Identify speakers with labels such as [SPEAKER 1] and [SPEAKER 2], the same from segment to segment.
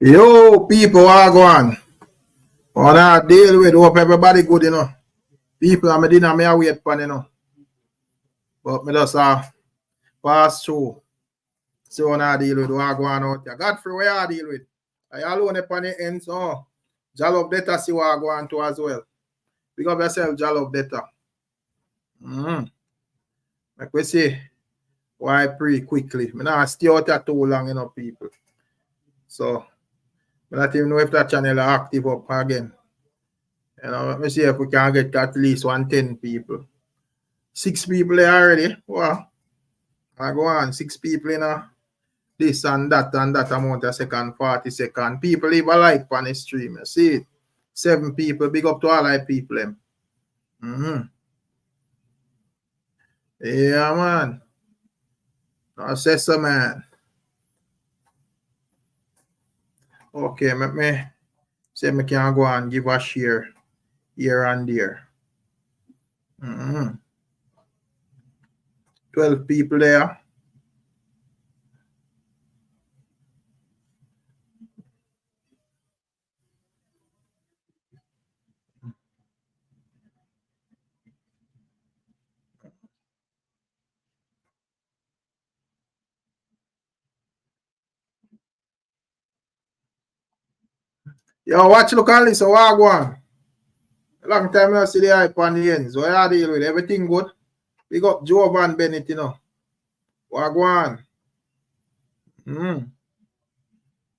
[SPEAKER 1] Yo, people are going. On a deal with hope everybody good, you know. People I'm dinner me a wait for, you know. But me just pass through. So on a deal with what going out there. Godfrey, where I deal with? I alone upon the end, so Jalop data see what I go on to as well. Pick up yourself, Jalop data. Like we say, why pray quickly. Me not stay out there too long, you know, people. So I don't even know if that channel is active up again. You know, let me see if we can get at least 110 people. 6 people there already. Wow. I go on, 6 people in this and that amount of second, 40 seconds. People leave a like on the stream. You see it? 7 people. Big up to all our people. Yeah, man. I say so, man. Okay, let me say me can go and give a share here and there. 12 people there. Yo, watch look at this. So what go on? Long time I see the hype on the ends. So I deal with everything good. Big up Joe Van Bennett, you know. What go on?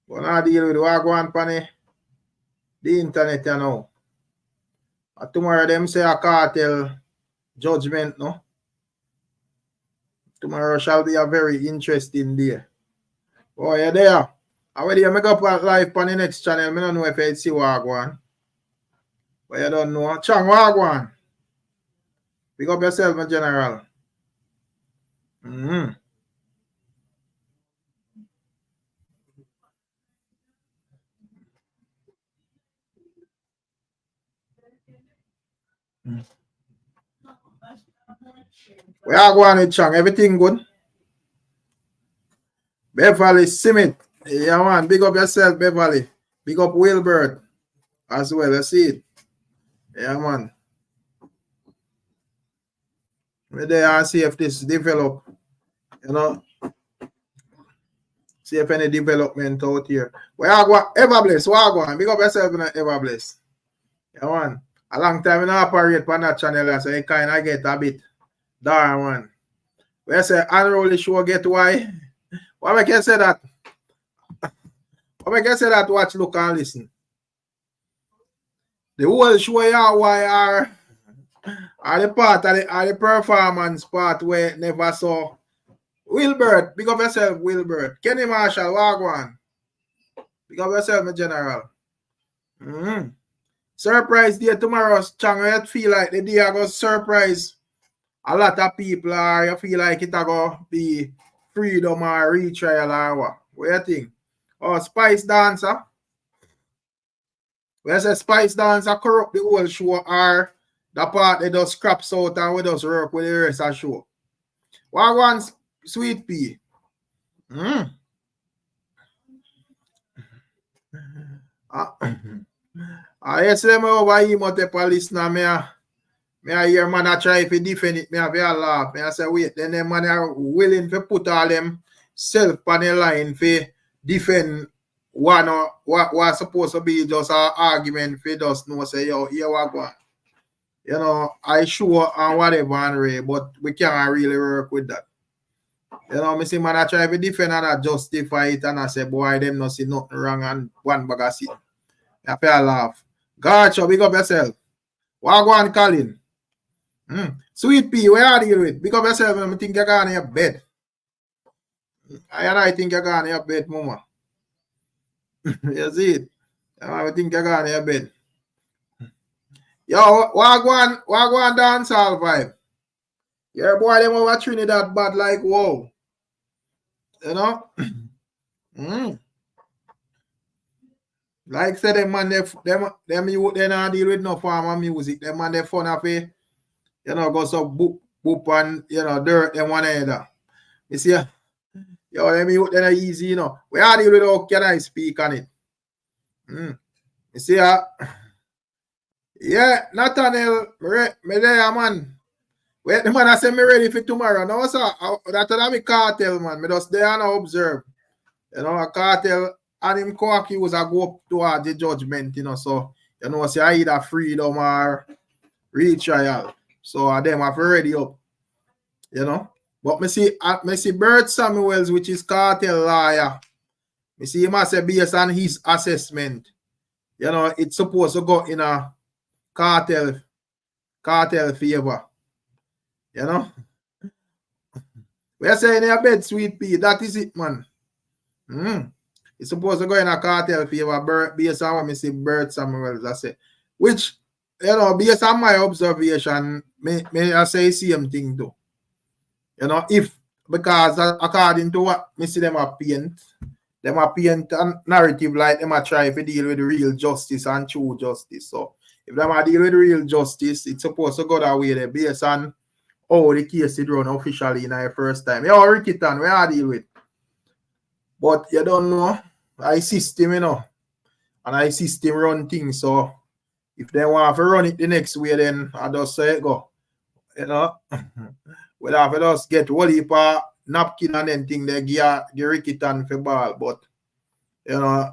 [SPEAKER 1] But I deal with what go on on the internet, you know. Tomorrow them say a cartel judgment, no? Tomorrow shall be a very interesting day. Oh, yeah, there. I already make up a live on the next channel. I don't know if you see what go on. But you don't know. Chang, what go on? Pick up yourself, my general. Where you go on, Chang? Everything good? Beverly Simit. Yeah, man. Big up yourself, Beverly. Big up Wilbert as well. You see it? Yeah, man. We're there and see if this develop. You know, see if any development out here. Where I go, Everbless, where I go on? Big up yourself in Everbless. Yeah, man. A long time in operate on that channel, so you kind of get a bit darn, man. Where say unroll the show get why? Why make you say that? Why make you say that? Watch, look, and listen. The whole show, yeah, why are the part of the performance part where never saw Wilbert, big up yourself, Wilbert. Kenny Marshall, Wagwan. Big up yourself, my general. Surprise day tomorrow, Chang. You feel like the day I go surprise a lot of people, or you feel like it going to be freedom or retrial or what? What do you think? Oh, Spice Dancer. We say Spice Dancer corrupt the whole show, or the part they just scraps out and we just work with the rest of the show. Wagwan, Sweet Pea. Yesterday, I over him at the police now. Me I hear man I try to defend it. Me have a laugh. Me I say, wait, then them man are willing to put all them self on the line to defend one or what supposed to be just an argument for just know say, yo, here we go. You know, I sure and whatever and Ray, but we can't really work with that. You know, me see man I try to defend and I justify it and I say, boy, them not see nothing wrong and one bag of shit. I feel a laugh. Gotcha, big up yourself. What go on, Colin? Sweet Pea, where are you with? Big up yourself and I think you're going to your bed. I think you're going to your bed, mama. You see it? I think you're going to your bed. Yo, what go on dancehall vibe? Your boy them over Trinidad bad like whoa. You know? Like say them man them you they not deal with no form of music. Them man they fun of it. You know, go so boop and you know dirt them one another. You see, yo, them you then easy, you know. We are deal with how can I speak on it? You see, yeah, Nathaniel, me there, man. Wait, the man, I say me ready for tomorrow. No, sir, that's a cartel, man. Me just there and observe. You know, a cartel and him co-accused a go up towards the judgment, you know, so, you know, say either freedom or retrial. So, them have ready up, you know. But me see Bert Samuels, which is cartel lawyer. Me see him say based on his assessment, you know, it's supposed to go in a cartel favor. You know? We're saying in a bed, sweet pea, that is it, man. It's supposed to go in a cartel favor based on what I see Bert Samuels, I say. Which, you know, based on my observation, may I say same thing too. You know, because according to what I see them a paint a narrative like them a try to deal with real justice and true justice. So if them a deal with real justice, it's supposed to go that way there based on how the case is run officially in the first time. Yeah, Ricstormtv, where I deal with. But you don't know, I system, you know, and I system run things. So if they want to run it the next way, then I just say it go. You know, we'll have to just get one heap of napkin and then thing they give Ricstormtv for ball. But, you know,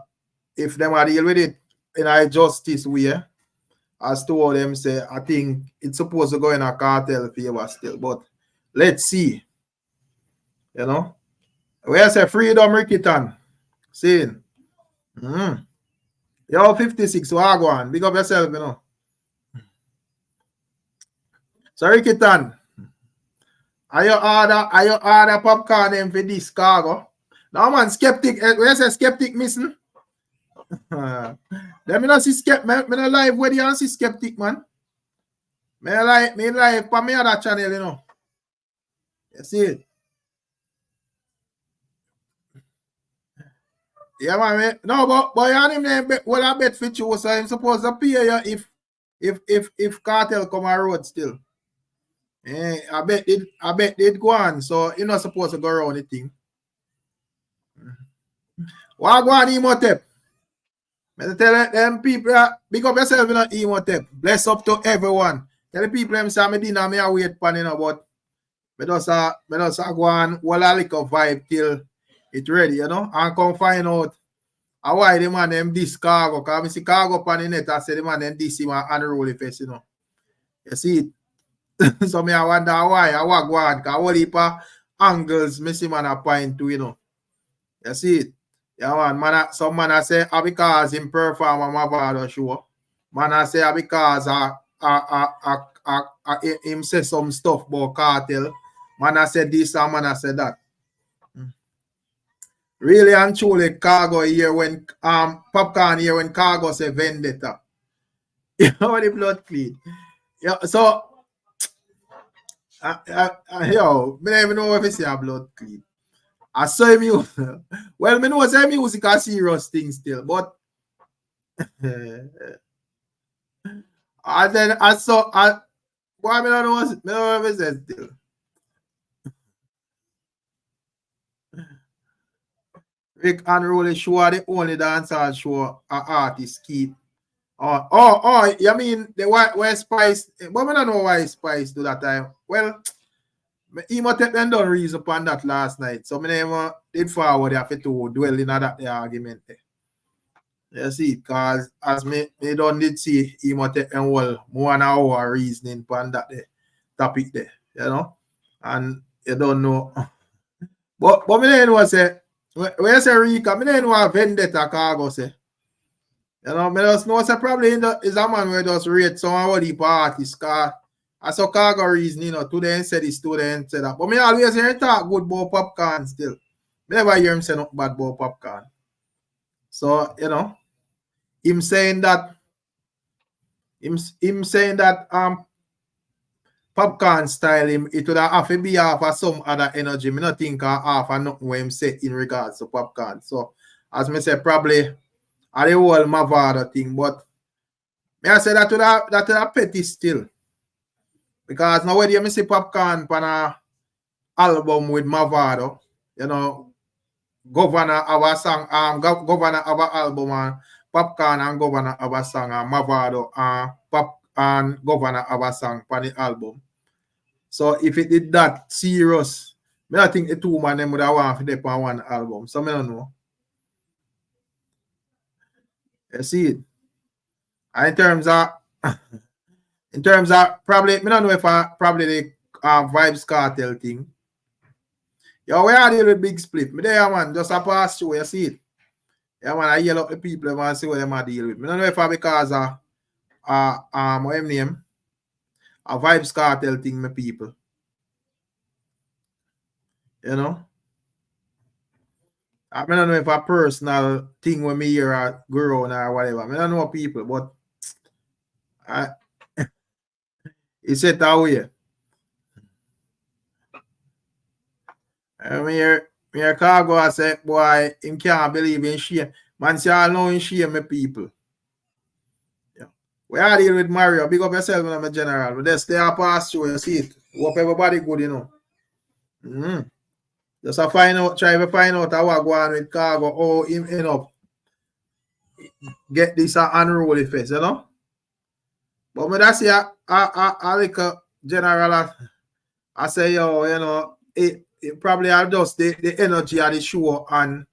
[SPEAKER 1] if them are deal with it in a justice way, as to all them say, I think it's supposed to go in a cartel favor still. But let's see. You know. Where say freedom Ricstormtv? Saying. Yo, 56, what go on? Big up yourself, you know. So Ricstormtv, are you order popcorn them for this Khago? Now man, skeptic, where say skeptic missing? Let me not see skeptic, me not live where you see skeptic, man. Me live for me other channel, you know. You see it? Yeah, man. No, but you him well, I bet for you, so I'm supposed to pay you if cartel come on road still. I bet they'd go on, so you're not supposed to go around the thing. What go on Emotep? I tell them people, big up yourself in Emotep. Bless up to everyone. Tell the people them say me dinner me a wait pan, you know, but me just go on while I like a vibe till it ready, you know, and come find out why the man them this Khago, because I see Khago pan the net, I say the man them this him and unruly face, you know. You see it? So me I wonder why I walk one, because all heap of angles me see man a point to, you know. You see it? Yeah, man, some man I say because him perform a Mavado show. Man I say because him say some stuff about cartel. Man I said this and man I said that. Really and truly Khago here when Popcaan here when Khago say vendetta. You know the blood clean. Yeah, so yo, me don't even know if it's a blood clean. I saw him. Well, me know say music a serious thing still, but and then I saw why me don't know if it's still. Rick and Rolly show are the only dancehall show artists keep. Oh, you mean the why Spice? But I don't know why Spice do that time. Well, Emotep them done reason upon that last night. So I never did forward have to dwell in that the argument there. You see, because as me don't did see Emotep and well more than an hour reasoning upon that topic there, you know. And you don't know. But me know say when you say Rika, I don't know what vendetta Khago say. You know, I just know say probably is a man where just rate some of the parties, because I saw Khago reason, you know, today said this, today said that. But me always hear him talk good about Popcaan still. Me never hear him say nothing bad about Popcaan. So, you know, him saying that Popcaan style him, it would have to be half of some other energy. Me not think half of nothing what him say in regards to Popcaan. So, as me say, probably the whole Mavado thing, but me I say that to that petty still. Because nowadays I see Popcaan on an album with Mavado, you know, governor of a song, governor of an album and Popcaan and Governor have a song, and Mavado and Pop and Governor have a song for the album. So if it did that serious, I think the two man them would have want to dip on one album. So I don't know. You see it? And in terms of probably, I don't know if probably the Vybz Kartel thing. Yo, we are dealing with big split. Me there, man, just a pass through, you see it. Yeah, man, I yell up the people and see what them are dealing with. I don't know if I because of what name, a Vybz Kartel thing, my people. You know? I don't know if a personal thing when me hear or grow or whatever. I don't know people, but it's set that way. Me hear Khago I say, boy, him can't believe in shame. Man say, I know in shame, my people. Yeah. We are dealing with Mario. Big up yourself, I'm a general. But just stay up past you, you see it. Hope everybody good, you know. Just try to find out how I go on with Khago, how him end up get this unruly face, you know. But me that's a like a general, I say, yo, you know, it probably have just the energy of the show and,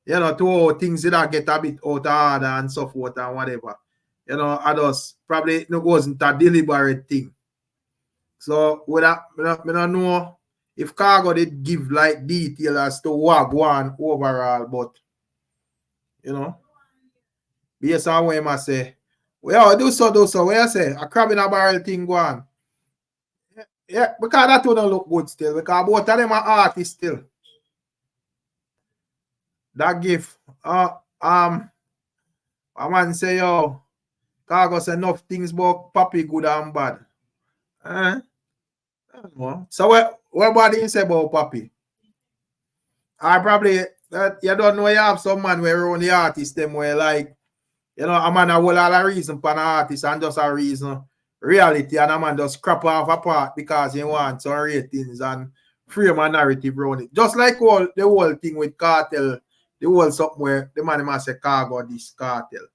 [SPEAKER 1] you know, to how things that get a bit out of order and so forth and whatever. You know, I just probably it wasn't a deliberate thing. So, with that, I don't know if Khago did give like detail as to what go on overall, but, you know, based on what I say, well, do so, what I say, a crab in a barrel thing go on. Yeah, because that one don't look good still, because both of them are artists still. That gift, a man say, yo, Khago say enough things about Papi good and bad. I don't know. So what body you say about Papi? I probably you don't know you have some man where around the artist them where like, you know, a man a whole lot of reason for an artist and just a reason reality and a man just crap off apart because he wants some ratings and frame a narrative around it. Just like the whole thing with Kartel, the whole something where the man must say Khago this Kartel.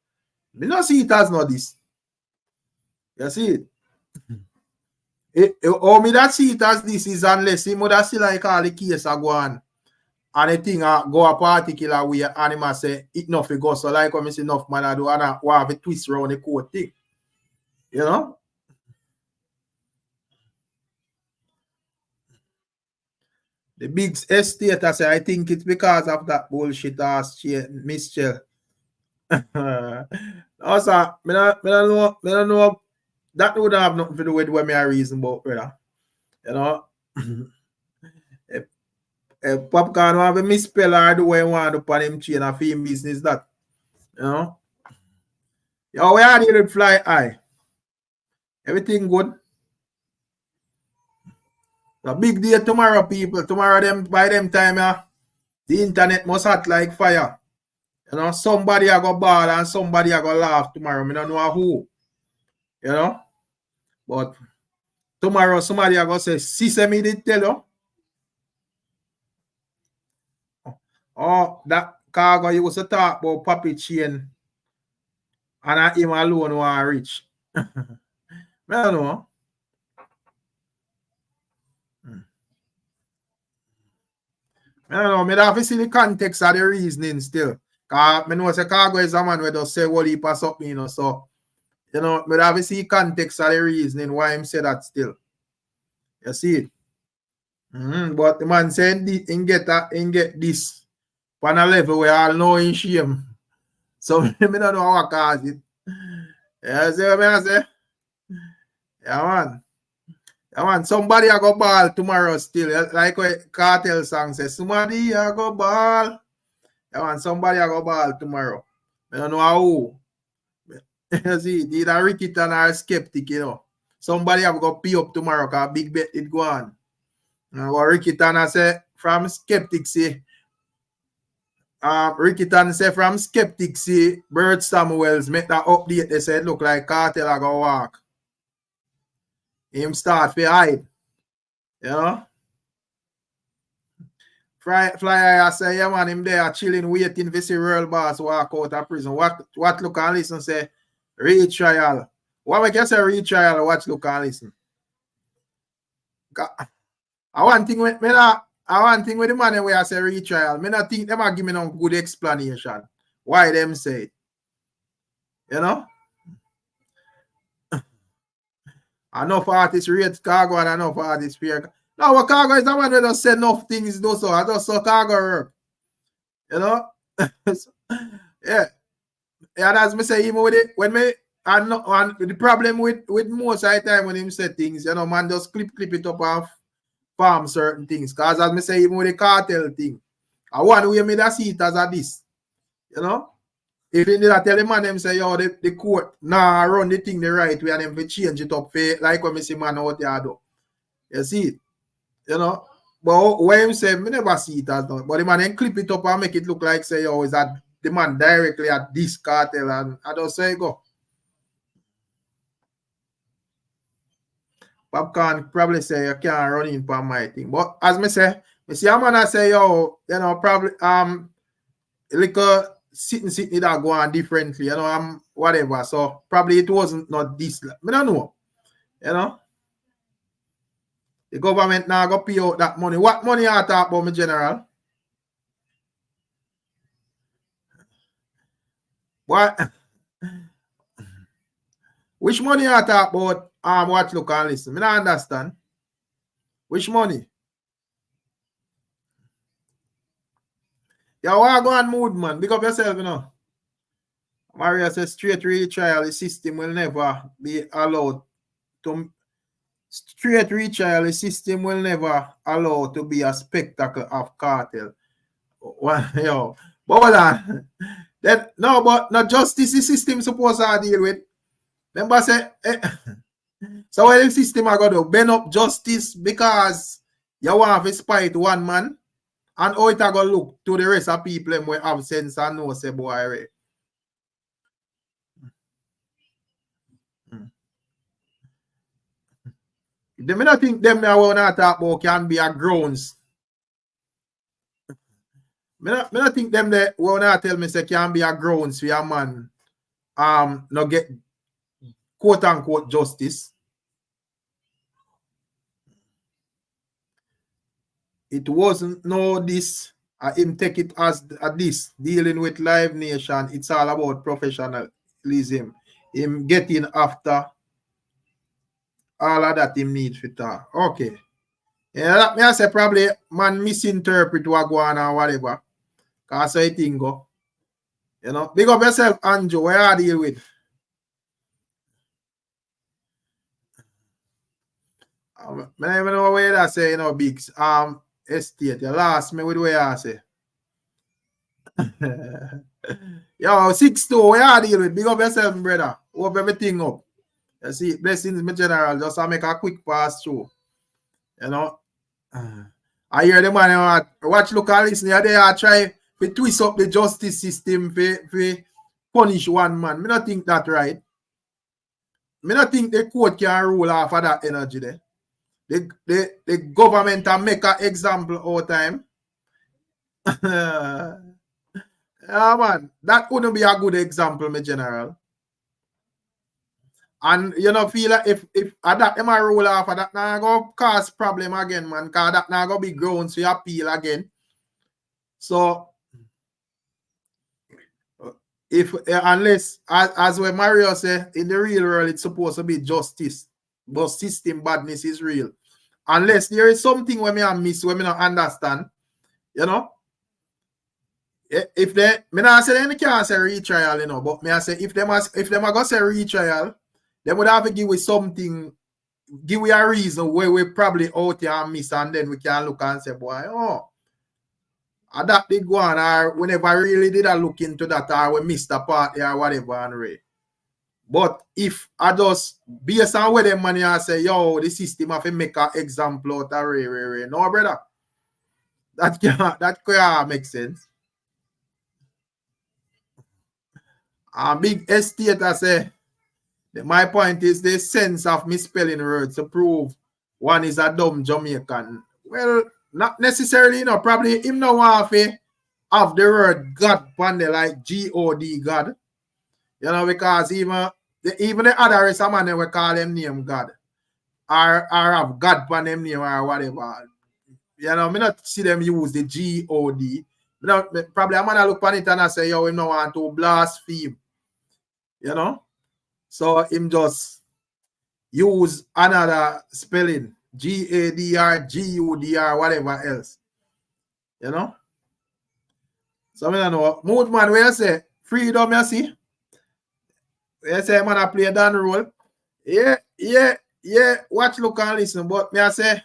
[SPEAKER 1] Me not see it as not this. You see it? Me that see it as this is unless he would see like all the case are going and the thing go a particular way and he must say it nothing go. So like when I say enough man I do and I have a twist around the court thing. You know? The big estate I say I think it's because of that bullshit ass Michelle. Also, I don't know that would have nothing to do with what I reason about, brother. You know, if Popcaan have a misspell or the way he want to put him chain a film business that, you know. Yo, we are here to fly high. Everything good. A big day tomorrow, people. Tomorrow, by them time, the internet must hot like fire. You know, somebody a go ball and somebody a go laugh tomorrow. I don't know who. You know? But tomorrow somebody a go say, "Sister me did tell you." Oh, that Khago you was to talk about Papi chain and him alone want rich. I don't know. I don't know. I have to see the context of the reasoning still. Because I know say Khago is a man where just say what he pass up, you know. So, you know, I have to see context of the reasoning why him say that still. You see it? But the man saying he get this on a level where I know in shame. So I don't know how I cause it. Yeah, see what I say? Yeah, man. Yeah, man. Somebody a go ball tomorrow still. Like what Kartel song says, somebody a go ball. Yeah, man. Somebody a go ball tomorrow. I don't know how. You see, either Ricky or Skeptic, you know. Somebody have go pay up tomorrow because big bet it go on. What Ricky Tanner say from Skeptic say, Ricky Tanner say from Skeptic say, Bert Samuels make that update. They said look like Kartel a go walk. Him start for hide. You know? Fly I say, yeah man, him there chilling, waiting for see real boss walk out of prison. What look and listen say, retrial. What make you say retrial, watch look and listen? I want thing with the man where I say retrial. Me not think them a give me no good explanation why them say it. You know? Enough artists rate Khago and enough artists fear. No, what Khago is the one that just say enough things do so. I just saw Khago work. You know? Yeah. And as me say, even with it, when me and the problem with most of the time when him say things, you know, man just clip it up and farm certain things. Cause as me say, even with the cartel thing, I want way me that see it as a this. You know? If you did tell the man them say, yo, the court run the thing the right way and them we change it up for like when me see man out there do. You see it? You know? But when him say, me never see it as that. But the man then clip it up and make it look like say, yo, is that the man directly at this cartel and I don't say go. Popcaan probably say you can't run in for my thing. But as me say a man I say, yo, you know, probably like sitting that go on differently, you know, whatever. So probably it wasn't not this. I don't know. You know? The government now go pay out that money. What money I talk about, my general? What? Which money I talk about? Watch, look, and listen. I don't understand. Which money? Yeah, why go on mood, man? Big up yourself, you know. Maria says straight retrial, the system will never be allowed to straight retrial, the system will never allow to be a spectacle of cartel. Well, yo, but hold on. That no, but not justice the system supposed to deal with. Remember say so when the system are gonna bend up justice because you want to spite one man and how it are gonna look to the rest of people who have sense and know say boy right. They may not think them that we not talk about can be a grounds. Me not think them that we not tell me say can be a grounds for a man not get quote unquote justice. It wasn't no this. Him take it as this dealing with Live Nation. It's all about professionalism. Him getting after all of that him need for talk. Okay. Yeah, that may I say probably man misinterpret what go on or whatever. Cause I think go. You know, big up yourself, Andrew. Where are you deal with? I don't know where I say, you know, Bigs. Estate. You lost me with where I say. Yo, 6-2, where are you deal with? Big up yourself, brother. Hope everything up. You see, blessings, my general. Just to make a quick pass through. You know. I hear the man watch, look and listen. They are try to twist up the justice system for punish one man. Me not think that right. Me not think the court can rule off of that energy there. The government can make an example all time. Yeah, man. That wouldn't be a good example, my general. And you know, feel like if that them a roll off, that now go cause problem again, man. Cause that now go be grounds for appeal again. So if unless as when Mario said in the real world it's supposed to be justice, but system badness is real. Unless there is something where me I miss, where me not understand, you know. If they me not say they can't say retrial, you know, but me I say if them are gonna say retrial, they would have to give we something, give we a reason where we probably out here and miss, and then we can look and say, boy, oh, that did go on, or whenever really did I look into that, or we missed a part or whatever, and Ray. But if I just based on where the money I say, yo, the system have to make an example out of Ray. No, brother. That can't make sense. Big estate, I say. My point is the sense of misspelling words to prove one is a dumb Jamaican. Well, not necessarily, you know, probably him no want to have the word God on there, like G-O-D, God. You know, because even the other is someone they will call them name God. Or have God on them name or whatever. You know, me not see them use the G-O-D. You know, probably I'm gonna look on it and I say, yo, him no want to blaspheme. You know? So him just use another spelling. G-A-D-R, G-U-D-R, whatever else. You know? So I don't know. Mood man, where you say? Freedom, you see? Where you say man I play down the role? Yeah. Watch, look and listen. But me I say,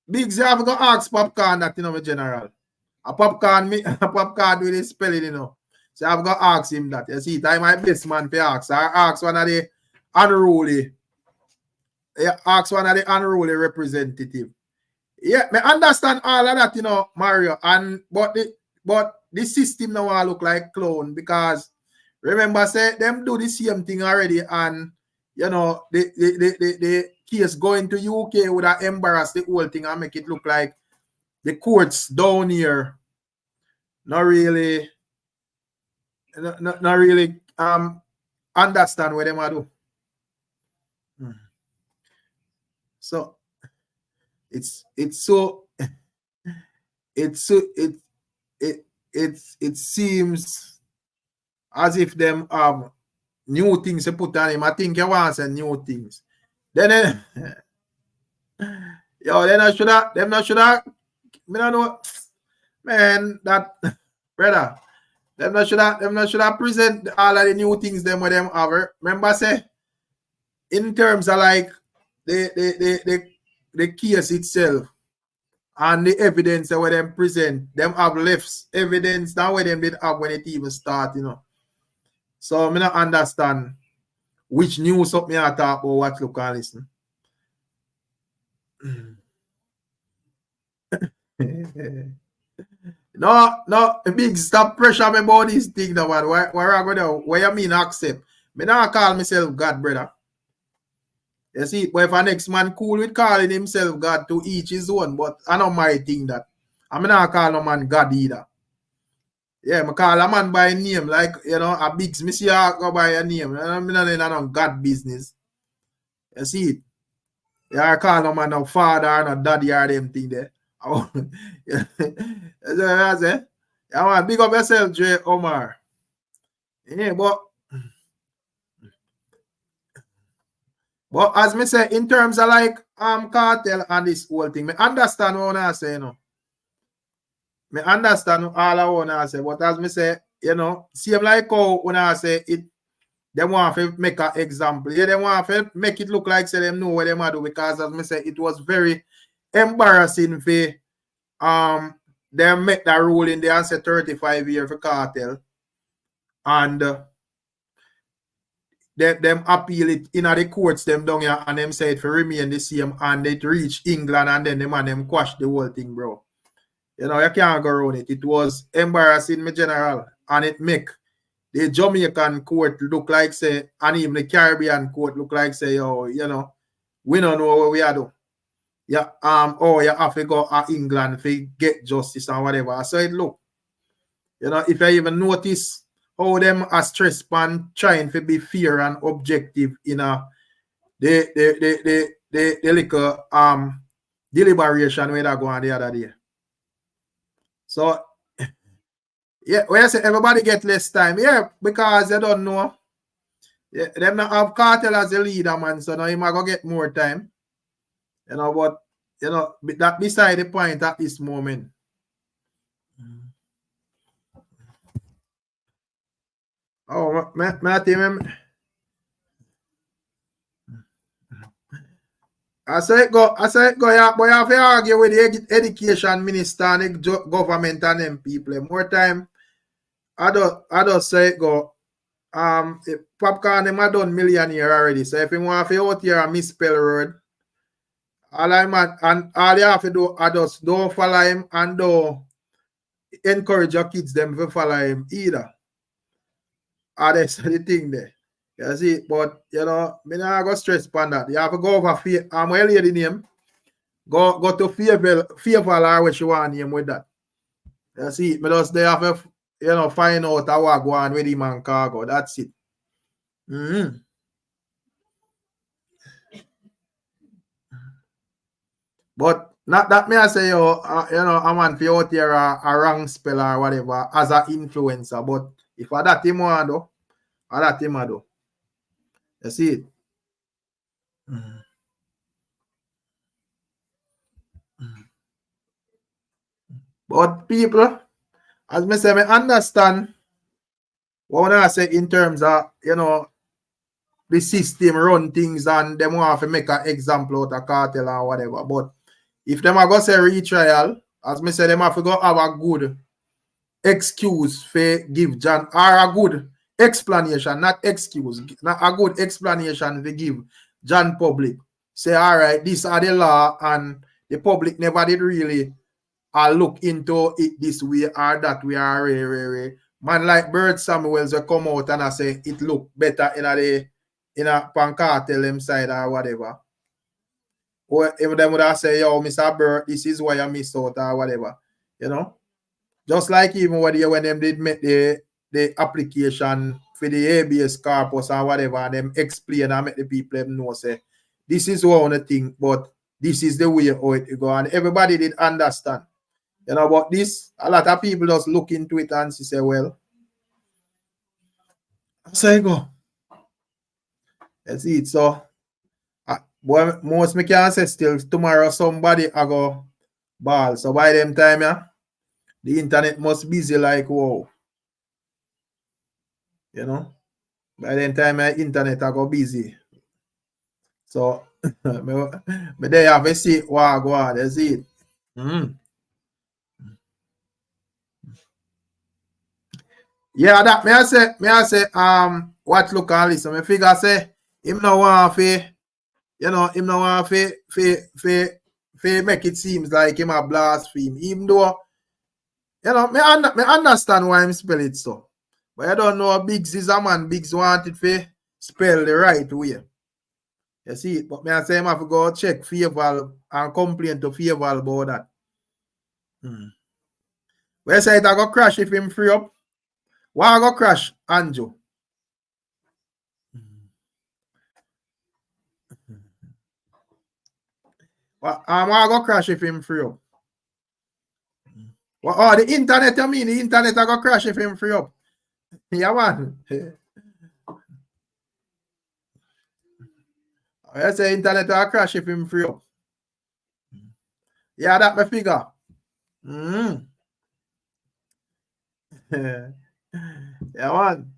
[SPEAKER 1] Big Z have got ask Popcaan that, you know, general. A Popcaan with his spelling, you know. So I've got to ask him that. You see, I'm my best man for ask. I ask one of the unruly. Ask one of the unruly representative. Yeah, I understand all of that, you know, Mario. And but the system now want look like clown because remember, say them do the same thing already, and you know the case going to UK would have embarrassed the whole thing and make it look like the courts down here not really understand what them are do. So it seems as if them have new things to put on him. I think you want to say new things. Then I should have I don't know, man, that brother. Them not should have present all of the new things them with them have. Remember say in terms of like the case itself and the evidence that them present, them have left evidence now where them did have when it even start, you know. So I don't understand which news up me I talk about what look and listen. No, big stop pressure me about this thing now, man. Where I go now? What you mean accept? Me not call myself God, brother. You see, but if a next man cool with calling himself God to each his own, but I know my thing that. I mean not call no man God either. Yeah, I call a man by name, like, you know, a big me see I go by a name. I'm not in no God business. You see it? Yeah, I call no man no father or no daddy or them thing there. Yeah, man, big up yourself, J. Omar. Yeah, but as me say, in terms of like cartel and this whole thing, me understand what I say, you know. Me understand all I want to say, but as me say, you know, same like how when I say it, they want to make an example. Yeah, they want to make it look like say them know what they do because as me say, it was very embarrassing for they make that rule in the answer 35 years for cartel and them appeal it in the courts them down here and them say it for remain the same and it reach England and then them quash the whole thing, bro. You know, you can't go around it. It was embarrassing, me general, and it make the Jamaican court look like say, and even the Caribbean court look like say, oh, you know, we don't know what we are doing. Yeah, you have to go to England to get justice and whatever. So it look, you know, if I even notice how them are stress pan trying to be fair and objective in the little deliberation where they go on the other day. So yeah, when I say everybody get less time, yeah, because they don't know. Yeah, them not have Cartel as a leader, man. So now he might go get more time. You know, but you know, that beside the point at this moment. Oh, I say go, yeah, but you have to argue with the education minister and the government and them people. More time, I don't say go. Popcaan them are done millionaire already. So if you want to out here and misspell word, all you have to do I just don't follow him and don't encourage your kids them to follow him either. That's the thing there. You see, but you know, me not go stress upon that. You have to go over I'm well the name. Go to favor or what you want name with that. You see, me just they have to find out how I go on with him and Khago. That's it. But not that me I say a man for out here a wrong spell or whatever as an influencer. But if I that him want do, I that him do. You see it. But people, as me say, me understand what I say in terms of the system run things and them want to make an example out of Kartel or whatever. But if them are going to say retrial, as me say, them have to go have a good excuse for give John, or a good explanation, not excuse, not a good explanation to give John public. Say, all right, these are the law, and the public never did really look into it this way or that way or man like Bird Samuels will come out and I say it look better in a Kartel them side or whatever. Or if them would have say, yo, Mr. Bird, this is why I missed out or whatever. Just like even when them did make the application for the ABS corpus or whatever, and them explain and make the people know say this is one thing, but this is the way how it go. And everybody did understand. But this, a lot of people just look into it and say, well, so you go. That's it. So, boy, most me can say still tomorrow somebody I go ball. So by them time, the internet must busy like wow. By then time my internet I go busy. So me they have a see what go on. That's it. Yeah, that may I say what look and listen. Me figure say him no want fi, him no want fi make it seems like him a blaspheme. Even though me understand why him spell it so. But I don't know Biggs is a man. Biggs wanted to spell the right way. You see it? But me I say him have to go check Favor and complain to Favor about that. Where say it I go crash if him free up? Why I go crash, Anjo? Why I go crash if him free up? Oh, the internet, you mean? The internet I go crash if him free up? Yeah, man. I say internet I crash if him free up. Yeah, that my figure. Yeah, man.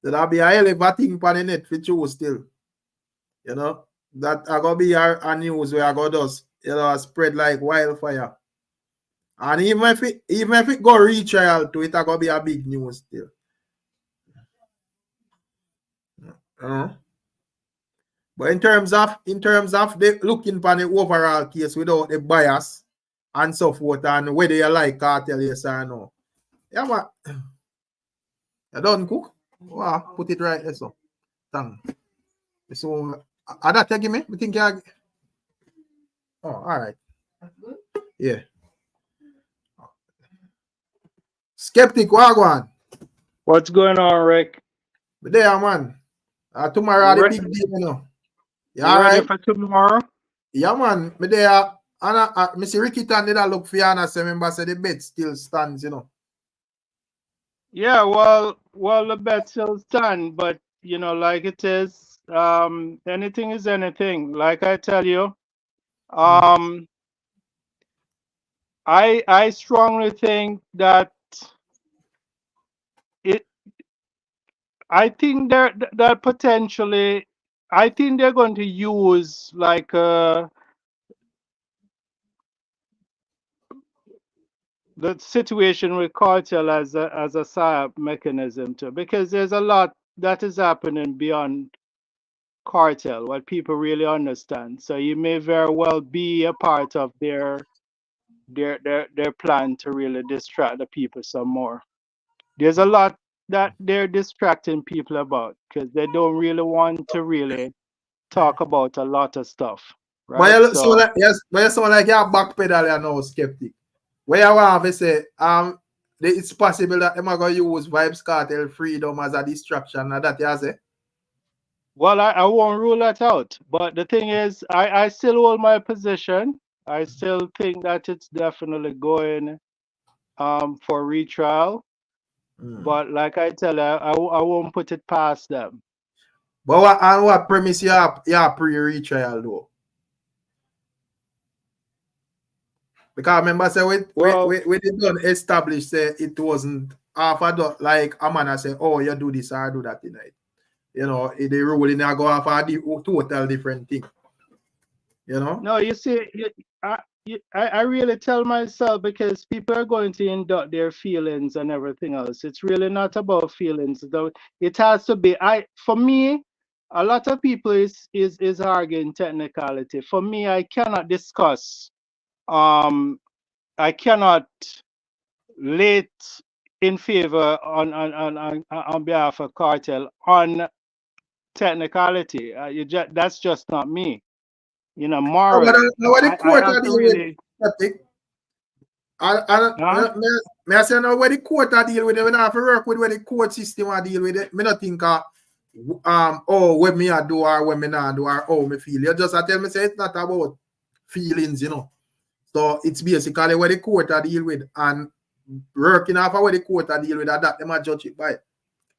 [SPEAKER 1] That'll be a hell of a thing on the net for you still. That I go be a news where I go does, spread like wildfire. And even if it go retrial to it, I go be a big news still. But in terms of the looking for the overall case without the bias and so forth, and whether you like Kartel, yes or no. Yeah, man. You done cook? Wow, put it right there, so. Thank. So, are that taking me? I think you. Oh, all right. Yeah. Skeptic, what going?
[SPEAKER 2] What's going on, Rick?
[SPEAKER 1] But there, man. Tomorrow the big day,
[SPEAKER 2] You ready for tomorrow?
[SPEAKER 1] Yeah, man. But there, Mr. Ricky Tan did look for you and I remember say the bet still stands,
[SPEAKER 2] Yeah, well, the bet still stand, but like it is, anything is anything. Like I tell you, I strongly think that I think that potentially, I think they're going to use like the situation with Kartel as a psyop mechanism too, because there's a lot that is happening beyond Kartel, what people really understand. So you may very well be a part of their plan to really distract the people some more. There's a lot that they're distracting people about because they don't really want to really talk about a lot of stuff. right?
[SPEAKER 1] So like, yes, but you sound like you're backpedal and now skeptic. Where you want to say, it's possible that I'm going to use Vybz Kartel freedom as a distraction, and that you say?
[SPEAKER 2] Well, I won't rule that out. But the thing is, I still hold my position. I still think that it's definitely going for retrial. But like I tell you, I won't put it past them.
[SPEAKER 1] But what premise you have pre-retrial though? Because remember, say we don't establish say it wasn't half a dot like a man say, oh, you do this or I do that tonight. You know, the ruling go off a total different thing. You know?
[SPEAKER 2] No, you see, I really tell myself, because people are going to induct their feelings and everything else. It's really not about feelings, though. It has to be. For me, a lot of people is arguing technicality. For me, I cannot discuss. I cannot late in favor on behalf of Cartel on technicality. That's just not me. You know, morally.
[SPEAKER 1] The court
[SPEAKER 2] I have to really.
[SPEAKER 1] I say now where the court deal with it, we have to work with where the court system deal with it. Me not think what me I do or what me not do or how me feel. You just tell me say it's not about feelings, you know. So it's basically where the court deal with, and working off of where the court deal with that them a judge it by.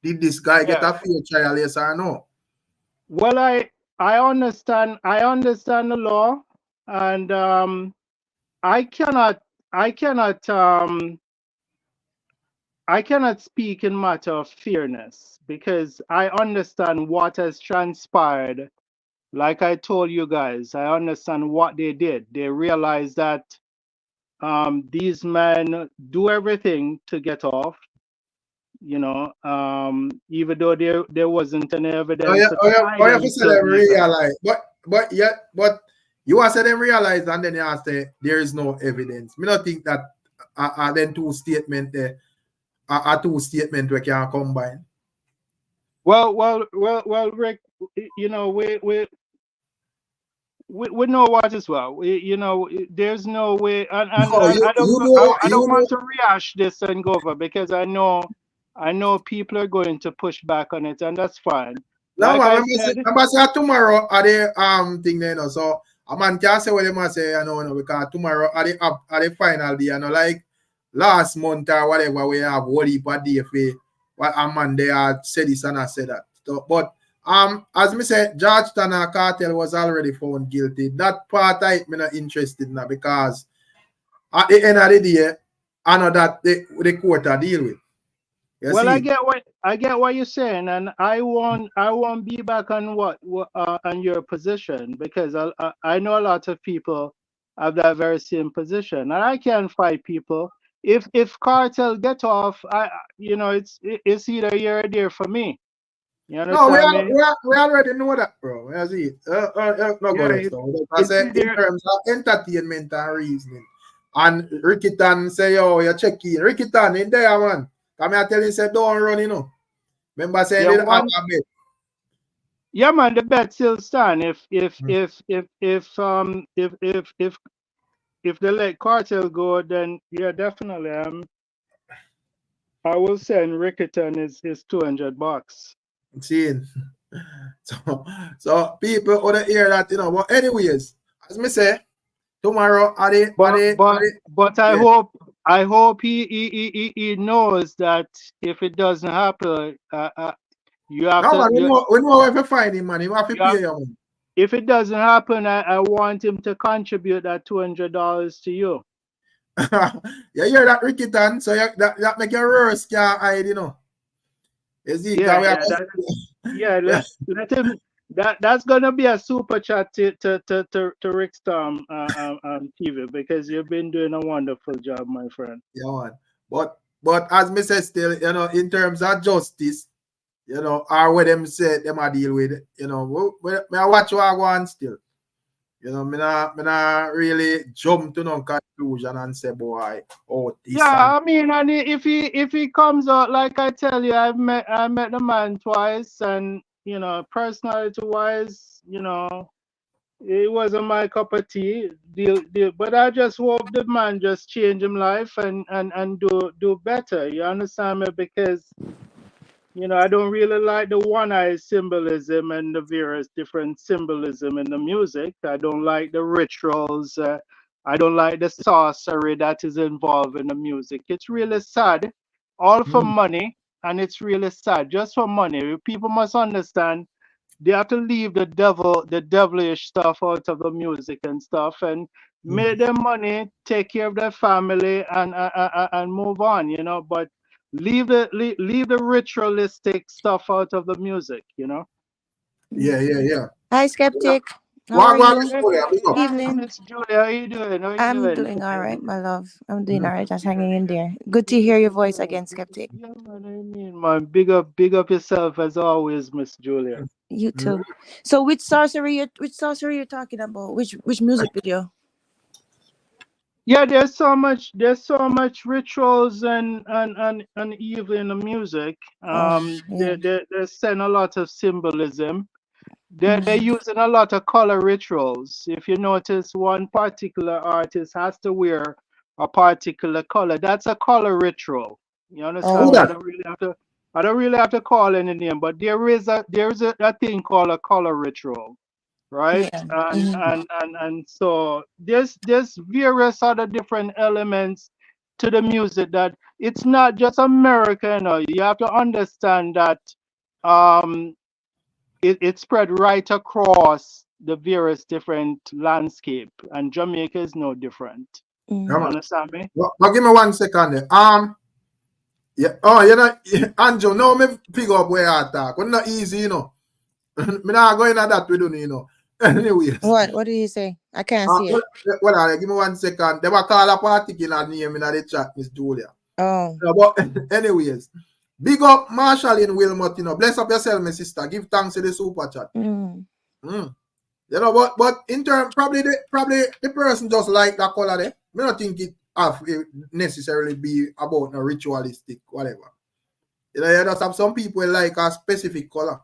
[SPEAKER 1] Did this guy get a fair trial, yes or no?
[SPEAKER 2] Well, I understand the law, and I cannot speak in matter of fairness, because I understand what has transpired. Like I told you guys, I understand what they did. They realized that these men do everything to get off, you know, even though there wasn't any evidence to tie them to
[SPEAKER 1] them realize, but you are saying them realize, and then you say there is no evidence. Me not think that then two statements there are two statements we can combine.
[SPEAKER 2] Well, Rick, you know, we know what as well. You know, there's no way, and I don't want to rehash this and go over, because I know people are going to push back on it, and that's fine.
[SPEAKER 1] No, like I said, tomorrow are the thing there, you know, so a man can't say what they must say, you know, because tomorrow are the final day, you know, like last month or whatever, we have whole heap of day for what a man they had said this and I said that. So, but as me say, Georgetown and Cartel was already found guilty. That part I'm not interested in, because at the end of the day, I know that the court deal with.
[SPEAKER 2] Well, I get what you're saying, and I won't be back on on your position, because I know a lot of people have that very same position, and I can't fight people. If Cartel get off, you know, it's either here or there for me. You understand
[SPEAKER 1] me? We already know that, bro. I see. I say in terms of entertainment and reasoning, and Ricstorm say, "Oh, you're checking Ricstorm in there, man." Come here, tell him say don't run, you know. Remember saying have a bet.
[SPEAKER 2] Yeah, man, the bet still stand. If they let Cartel go, then yeah, definitely. I will send Ricstorm is $200.
[SPEAKER 1] Seeing. So people ought to hear that, you know. But anyways, as me say, tomorrow
[SPEAKER 2] but I hope he knows that if it doesn't happen, you have
[SPEAKER 1] to. Man, we know where to find him, man. You have to pay him.
[SPEAKER 2] If it doesn't happen, I want him to contribute that $200 to you.
[SPEAKER 1] You hear that, Ricstorm? So that make your worst can't hide, you know.
[SPEAKER 2] Let him. That's gonna be a super chat to Ricstorm TV, because you've been doing a wonderful job, my friend.
[SPEAKER 1] Yeah, man. But as me say, still, you know, in terms of justice, you know, or what them say them a deal with it, you know, me I watch what I want still. You know, me not really jump to no conclusion and say, boy, oh, this.
[SPEAKER 2] Yeah, I mean, and if he comes out, like I tell you, I met the man twice, and you know, personality wise, you know, It wasn't my cup of tea. But I just hope the man just change him life and do better. You understand me? Because I don't really like the one-eye symbolism and the various different symbolism in the music. I don't like the rituals. I don't like the sorcery that is involved in the music. It's really sad, all for
[SPEAKER 1] Mm.
[SPEAKER 2] money, and it's really sad, just for money. People must understand they have to leave the devilish stuff out of the music and stuff, and
[SPEAKER 1] Mm.
[SPEAKER 2] make their money, take care of their family, and move on. But leave the ritualistic stuff out of the music.
[SPEAKER 1] Yeah.
[SPEAKER 3] Hi, Skeptic. How are
[SPEAKER 1] What
[SPEAKER 3] you?
[SPEAKER 1] Miss Julia? Big up.
[SPEAKER 3] Evening.
[SPEAKER 2] Miss Julia, how you doing? How you
[SPEAKER 3] I'm
[SPEAKER 2] doing?
[SPEAKER 3] doing all right, my love. I'm doing
[SPEAKER 1] Mm.
[SPEAKER 3] all right. Just hanging in there. Good to hear your voice again, Skeptic.
[SPEAKER 2] Yeah, man, I mean, man, big up yourself as always, Miss Julia.
[SPEAKER 3] You
[SPEAKER 1] Mm.
[SPEAKER 3] too. So, which sorcery you talking about? Which music video?
[SPEAKER 2] Yeah, there's so much rituals and evil in the music.
[SPEAKER 3] Yeah.
[SPEAKER 2] They send a lot of symbolism. They're
[SPEAKER 3] Mm.
[SPEAKER 2] using a lot of color rituals. If you notice, one particular artist has to wear a particular color. That's a color ritual. You
[SPEAKER 1] Who
[SPEAKER 2] understand me?
[SPEAKER 3] Oh.
[SPEAKER 1] that?
[SPEAKER 2] I don't really have to call any name, but there is a thing called a color ritual, right?
[SPEAKER 3] Yeah.
[SPEAKER 2] And
[SPEAKER 3] Hmm.
[SPEAKER 2] and and and so there's various other different elements to the music that it's not just America. You have to understand that um it spread right across the various different landscape, and Jamaica is no different.
[SPEAKER 1] Come
[SPEAKER 2] You
[SPEAKER 3] Mm.
[SPEAKER 1] on.
[SPEAKER 2] understand me?
[SPEAKER 1] But give me 1 second there. Yeah. Oh, Anjo, no, me pick up where I talk. It's not easy. Me not going at that we don't. Anyways.
[SPEAKER 3] What do you say? I can't see
[SPEAKER 1] Well,
[SPEAKER 3] it.
[SPEAKER 1] give me 1 second. They were call a particular name in the chat, Miss Julia.
[SPEAKER 3] Oh.
[SPEAKER 1] But anyways, big up Marshall in Wilmot. Bless up yourself, my sister. Give thanks to the super chat.
[SPEAKER 3] Mm.
[SPEAKER 1] Mm. But in turn, probably the person just like that color there. Me not think it have necessarily be about a ritualistic whatever. You just have some people like a specific color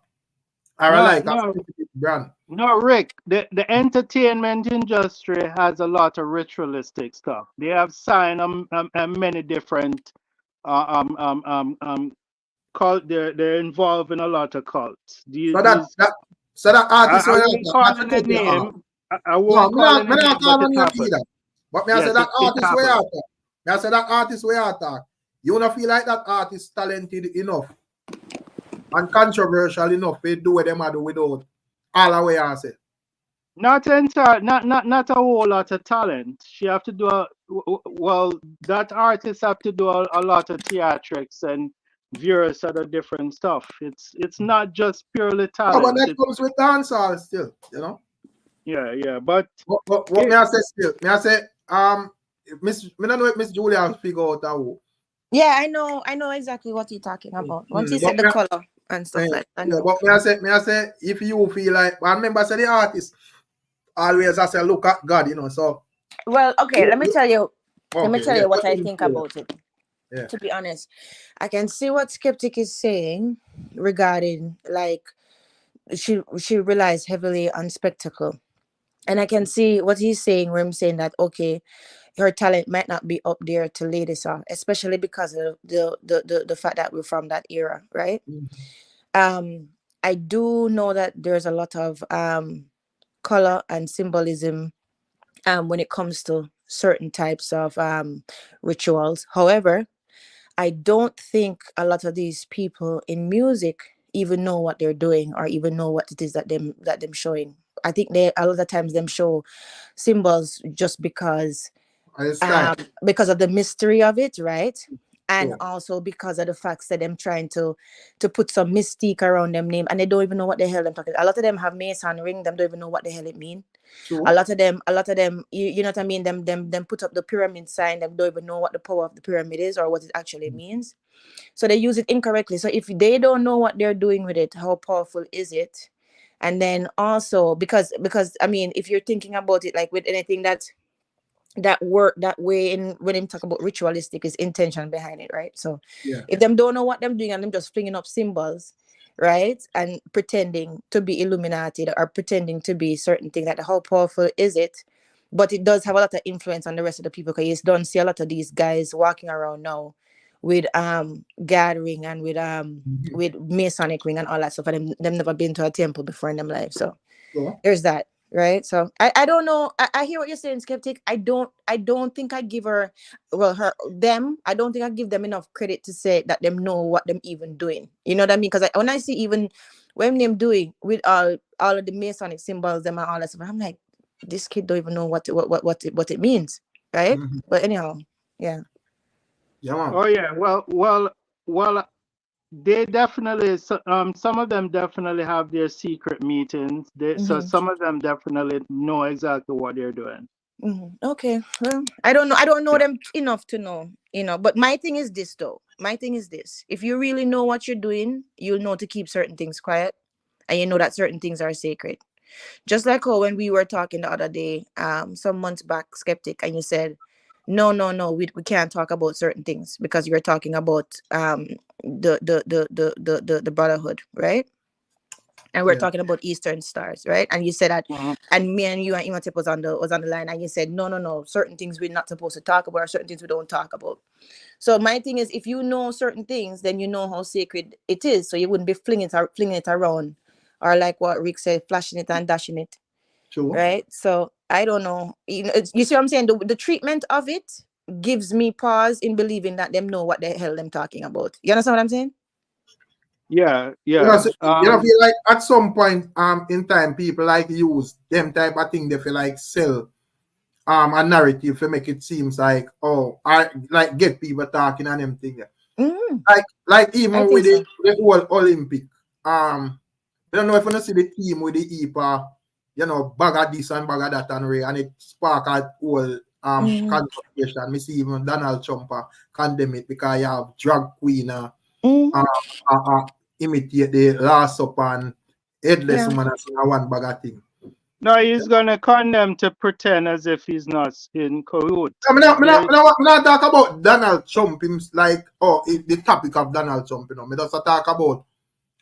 [SPEAKER 1] or
[SPEAKER 2] No,
[SPEAKER 1] like a
[SPEAKER 2] no,
[SPEAKER 1] specific brand.
[SPEAKER 2] no, Rick. The entertainment industry has a lot of ritualistic stuff. They have signed many different cult. They're involved in a lot of cults.
[SPEAKER 1] So
[SPEAKER 2] These
[SPEAKER 1] that artist
[SPEAKER 2] I
[SPEAKER 1] where
[SPEAKER 2] won't
[SPEAKER 1] that's
[SPEAKER 2] call
[SPEAKER 1] a
[SPEAKER 2] any
[SPEAKER 1] couple of art.
[SPEAKER 2] name. I
[SPEAKER 1] No,
[SPEAKER 2] won't
[SPEAKER 1] me
[SPEAKER 2] call
[SPEAKER 1] not,
[SPEAKER 2] any
[SPEAKER 1] me
[SPEAKER 2] name,
[SPEAKER 1] not
[SPEAKER 2] but
[SPEAKER 1] call
[SPEAKER 2] it
[SPEAKER 1] on name
[SPEAKER 2] happened.
[SPEAKER 1] either. But me I say
[SPEAKER 2] Yes,
[SPEAKER 1] that
[SPEAKER 2] it
[SPEAKER 1] artist where
[SPEAKER 2] happened.
[SPEAKER 1] I talk. Me I say that artist where I talk. You don't feel like that artist talented enough and controversial enough to do what them I do without all the way I say.
[SPEAKER 2] Not a whole lot of talent. She have to do well. That artist have to do a lot of theatrics and various other different stuff. It's not just purely
[SPEAKER 1] Oh, but
[SPEAKER 2] talent.
[SPEAKER 1] that comes with dancehall still.
[SPEAKER 2] Yeah. But
[SPEAKER 1] What me
[SPEAKER 2] it,
[SPEAKER 1] I say still? Me I say me don't know if Miss Julia figure out how.
[SPEAKER 3] Yeah, I know exactly what you're talking about. Once you
[SPEAKER 1] But
[SPEAKER 3] said the color and stuff like that, I know.
[SPEAKER 1] but me I say if you feel like I remember say the artist always I say look at God. So
[SPEAKER 3] Well, okay, let me tell you. Let me
[SPEAKER 1] okay,
[SPEAKER 3] tell
[SPEAKER 1] yeah,
[SPEAKER 3] you what I think about it.
[SPEAKER 1] yeah.
[SPEAKER 3] To be honest, I can see what Skeptic is saying regarding like she relies heavily on spectacle. And I can see what he's saying where I'm saying that okay, her talent might not be up there to lead this off, especially because of the fact that we're from that era, right?
[SPEAKER 1] Mhm.
[SPEAKER 3] Um I do know that there's a lot of color and symbolism when it comes to certain types of rituals. However, I don't think a lot of these people in music even know what they're doing or even know what it is that them showing. I think they a lot of times them show symbols just
[SPEAKER 1] And it's style.
[SPEAKER 3] because of the mystery of it, right? And
[SPEAKER 1] True.
[SPEAKER 3] also because of the facts that them trying to put some mystique around them name and they don't even know what the hell them talking. A lot of them have Mason ring, them don't even know what the hell it mean. A
[SPEAKER 1] True.
[SPEAKER 3] lot of them, you know what I mean? Them put up the pyramid sign, them don't even know what the power of the pyramid is or what it actually means. So they use it incorrectly. So if they don't know what they're doing with it, how powerful is it? And then also because I mean, if you're thinking about it like with anything that work that way in when they talk about ritualistic is intention behind it, right? So
[SPEAKER 1] Yeah.
[SPEAKER 3] if them don't know what them doing and them just flinging up symbols, right? And pretending to be Illuminati or pretending to be certain things. Like how powerful is it? But it does have a lot of influence on the rest of the people, because you don't see a lot of these guys walking around now with gathering and with Masonic ring and all that stuff. And them never been to a temple before in their life. So there's that, right? So I don't know. I hear what you're saying, Skeptic. I don't think I give her, well, I don't think I give them enough credit to say that them know what them even doing. You know what I mean? Because when I see even when them doing with all of the Masonic symbols, them and all that stuff, I'm like, this kid don't even know what it means, right? But anyhow, yeah.
[SPEAKER 2] Oh yeah, well, they definitely, some of them definitely have their secret meetings. So some of them definitely know exactly what they're doing.
[SPEAKER 3] Okay, well, I don't know them enough to know, but my thing is this though. My thing is this: if you really know what you're doing, you'll know to keep certain things quiet, and you know that certain things are sacred. Just like how when we were talking the other day, some months back, Skeptic, and you said, no, we can't talk about certain things because you're talking about the brotherhood, right? And we're talking about Eastern Stars, right? And you said that, and me and you and Imhotep was on the line, and you said, no, certain things we're not supposed to talk about, or certain things we don't talk about. So my thing is, if you know certain things, then you know how sacred it is. So you wouldn't be flinging it around, or like what Rick said, flashing it and dashing it.
[SPEAKER 1] True.
[SPEAKER 3] Right? So I don't know. You see what I'm saying? The treatment of it gives me pause in believing that them know what the hell them talking about. You understand what I'm saying?
[SPEAKER 2] Yeah.
[SPEAKER 1] So, feel like at some point in time, people like use them type of thing, they feel like sell a narrative to make it seems like, oh, I like get people talking and them thing. Like even with the whole Olympic, I don't know if you see the team with the EPA, bag of this and bag of that and it spark a whole conversation. Me see even Donald Trump condemn it because you have drag queen imitate the last up and headless woman as one bag of thing.
[SPEAKER 2] No, he's gonna condemn to pretend as if he's not in cahoots.
[SPEAKER 1] I'm not talk about Donald Trump. Like the topic of Donald Trump. Me just talk about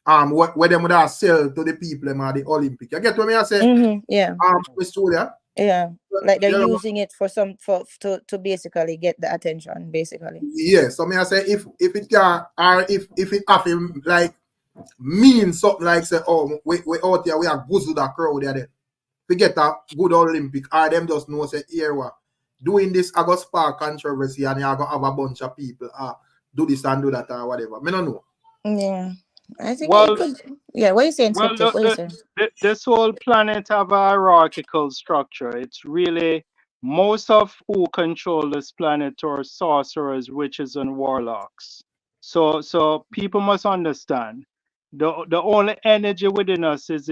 [SPEAKER 1] what them would have sell to the people at the Olympic. You get what me I say?
[SPEAKER 3] Yeah.
[SPEAKER 1] Australia.
[SPEAKER 3] Yeah. Like they're using it to basically get the attention, basically.
[SPEAKER 1] Yeah. So me I say if it can, or if it have him like mean something like say, oh, we out here, we are good to the crowd there. We get a good Olympic, or them just know say here what doing this I go spark controversy and you're gonna have a bunch of people do this and do that or whatever. Me don't know.
[SPEAKER 3] Yeah. I think it could. Yeah, what are you saying, Skeptic? What are you saying?
[SPEAKER 2] This whole planet have a hierarchical structure. It's really most of who control this planet are sorcerers, witches, and warlocks. So people must understand the only energy within us is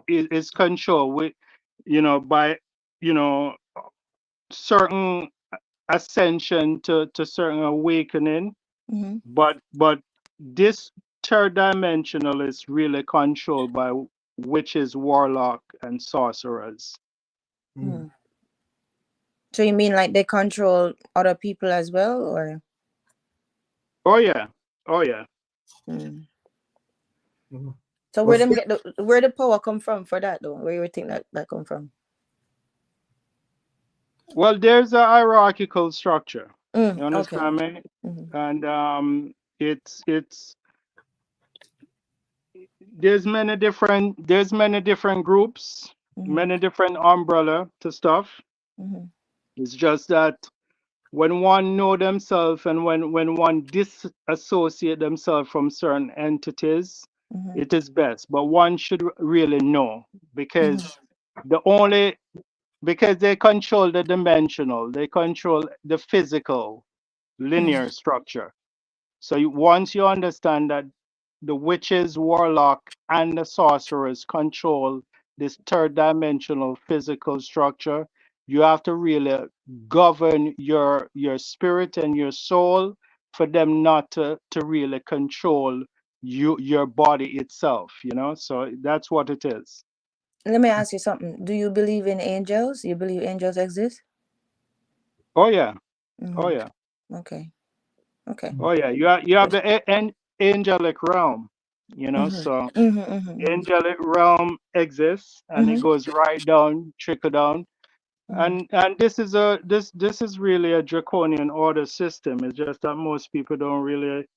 [SPEAKER 2] is control with by certain ascension to certain awakening. But this third dimensional is really controlled by witches, warlock, and sorcerers.
[SPEAKER 3] So you mean like they control other people as well, or?
[SPEAKER 2] Oh yeah.
[SPEAKER 3] So where them get where the power come from for that though? Where you think that come from?
[SPEAKER 2] Well, there's a hierarchical structure. You understand me? And it's there's many different groups, many different umbrella to stuff. It's just that when one know themselves and when one disassociate themselves from certain entities, it is best. But one should really know because because they control the dimensional, they control the physical linear structure. So once you understand that the witches, warlock, and the sorcerers control this third dimensional physical structure, you have to really govern your spirit and your soul for them not to really control your body itself, So that's what it is.
[SPEAKER 3] Let me ask you something. Do you believe in angels? You believe angels exist?
[SPEAKER 2] Oh yeah. Oh yeah.
[SPEAKER 3] Okay.
[SPEAKER 2] Oh yeah. You have the angelic realm, you know. So
[SPEAKER 3] Mm-hmm.
[SPEAKER 2] angelic realm exists, and it
[SPEAKER 3] Mm-hmm.
[SPEAKER 2] goes right down, trickle down, and this is really a draconian order system. It's just that most people don't really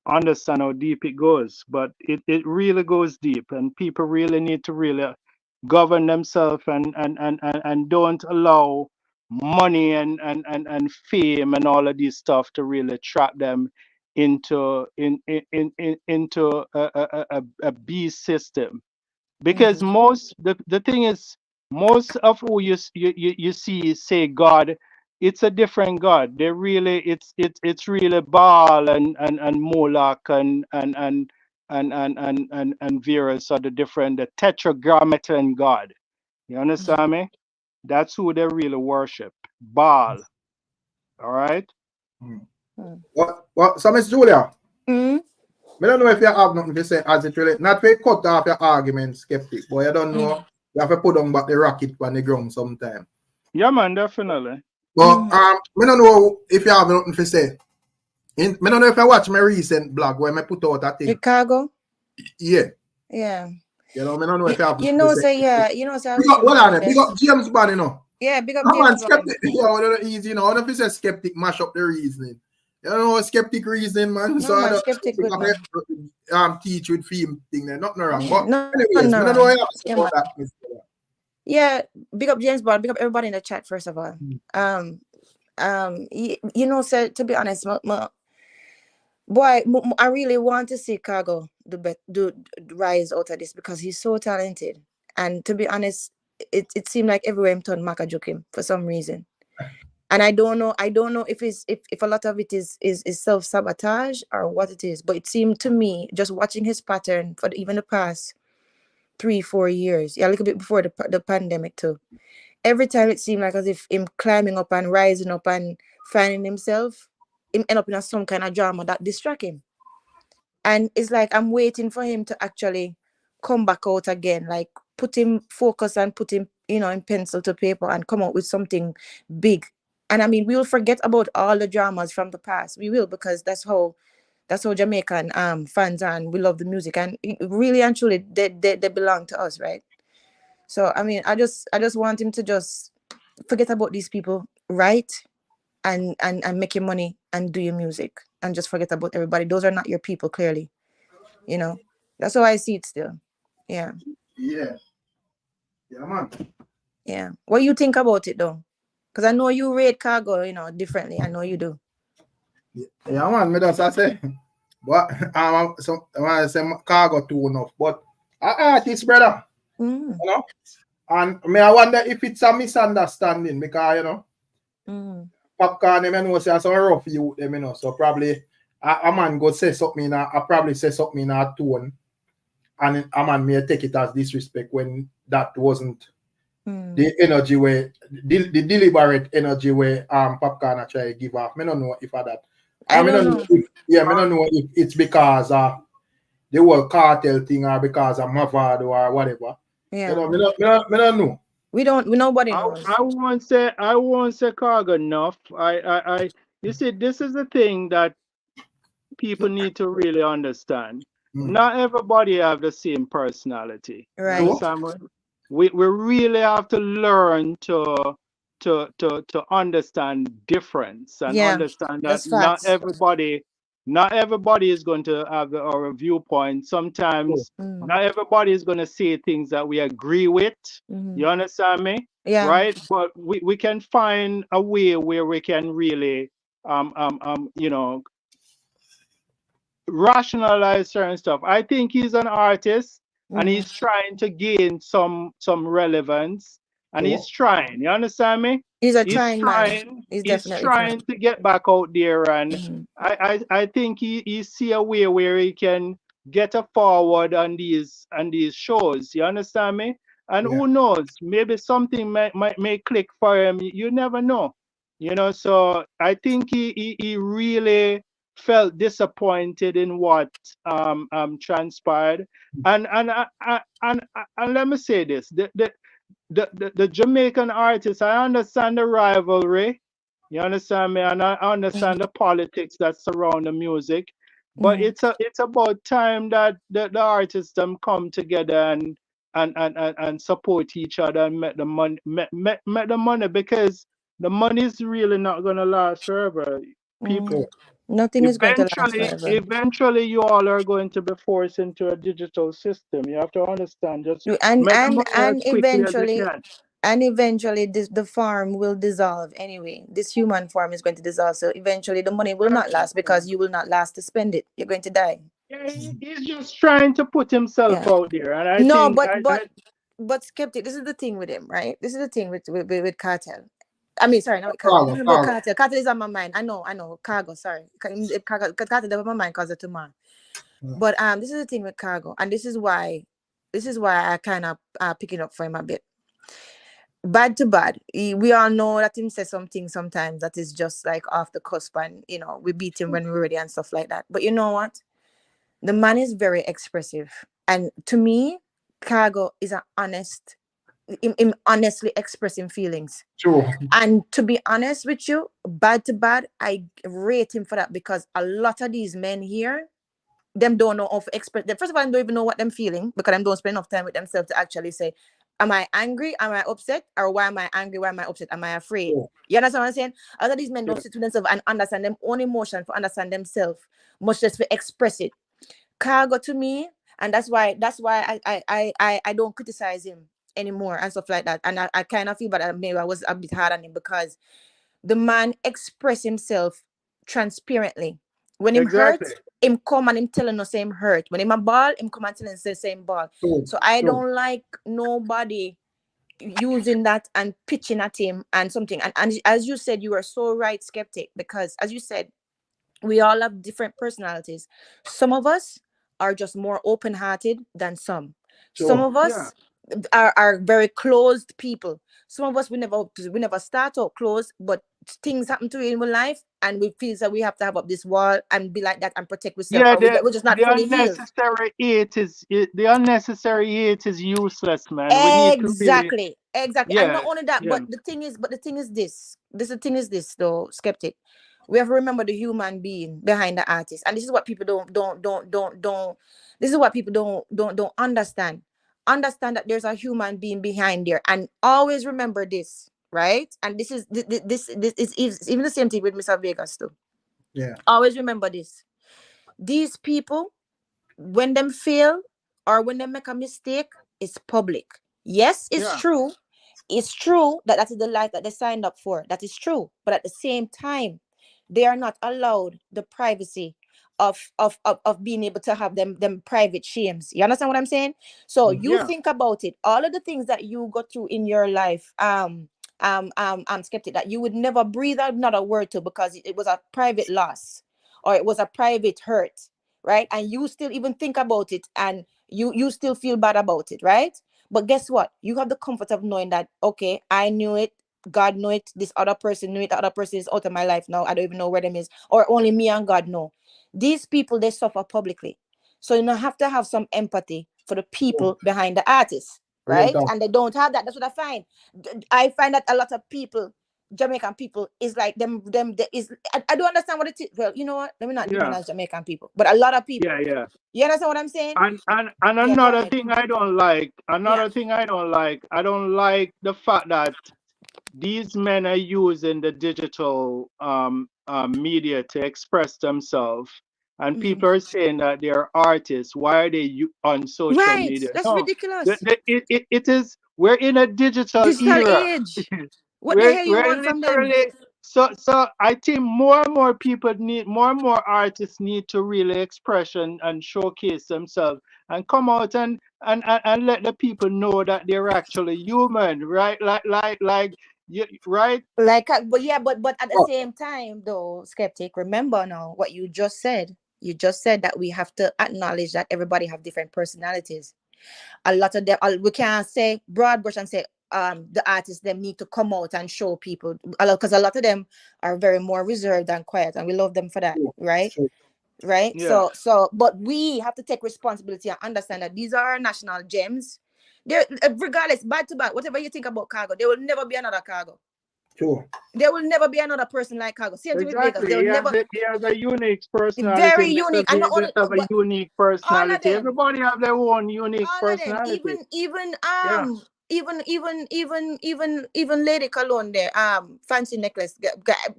[SPEAKER 2] understand how deep it goes, but it really goes deep, and people really need to really govern themselves, and don't allow money and fame and all of these stuff to really trap them into a beast system. Because the thing is, most of who you see say God, it's a different God. They really, it's really Baal and Moloch and Virus are the different, the tetragrammaton God. You understand me? That's who they really worship, Baal. All right.
[SPEAKER 1] What, so Miss Julia,
[SPEAKER 3] Mm-hmm.
[SPEAKER 1] I don't know if you have nothing to say as it relates. Not to cut off your argument, skeptic, but I don't know. You have to put on back the rocket on the ground sometime.
[SPEAKER 2] Yeah, man, definitely.
[SPEAKER 1] But I don't know if you have nothing to say. I don't know if I watch my recent blog where I put out a thing.
[SPEAKER 3] Khago?
[SPEAKER 1] Yeah.
[SPEAKER 3] Yeah.
[SPEAKER 1] You know, I don't know if you have
[SPEAKER 3] You know, say yeah, you know, say
[SPEAKER 1] big up, hold on, big up James Bond, you know.
[SPEAKER 3] Yeah, big up
[SPEAKER 1] Come on,
[SPEAKER 3] James Bond.
[SPEAKER 1] skeptic. Yo, easy, you know. I don't know if it's a skeptic mash up the reasoning. You know, skeptic reasoning, man.
[SPEAKER 3] No,
[SPEAKER 1] So
[SPEAKER 3] man,
[SPEAKER 1] I
[SPEAKER 3] skeptic good,
[SPEAKER 1] don't teach with theme thing there. Nothing wrong.
[SPEAKER 3] Yeah,
[SPEAKER 1] But anyways, I don't know what you have to say about that, Mr.
[SPEAKER 3] Yeah, big up James Bond, big up everybody in the chat first of all. You know, so to be honest, I really want to see Khago do rise out of this because he's so talented. And to be honest, it seemed like everywhere him turned Makajuk him for some reason. And I don't know if if a lot of it is self-sabotage or what it is, but it seemed to me, just watching his pattern for even the past 3-4 years, yeah, a little bit before the pandemic too. Every time it seemed like as if him climbing up and rising up and finding himself, him end up in some kind of drama that distract him. And it's like I'm waiting for him to actually come back out again, like put him focus and put him, in pencil to paper and come out with something big. And I mean, we will forget about all the dramas from the past. We will, because that's how Jamaican fans are, and we love the music, and really and truly they belong to us, right? So I mean, I just want him to just forget about these people, right? And make your money and do your music and just forget about everybody. Those are not your people, clearly. That's how I see it still. Yeah.
[SPEAKER 1] Yeah. Yeah, man.
[SPEAKER 3] Yeah. What do you think about it though? Because I know you rate Khago, differently. I know you do.
[SPEAKER 1] Yeah, man. Me just I say, but so I say Khago too enough. But artist, brother. You know, and I wonder if it's a misunderstanding because Popcaan, them know say some rough youth, them so probably a man go say something, I probably say something in a tone, and a man may take it as disrespect when that wasn't the energy where the deliberate energy where Popcaan try to give off. I don't know if that.
[SPEAKER 3] I don't know.
[SPEAKER 1] I don't know if it's because the whole cartel thing or because of Mavado or whatever.
[SPEAKER 3] Yeah.
[SPEAKER 1] I don't know.
[SPEAKER 3] Nobody knows.
[SPEAKER 2] I won't say Khago enough. You see, this is the thing that people need to really understand. Not everybody have the same personality.
[SPEAKER 3] Right.
[SPEAKER 2] You understand? We really have to learn to understand difference and understand that not everybody is going to have our viewpoint. Sometimes not everybody is going to say things that we agree with. You understand me?
[SPEAKER 3] Yeah.
[SPEAKER 2] Right? But we can find a way where we can really rationalize certain stuff. I think he's an artist and he's trying to gain some relevance, and he's trying. You understand me?
[SPEAKER 3] He's trying man. He's definitely
[SPEAKER 2] trying to get back out there, and I think he see a way where he can get a forward on these shows. You understand me? And who knows? Maybe something may click for him. You never know. So I think he really felt disappointed in what transpired, and let me say this: the Jamaican artists, I understand the rivalry, you understand me, and I understand the politics that surround the music, But it's about time that the artists them come together and support each other and make the money make the money, because the money is really not gonna last forever. People
[SPEAKER 3] Nothing is going to last forever.
[SPEAKER 2] eventually you all are going to be forced into a digital system. You have to understand. Just
[SPEAKER 3] And
[SPEAKER 2] make the
[SPEAKER 3] and
[SPEAKER 2] money as
[SPEAKER 3] and
[SPEAKER 2] quickly as you
[SPEAKER 3] eventually,
[SPEAKER 2] can.
[SPEAKER 3] the farm will dissolve anyway. This human form is going to dissolve. So eventually the money will
[SPEAKER 2] Yeah,
[SPEAKER 3] not last because you will not last to spend it. You're going to die.
[SPEAKER 2] yeah, he's just trying to put himself
[SPEAKER 3] Yeah.
[SPEAKER 2] out there, and I
[SPEAKER 3] No,
[SPEAKER 2] think
[SPEAKER 3] but skeptic. This is the thing with him, right? This is the thing with Cartel. I mean, sorry, not with Cartel. This is about
[SPEAKER 1] Khago.
[SPEAKER 3] Cartel. Cartel is on my mind. I know. Khago. Sorry, Cartel is on my mind because of tomorrow. But this is the thing with Khago, and this is why I kind of picking up for him a bit. Bad to bad. We all know that him says something sometimes that is just like off the cusp, and we beat him when we're ready and stuff like that. But you know what? The man is very expressive, and to me, Khago is an honest. Him honestly expressing feelings.
[SPEAKER 1] True.
[SPEAKER 3] And to be honest with you, bad to bad, I rate him for that, because a lot of these men here, them don't know how to express. First of all, they don't even know what them feeling, because them don't spend enough time with themselves to actually say, am I angry? Am I upset? Or why am I angry? Why am I upset? Am I afraid?
[SPEAKER 1] Yeah.
[SPEAKER 3] You understand what I'm saying? A lot of these men don't sit with themselves and understand their own emotion, for understand themselves, much less to express it. Khago, to me, and that's why I don't criticize him anymore and stuff like that. And I kind of feel bad. Maybe I was a bit hard on him, because the man express himself transparently. When him hurt,
[SPEAKER 2] exactly.
[SPEAKER 3] him come and him telling us him hurt. When him a ball, him come and telling us the same ball.
[SPEAKER 1] True.
[SPEAKER 3] So I
[SPEAKER 1] True.
[SPEAKER 3] don't like nobody using that and pitching at him and something. And as you said, you are so right, skeptic, because as you said, we all have different personalities. Some of us are just more open-hearted than some. Some
[SPEAKER 1] True.
[SPEAKER 3] of us are very closed people. Some of us we never start out closed, but things happen to you in life, and we feel that we have to have up this wall and be like that and protect ourselves.
[SPEAKER 2] Yeah,
[SPEAKER 3] We're just not
[SPEAKER 2] the
[SPEAKER 3] fully healed.
[SPEAKER 2] unnecessary the unnecessary hate is useless, man. We need to really,
[SPEAKER 3] Exactly. And
[SPEAKER 2] yeah,
[SPEAKER 3] not only that,
[SPEAKER 2] yeah,
[SPEAKER 3] but the thing is this. The thing is this, though, skeptic. We have to remember the human being behind the artist. And this is what people don't this is what people don't understand. Understand that there's a human being behind there. And always remember this, right? And this is even the same thing with Mr. Vegas too.
[SPEAKER 1] Yeah.
[SPEAKER 3] Always remember this. These people, when them fail or when they make a mistake, it's public. Yes, it's
[SPEAKER 2] yeah,
[SPEAKER 3] true. It's true that is the life that they signed up for. That is true. But at the same time, they are not allowed the privacy of being able to have them private shames. You understand what I'm saying? So you
[SPEAKER 2] yeah,
[SPEAKER 3] think about it. All of the things that you go through in your life, I'm skeptic that you would never breathe out another word to, because it was a private loss or it was a private hurt, right? And you still even think about it, and you still feel bad about it, right? But guess what? You have the comfort of knowing that, okay, I knew it, God knew it, this other person knew it, the other person is out of my life now, I don't even know where them is, or only me and God know. These people, they suffer publicly. So you have to have some empathy for the people behind the artists,
[SPEAKER 1] Real
[SPEAKER 3] right?
[SPEAKER 1] talk.
[SPEAKER 3] And they don't have that. That's what I find. I find that a lot of people, Jamaican people, is like I don't understand what it is. Well, you know what? Let me not
[SPEAKER 2] yeah,
[SPEAKER 3] demonize Jamaican people, but a lot of people.
[SPEAKER 2] yeah, yeah.
[SPEAKER 3] You understand what I'm saying?
[SPEAKER 2] And
[SPEAKER 3] Yeah, go
[SPEAKER 2] another
[SPEAKER 3] ahead.
[SPEAKER 2] thing I don't like,
[SPEAKER 3] Yeah.
[SPEAKER 2] I don't like the fact that these men are using the digital media to express themselves, and people are saying that they're artists. Why are they on social
[SPEAKER 3] Right.
[SPEAKER 2] media?
[SPEAKER 3] That's
[SPEAKER 2] No,
[SPEAKER 3] ridiculous.
[SPEAKER 2] it is. We're in a digital
[SPEAKER 3] Digital
[SPEAKER 2] era.
[SPEAKER 3] age. What the hell you
[SPEAKER 2] We're
[SPEAKER 3] want from them?
[SPEAKER 2] literally, so I think more and more people need, more and more artists need to really express and showcase themselves and come out and let the people know that they're actually human, right? Right?
[SPEAKER 3] Like, but yeah, but at the
[SPEAKER 1] Oh,
[SPEAKER 3] same time, though, skeptic, remember now what you just said. You just said that we have to acknowledge that everybody have different personalities. A lot of them, we can't say broad brush and say the artists them need to come out and show people a lot, because a lot of them are very more reserved and quiet, and we love them for that,
[SPEAKER 1] true.
[SPEAKER 3] right?
[SPEAKER 1] True.
[SPEAKER 3] Right.
[SPEAKER 2] Yeah.
[SPEAKER 3] So but we have to take responsibility and understand that these are our national gems. They're regardless, bad to bad, whatever you think about Khago, there will never be another Khago.
[SPEAKER 1] True.
[SPEAKER 3] There will never be another person like Khago. Same thing with Vegas. There will never.
[SPEAKER 2] He has a unique personality.
[SPEAKER 3] Very unique.
[SPEAKER 2] And not only have a unique personality.
[SPEAKER 3] them,
[SPEAKER 2] everybody have their own unique
[SPEAKER 3] all
[SPEAKER 2] personality.
[SPEAKER 3] of them. Even Lady Cologne there, Fancy Necklace.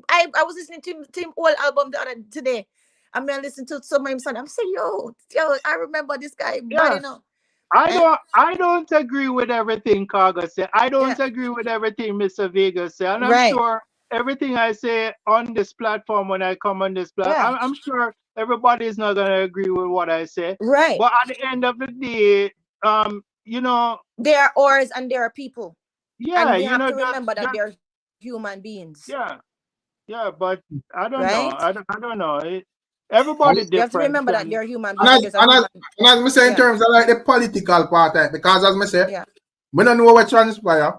[SPEAKER 3] I was listening to him whole album today. I'm gonna listen to some of him son. I'm saying, yo, I remember this guy.
[SPEAKER 2] Yeah.
[SPEAKER 3] You know.
[SPEAKER 2] I don't agree with everything Khago said. I don't agree with everything Mr. Vegas said. And I'm sure everything I say on this platform when I come on this platform, I'm sure everybody is not gonna agree with what I say.
[SPEAKER 3] Right.
[SPEAKER 2] But at the end of the day, you know,
[SPEAKER 3] there are ours and there are people.
[SPEAKER 2] Yeah,
[SPEAKER 3] and we have to remember that they're human beings.
[SPEAKER 2] Yeah, but I don't know. I don't know. Everybody different.
[SPEAKER 3] You have to remember that they're human
[SPEAKER 1] beings. And as I say in terms of like the political part, because as I say, we don't know what transpire.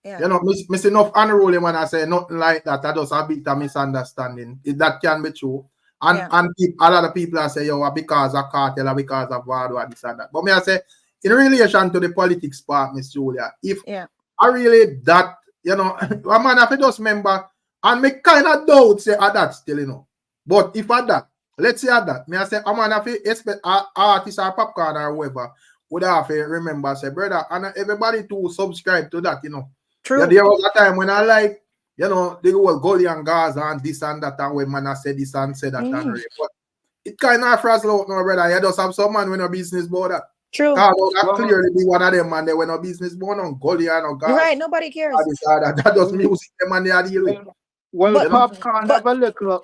[SPEAKER 1] You know, miss enough unruly when I say nothing like that. I just a bit of misunderstanding. That can be true. And a lot of people are say, yo, because of cartel or because of Vybz and this and that. But me I say, in relation to the politics part, Miss Julia, if I really that, you know, a man if I just remember, and me kind of doubt say that still, you know. But if at that, let's say at that, me I say, a man if I expect artist or Popcaan or whoever would have to remember, say, brother, and everybody to subscribe to that, you know.
[SPEAKER 3] True.
[SPEAKER 1] Yeah, there was a time when I like, you know, they go Gully and Gaza and this and that, and when man I said this and said that, and but it kind of frazzle out now, brother. You just have some man with no business about that.
[SPEAKER 3] True.
[SPEAKER 1] That clearly be one of them, man. They were no business born on Gully and no Gaza.
[SPEAKER 3] Right, nobody cares.
[SPEAKER 1] That does music, them and they are dealing.
[SPEAKER 2] Well, Popcaan have a little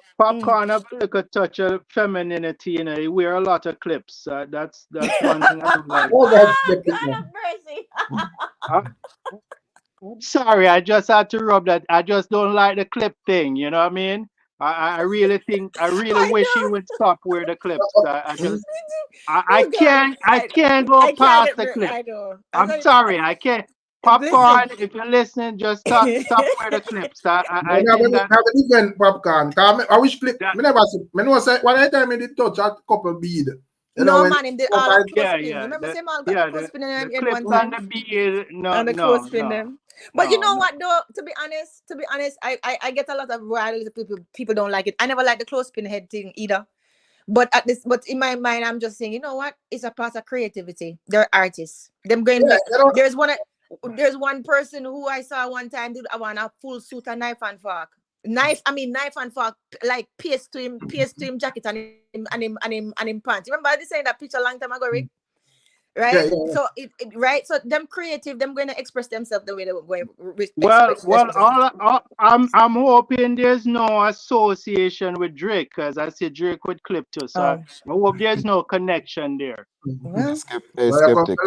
[SPEAKER 2] touch of femininity, you know. He wear a lot of clips. That's one thing I don't like.
[SPEAKER 3] God of mercy.
[SPEAKER 2] Sorry, I just had to rub that. I just don't like the clip thing. You know what I mean? I really wish he would stop wearing the clips. I can't go past the clip. I'm sorry, I can't. Popcaan, if you're listening, just stop wearing the clips. I think that
[SPEAKER 1] have a different Popcaan. I wish clip. I never see. I know say one time I did touch a couple bead.
[SPEAKER 3] No man, in the all remember same all got the close spin them
[SPEAKER 2] in one time. And the bead, no.
[SPEAKER 3] Them. But you know what though? To be honest, I get a lot of royalties. People don't like it. I never like the close spin head thing either. But in my mind, I'm just saying, you know what? It's a part of creativity. They're artists. Them going back. There's one person who I saw one time did want a full suit and knife and fork. Knife and fork like pierced to him jacket and him pants. Remember I saying that picture a long time ago, Rick? Right? Yeah. So right. So them creative, them going to express themselves the way they were going.
[SPEAKER 2] I'm hoping there's no association with Drake, because I see Drake with clip too. So I hope there's no connection there.
[SPEAKER 3] Well,
[SPEAKER 4] skeptic.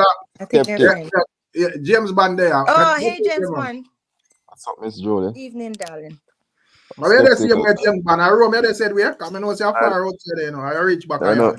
[SPEAKER 3] I think they're friends.
[SPEAKER 1] Yeah, James Bond there.
[SPEAKER 3] Oh, hey James Bond.
[SPEAKER 4] What's up, Miss Julie?
[SPEAKER 3] Evening, darling.
[SPEAKER 1] Where they see James Bond? I remember they said we are coming. Was your far out there? You know, I reach back.
[SPEAKER 4] You know,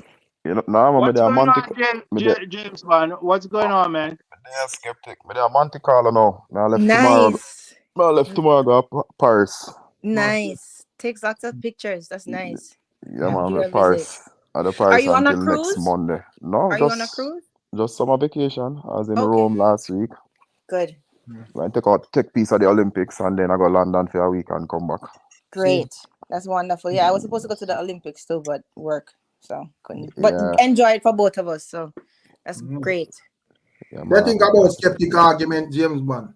[SPEAKER 4] now I'm
[SPEAKER 2] what's going on, James Bond? What's going on, man?
[SPEAKER 4] I'm skeptic. I'm Monte Carlo now. I left
[SPEAKER 3] nice.
[SPEAKER 4] tomorrow. I left tomorrow. Go to Paris.
[SPEAKER 3] Nice. Takes lots of pictures. That's nice.
[SPEAKER 4] Yeah, man. I'm Paris. Are
[SPEAKER 3] you on a cruise?
[SPEAKER 4] Next Monday. No,
[SPEAKER 3] are you on a cruise?
[SPEAKER 4] Just summer vacation. I was in Rome last week.
[SPEAKER 3] Good.
[SPEAKER 4] I take piece of the Olympics and then I go to London for a week and come back.
[SPEAKER 3] Great. That's wonderful. Yeah, I was supposed to go to the Olympics too, but work. So couldn't. But enjoy it for both of us. So that's great.
[SPEAKER 1] Yeah, what do you think about skeptic argument, James Bond?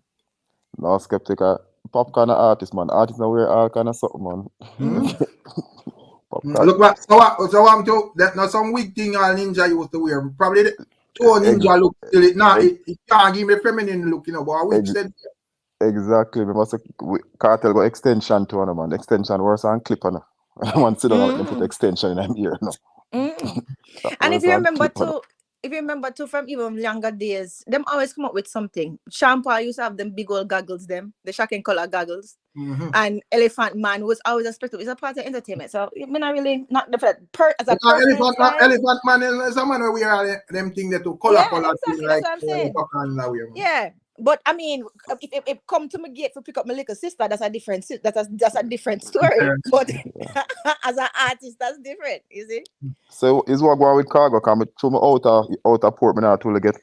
[SPEAKER 4] No, skeptic. Popcaan artist, man. Artists now wear all kind of something, man.
[SPEAKER 1] Look, so I'm to that now some weak thing all ninja used to wear. Probably the ninja look till it now. It can't give me feminine look, you know, but we said
[SPEAKER 4] exactly. We must cartel go extension to one man. Extension worse than clip on. I want to sit down and put extension in my ear now.
[SPEAKER 3] And if you remember too from even younger days, them always come up with something. Shampoo used to have them big old goggles, the shocking color goggles. And Elephant Man was always a spectacle. It's a part of entertainment. So I mean, I really not the as a
[SPEAKER 1] Elephant Man is someone where we are them thing that to color
[SPEAKER 3] exactly,
[SPEAKER 1] like
[SPEAKER 3] that's what I'm saying. Yeah. But I mean, if come to my gate to pick up my little sister, that's a different story. But as an artist, that's different, is it?
[SPEAKER 4] So is what going with Khago? Come through my outer port, me now to get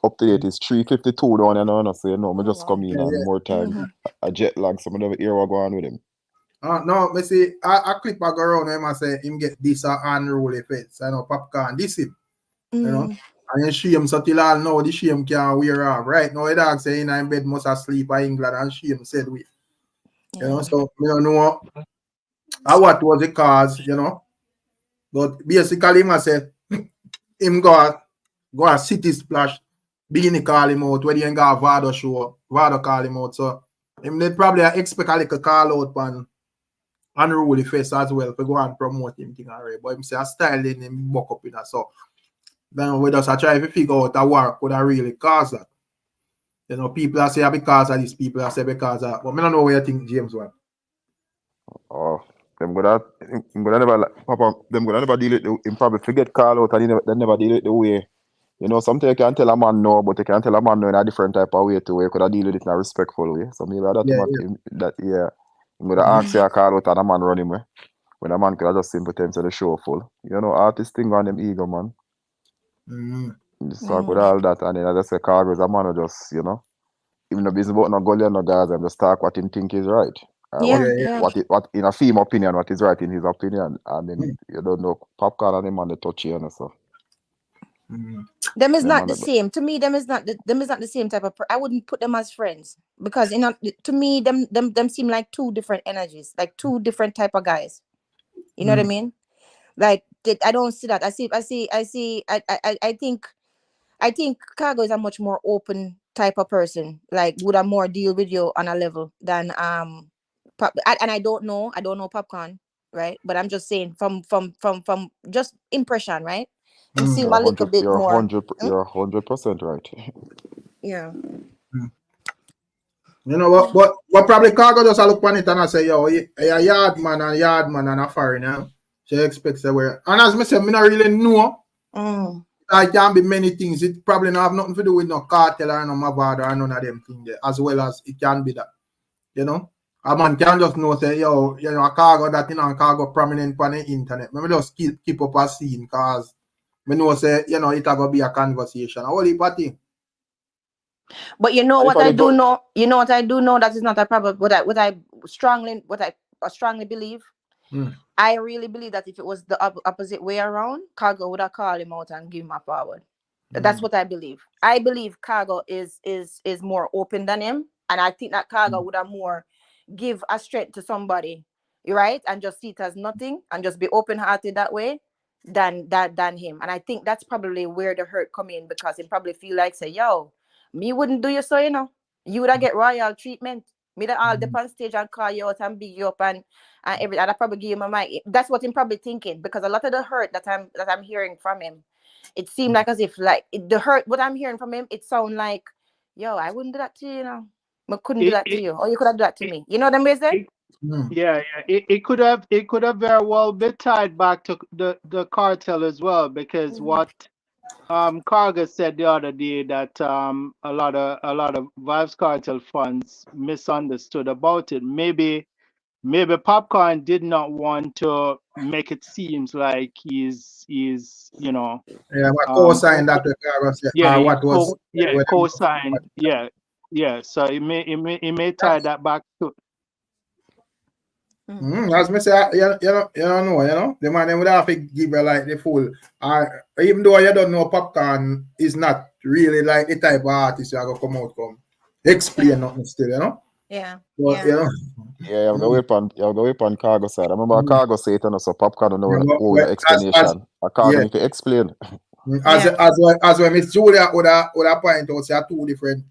[SPEAKER 4] up to date is 3:52 down, you know, so you know, I just
[SPEAKER 3] wow.
[SPEAKER 4] come in
[SPEAKER 1] Yeah,
[SPEAKER 4] and
[SPEAKER 1] yeah.
[SPEAKER 4] more time. A jet lag, some of them hear what go on with him.
[SPEAKER 1] No, me see, I clip back around him and say him get this unruly face. I know Popcaan, this him, you know. And then shame so till all now the shame can't wear off. Right now the dog say in bed must asleep in England and shame said we. You know, so we don't know what was the cause, you know. But basically him say him go a city splash, Beanie call him out, when he ain't got a Vado show, Vado call him out. So him they probably expect a little call out pan unruly face as well to go and promote him thing already. But him say a style in him buck up in that. So then we just try to figure out a work could have really cause that. You know, people are say because of this, people are say because of, but I don't know where you think James went.
[SPEAKER 4] Oh, them gonna never Papa, them gonna never deal it. Him probably forget call out and they never deal it the way. You know, sometimes you can tell a man no, but you can tell a man no in a different type of way too. Where you could have deal with it in a respectful way. So maybe that
[SPEAKER 1] Yeah,
[SPEAKER 4] I'm gonna ask you a call out and a man run him way. When a man could have just simple time to the show full. You know, artist thing on them ego, man. Just talk with all that, and then I just say Khago is a man who just, you know, even though business about no goal and no guys, and just talk what him think is right. What in a female opinion, what is right in his opinion. And then you don't know Popcaan and him on the touch, you know, so.
[SPEAKER 3] Them is not the same. To me, them is not the same type of I wouldn't put them as friends because to me, them seem like two different energies, like two different type of guys. You know what I mean? Like I don't see that. I think Khago is a much more open type of person. Like would have more deal with you on a level than and I don't know Popcaan, right? But I'm just saying from just impression, right? Him seem a little bit more.
[SPEAKER 4] You're 100% right.
[SPEAKER 3] Yeah.
[SPEAKER 1] You know what probably Khago just look on it and I say, yo, a yard man and a foreigner. She expects the way. And as I said, I don't really know. It can be many things. It probably not have nothing to do with no cartel or no Mavado or none of them things there, as well as it can be that. You know? A man can just know say, yo, you know, a Khago that, you know, a Khago prominent on the internet. Maybe just keep up a scene because I know say, you know, it will be a conversation. A whole heap of thing.
[SPEAKER 3] But you know what I do know? You know what I do know that is not a problem. What I strongly believe. I really believe that if it was the opposite way around, Khago would have called him out and give him a forward. That's what I believe. I believe Khago is more open than him, and I think that Khago would have more give a strength to somebody, right, and just see it as nothing and just be open-hearted that way than him. And I think that's probably where the hurt come in because he probably feel like say, yo, me wouldn't do you so, you know, you would have get royal treatment. Me that all dip on stage and call you out and big you up and everything. And I probably give him a mic. That's what I'm probably thinking because a lot of the hurt that I'm hearing from him, it seemed like as if like the hurt what I'm hearing from him, it sound like, yo, I wouldn't do that to you, you know. I couldn't do that to you, or you could have done that to me. You know what I'm saying?
[SPEAKER 2] Yeah. It could have very well been tied back to the cartel as well because what Khago said the other day that a lot of Vybz Kartel fans misunderstood about it. Maybe Popcaan did not want to make it seems like he's you know
[SPEAKER 1] co-signed that Khago said, what was
[SPEAKER 2] co-signed so he may tie that back to
[SPEAKER 1] as me say, you know, the man would have to give you like the full. Even though you don't know Popcaan is not really like the type of artist you are gonna come out explain nothing still, you know.
[SPEAKER 3] Yeah.
[SPEAKER 1] But, you know.
[SPEAKER 4] Yeah, you have to whip on Khago side. I remember Khago say it and so Popcaan know your explanation. Khago need to explain.
[SPEAKER 1] As when Miss Julia would have point out, say two different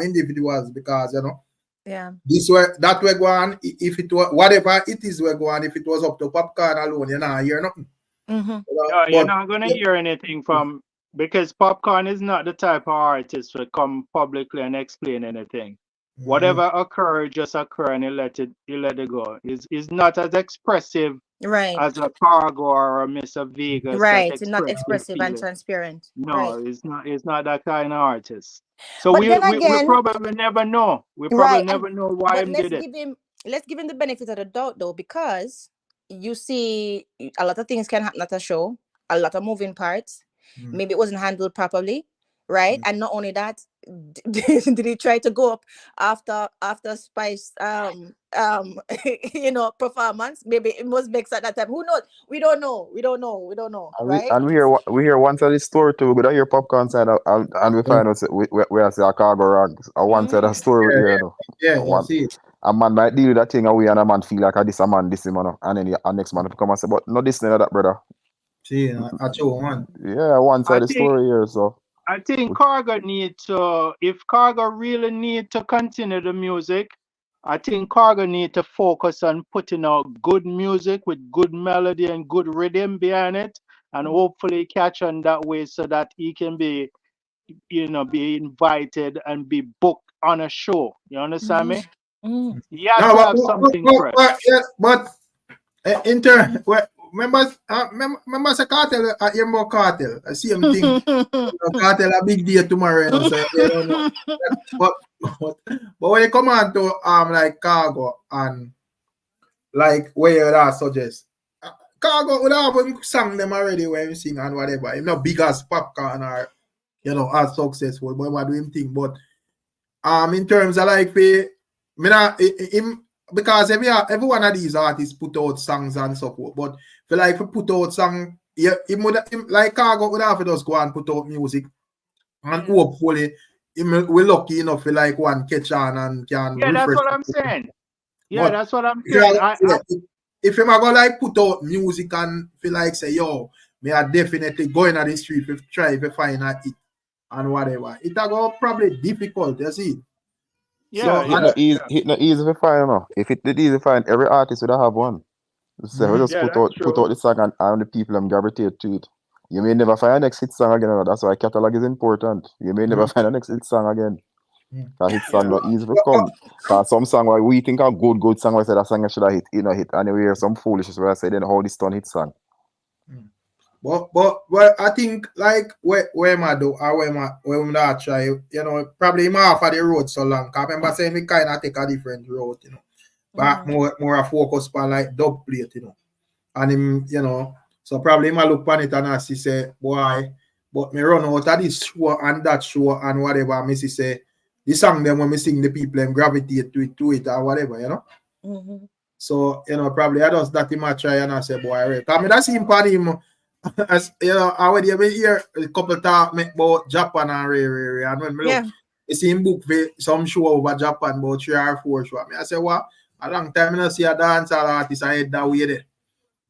[SPEAKER 1] individuals because you know.
[SPEAKER 3] Yeah.
[SPEAKER 1] This way, that way go on. If it was whatever it is, we go on. If it was up to Popcaan alone, you're not hear nothing.
[SPEAKER 2] No, you're not gonna hear anything from because Popcaan is not the type of artist to come publicly and explain anything. Whatever occurred, just occur and you let it go. Is not as expressive as a Khago or a Mr. Vegas.
[SPEAKER 3] Right, it's not expressive and transparent.
[SPEAKER 2] No, it's not that kind of artist. So we probably never know. We probably never know why he did it.
[SPEAKER 3] Let's give him the benefit of the doubt though, because you see a lot of things can happen at a show, a lot of moving parts. Maybe it wasn't handled properly. right? And not only that, did he try to go up after Spice you know, performance? Maybe it was mixed at that time. Who knows? We don't know, right?
[SPEAKER 4] We hear one side of the story too. We don't hear Popcaan side, and we find out we are say a Khago rags. One side of the story we hear, you know.
[SPEAKER 1] Yeah,
[SPEAKER 4] One,
[SPEAKER 1] you see.
[SPEAKER 4] a man might deal with that thing away, and a man feel like this a man, this him, you know. And then a next man come and say, but no this none of that, brother.
[SPEAKER 1] See, I show one.
[SPEAKER 4] Yeah, one side of the story here, so.
[SPEAKER 2] I think Khago need to, if Khago really need to continue the music, I think Khago need to focus on putting out good music with good melody and good rhythm behind it, and hopefully catch on that way so that he can be, you know, be invited and be booked on a show. You understand me? He has to have something fresh.
[SPEAKER 1] But remember say Kartel, hear more Kartel. I see him thing. Kartel a big day tomorrow, you know, so you don't know. But when it come on to like Khago and like where that suggest, Khago would have him sang them already when he sing and whatever. He's not big as Popcaan or, you know, as successful, but what do him think? But in terms of like because every one of these artists put out songs and so forth, but for like to put out song, like Khago would have to just go and put out music, and hopefully we're lucky enough for like one catch on and can.
[SPEAKER 2] Yeah, that's what I'm saying. Yeah, that's what I'm saying.
[SPEAKER 1] If you go like put out music and feel like say, yo, me are definitely going on the street to try to find a hit and whatever, it go probably difficult, you see.
[SPEAKER 2] Yeah,
[SPEAKER 1] so,
[SPEAKER 4] It's not easy to find, you know. If it easy to find, every artist would have one. So we just put out the song and the people gravitate to it. You may never find a next hit song again. That's why catalog is important. You may never find a next hit song again. That hit song not easy to come. Cause some song where we think a good song, we say that song should have hit, you know, hit. And we hear some foolishness where I say then how this done hit song.
[SPEAKER 1] But I think like where Mavado or where I try, you know, probably him off of the road so long. Cause I remember saying we kind of take a different road, you know. But more a focus on like dub plate, you know. And him, you know, so probably him look on it and I see say, boy, but me run out of this show and that show and whatever. Me see say the song them when me sing the people and gravitate to it or whatever, you know. So, you know, probably I just that him I try and I say, boy, right. Cause me that's him for him. As you know, I already hear a couple talk about Japan and and when me look, you see him book for some show over Japan about 3 or 4 shows. I say, what? A long time I see a dancehall artist I head that way there,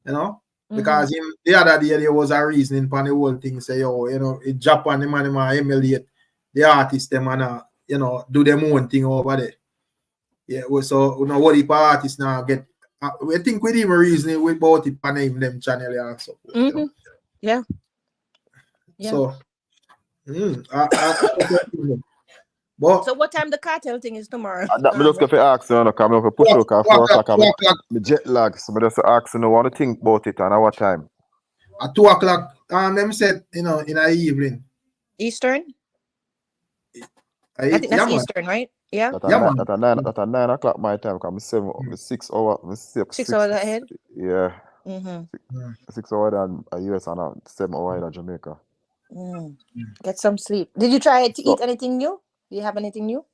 [SPEAKER 1] you know, because him the other day there was a reasoning for the whole thing. Say, yo, you know, in Japan the man emulate the artist them and you know do them own thing over there. Yeah, so you know what the artists now get. We think with him reasoning about it and name them channel and so forth. You know?
[SPEAKER 3] Yeah.
[SPEAKER 1] So,
[SPEAKER 3] so what time the Kartel thing is tomorrow?
[SPEAKER 4] That me just go for ask you, come up for push out at 4 o'clock. Me jet lag, so me just ask you what to think about it and at what time.
[SPEAKER 1] At 2 o'clock, them said, you know, in the evening.
[SPEAKER 3] Eastern? I think that's Eastern, right? Yeah.
[SPEAKER 4] That's at 9 o'clock my time. Come 6 hours.
[SPEAKER 3] 6 hours ahead.
[SPEAKER 4] Yeah. 6 hours than US and 7 hours in Jamaica.
[SPEAKER 3] Get some sleep. Did you try to eat anything new? Do you have anything new?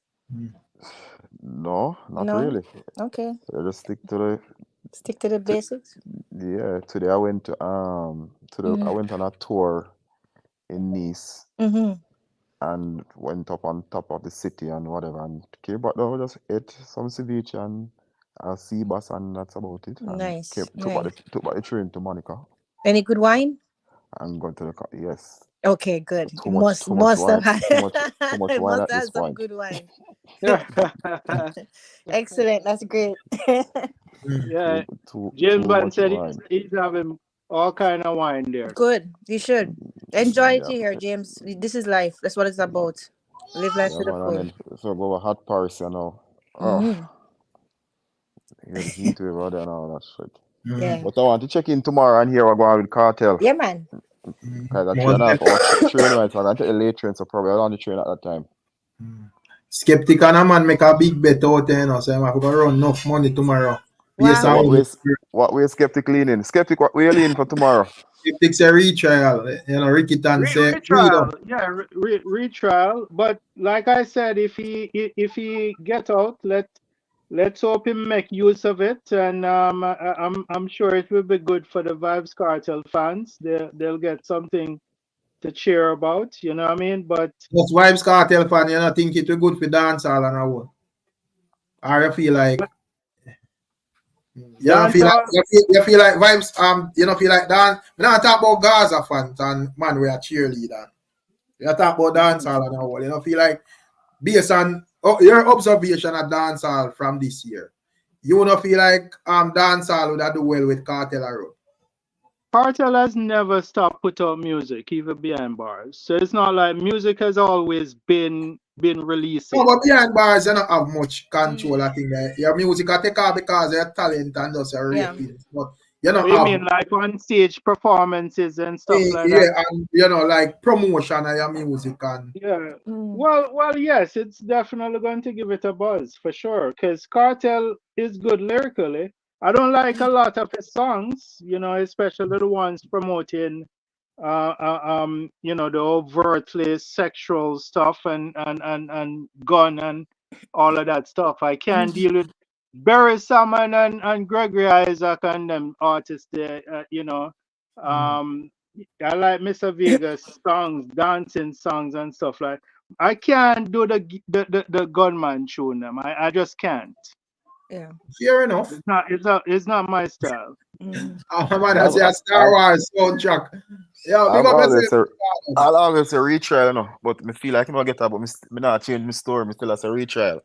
[SPEAKER 4] No, not really.
[SPEAKER 3] Okay.
[SPEAKER 4] So just stick to
[SPEAKER 3] the basics.
[SPEAKER 4] Yeah. Today I went to I went on a tour in Nice. And went up on top of the city and whatever, and came back down, just ate some ceviche and a sea bass, and that's about it. And
[SPEAKER 3] nice.
[SPEAKER 4] Took back the train to Monica.
[SPEAKER 3] Any good wine?
[SPEAKER 4] I'm going to
[SPEAKER 3] yes. Okay, good.
[SPEAKER 4] Too much wine
[SPEAKER 3] Must have some good wine. Excellent. That's great.
[SPEAKER 2] Yeah. James Bond said he's having all kind of wine there.
[SPEAKER 3] Good. You should enjoy it here, James. This is life. That's what it's about. Live life to the full.
[SPEAKER 4] So go a hot Paris, you know. Here's the heat wave out there and all that shit.
[SPEAKER 3] Yeah.
[SPEAKER 4] But I want to check in tomorrow and hear what's going on with Kartel.
[SPEAKER 3] Yeah, man.
[SPEAKER 4] Because I train right, so I'm going to take a late train, so probably I'll on the train at that time.
[SPEAKER 1] Skeptic and a man make a big bet out there, you know, so I'm going to run enough money tomorrow.
[SPEAKER 4] Wow. What we're Skeptic leaning? Skeptic, what we're leaning for tomorrow?
[SPEAKER 1] If it's a retrial, Ricky Tan say
[SPEAKER 2] Retrial, yeah, retrial. But like I said, if he get out, let's hope him make use of it, and I'm sure it will be good for the Vybz Kartel fans. They'll get something to cheer about. You know what I mean? But
[SPEAKER 1] just Vybz Kartel fan, you know, think it will good for dancehall and all. Or you feel like you feel like Vybz you know feel like dance. We don't talk about Gaza fans and man we are cheerleader. You talk about dancehall and all. You know feel like based on your observation of dancehall from this year, you don't feel like dancehall would have do well with Kartel around.
[SPEAKER 2] Kartel has never stopped put out music, even behind bars. So it's not like music has always been releasing.
[SPEAKER 1] No, but behind bars, you don't have much control. I think your music I take off because your talent and just your ratings. But you know,
[SPEAKER 2] you mean like on stage performances and stuff like that?
[SPEAKER 1] Yeah, and you know, like promotion of your music and
[SPEAKER 2] Well, yes, it's definitely going to give it a buzz for sure. Because Kartel is good lyrically. I don't like a lot of his songs, you know, especially the ones promoting, you know, the overtly sexual stuff and gun and all of that stuff. I can't deal with Barry Salmon and Gregory Isaac and them artists there, you know. I like Mr. Vegas songs, dancing songs and stuff like. I can't do the gunman tune them. I just can't.
[SPEAKER 3] Yeah.
[SPEAKER 1] Fair enough.
[SPEAKER 2] It's not my style.
[SPEAKER 1] Oh man, that's a Star Wars soundtrack. Yeah,
[SPEAKER 4] I'll always say retrial, you know, but I feel like I'm gonna get up, but me not change my story. Me still as a retrial.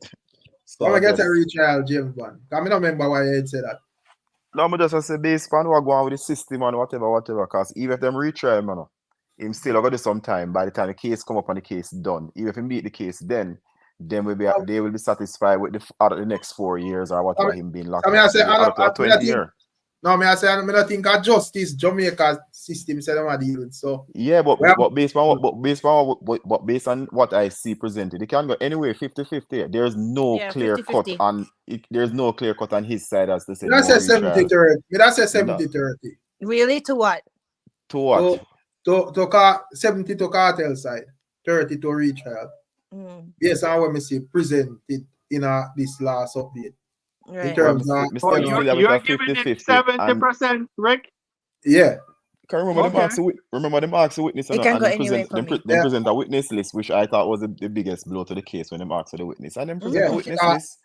[SPEAKER 1] So I get a retrial, James Bond. I don't remember why you said that.
[SPEAKER 4] No, I just say based on what go on with the system and whatever. Cause even if them retrial, man, him still gonna do some time. By the time the case come up and the case done, even if he beat the case, then they will be satisfied with the next 4 years or whatever him being locked.
[SPEAKER 1] I say,
[SPEAKER 4] up 20 years.
[SPEAKER 1] No, I don't think a justice Jamaica system said I'm deal with. So
[SPEAKER 4] yeah, but based on what I see presented, it can go anyway 50-50. There's no clear 50-50. Cut on it. There's no clear cut on his side as to say.
[SPEAKER 1] That's a 70-30. That's a 70-30.
[SPEAKER 3] Really? To what?
[SPEAKER 4] To what?
[SPEAKER 1] To 70 to Kartel side, 30 to retrial. Yes, I want to see presented in this last update.
[SPEAKER 3] Right.
[SPEAKER 1] In terms of
[SPEAKER 2] you're giving it 70%, Rick?
[SPEAKER 1] Yeah.
[SPEAKER 4] Can remember the marks of witness and they present a witness list, which I thought was the biggest blow to the case when they marks for the witness. And then present a witness list.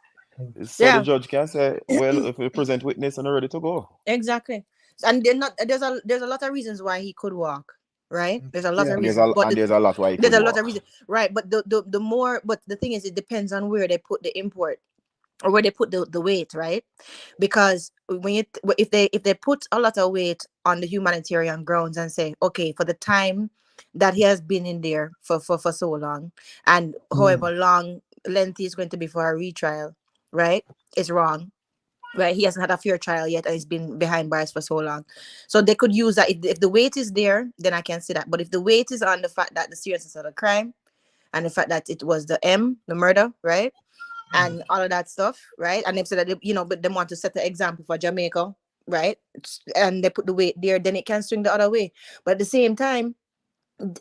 [SPEAKER 4] So the judge can say, well, if we present witness and they're ready to go.
[SPEAKER 3] Exactly. And there's a lot of reasons why he could walk. Right, there's a lot of reasons,
[SPEAKER 4] there's a lot why
[SPEAKER 3] there's a lot of reasons, right? But the more, but the thing is, it depends on where they put the import or where they put the weight, right? Because if they put a lot of weight on the humanitarian grounds and say, okay, for the time that he has been in there for so long, and however long length is going to be for a retrial, right? It's wrong. Right, he hasn't had a fair trial yet, and he's been behind bars for so long. So they could use that. If the weight is there, then I can see that. But if the weight is on the fact that the seriousness of the crime, and the fact that it was the murder, right, and all of that stuff, right, and they've said that but they want to set the example for Jamaica, right, and they put the weight there, then it can swing the other way. But at the same time,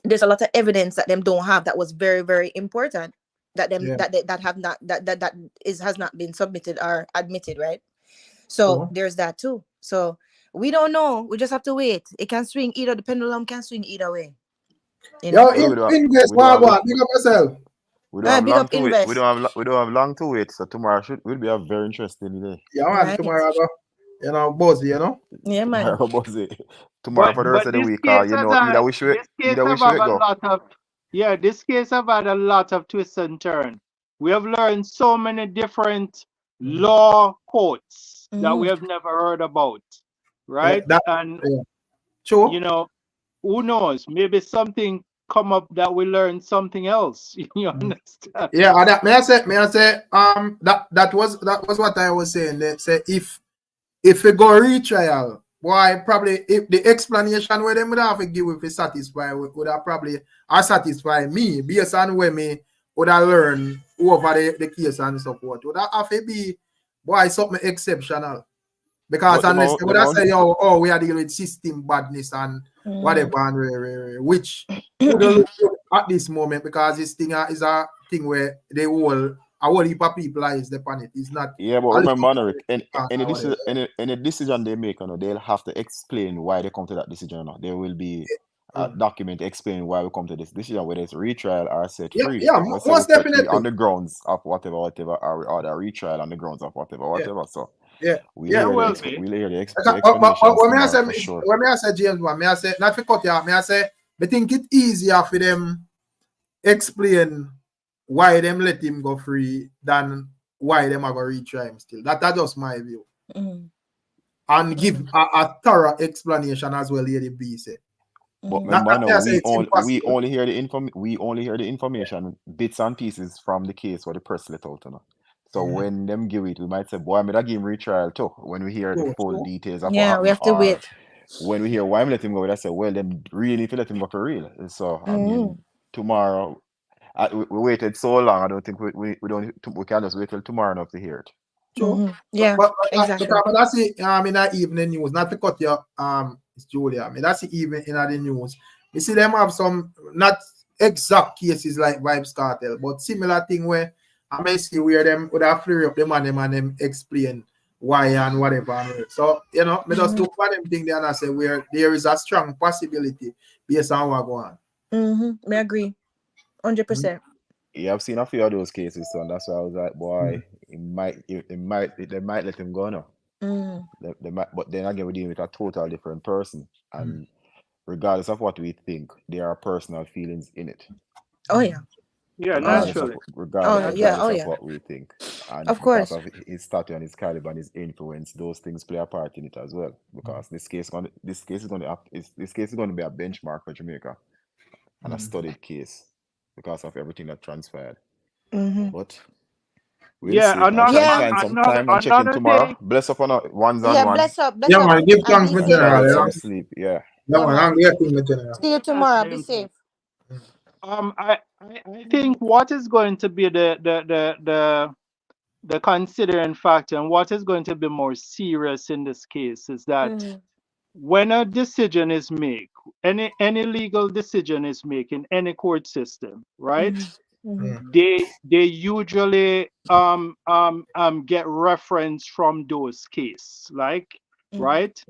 [SPEAKER 3] there's a lot of evidence that them don't have that was very, very important that has not been submitted or admitted, right? So there's that too. So we don't know. We just have to wait. It can swing either. The pendulum can swing either way.
[SPEAKER 1] Yo, invest. Big up yourself.
[SPEAKER 4] We don't have long to wait. So tomorrow will be a very interesting day.
[SPEAKER 1] Yeah, man. Right. Tomorrow, buzzy,
[SPEAKER 3] Yeah, man.
[SPEAKER 4] Buzzy. Tomorrow for the rest of the week. Either we should go.
[SPEAKER 2] This case have had a lot of twists and turns. We have learned so many different law courts that we have never heard about, right?
[SPEAKER 1] Sure.
[SPEAKER 2] Who knows? Maybe something come up that we learn something else. You understand?
[SPEAKER 1] Yeah, may I say, that was what I was saying. They say if we go retrial, why probably if the explanation where them would have to give if it satisfy would have probably satisfy me based on where me would have learned over the case and so forth. Would have to be something exceptional. Because unless they would have said, we are dealing with system badness and whatever, and which would look good at this moment because this thing is a thing where they all a whole heap of people is upon it. It's not.
[SPEAKER 4] Yeah, but remember, Rick, any
[SPEAKER 1] whatever.
[SPEAKER 4] decision, any decision they make, they'll have to explain why they come to that decision. There will be a document explaining why we come to this decision, whether it's retrial or set free.
[SPEAKER 1] Yeah,
[SPEAKER 4] Let's
[SPEAKER 1] most
[SPEAKER 4] say set free
[SPEAKER 1] definitely.
[SPEAKER 4] on the grounds of whatever, or the retrial on the grounds of whatever. So we'll hear the explanations for sure.
[SPEAKER 1] When I say James, man, I say not for cut you out. I say I think it's easier for them explain why them let him go free than why them are going to retry him still. That's just my view. And give a thorough explanation as well, Lady B said.
[SPEAKER 4] But remember, we only hear the information, bits and pieces from the case where the press let out. So when them give it, we might say, boy, I'm gonna give him retrial too. When we hear the full details of what happened,
[SPEAKER 3] we have to wait.
[SPEAKER 4] When we hear why I'm letting him go, I say, well, them really need to let him go for real. So I mean, tomorrow. We waited so long. I don't think we can just wait till tomorrow enough to hear it.
[SPEAKER 1] True.
[SPEAKER 3] Yeah,
[SPEAKER 1] but
[SPEAKER 3] exactly.
[SPEAKER 1] But that's it. In that evening news, not to cut you, it's Julia. I mean, that's the evening in the news. You see them have some not exact cases like Vybz Kartel, but similar thing where I may see where them would have flare up them and them explain why and whatever. So me just look for them thing there and I say where there is a strong possibility based on what going on.
[SPEAKER 3] I agree. 100%.
[SPEAKER 4] Yeah, I've seen a few of those cases, so that's why I was like, boy, they might let him go now. They might, but then again, we're dealing with a total different person, and regardless of what we think, there are personal feelings in it.
[SPEAKER 3] Oh yeah.
[SPEAKER 2] Yeah, naturally.
[SPEAKER 4] Regardless of what we think, and
[SPEAKER 3] of course,
[SPEAKER 4] because of his stature and his caliber and his influence, those things play a part in it as well. Because this case is going to be a benchmark for Jamaica, and a studied case. Because of everything that transpired. But we'll see. Find some time and check in tomorrow.
[SPEAKER 2] Thing.
[SPEAKER 4] Bless up on ones on one.
[SPEAKER 3] Bless up.
[SPEAKER 1] Man, give thanks for general.
[SPEAKER 4] Get some sleep. Yeah.
[SPEAKER 1] Man,
[SPEAKER 3] see you tomorrow. Be safe.
[SPEAKER 2] I think what is going to be the considering factor and what is going to be more serious in this case is that when a decision is made, any legal decision is made in any court system, right? They usually get reference from those cases, like right,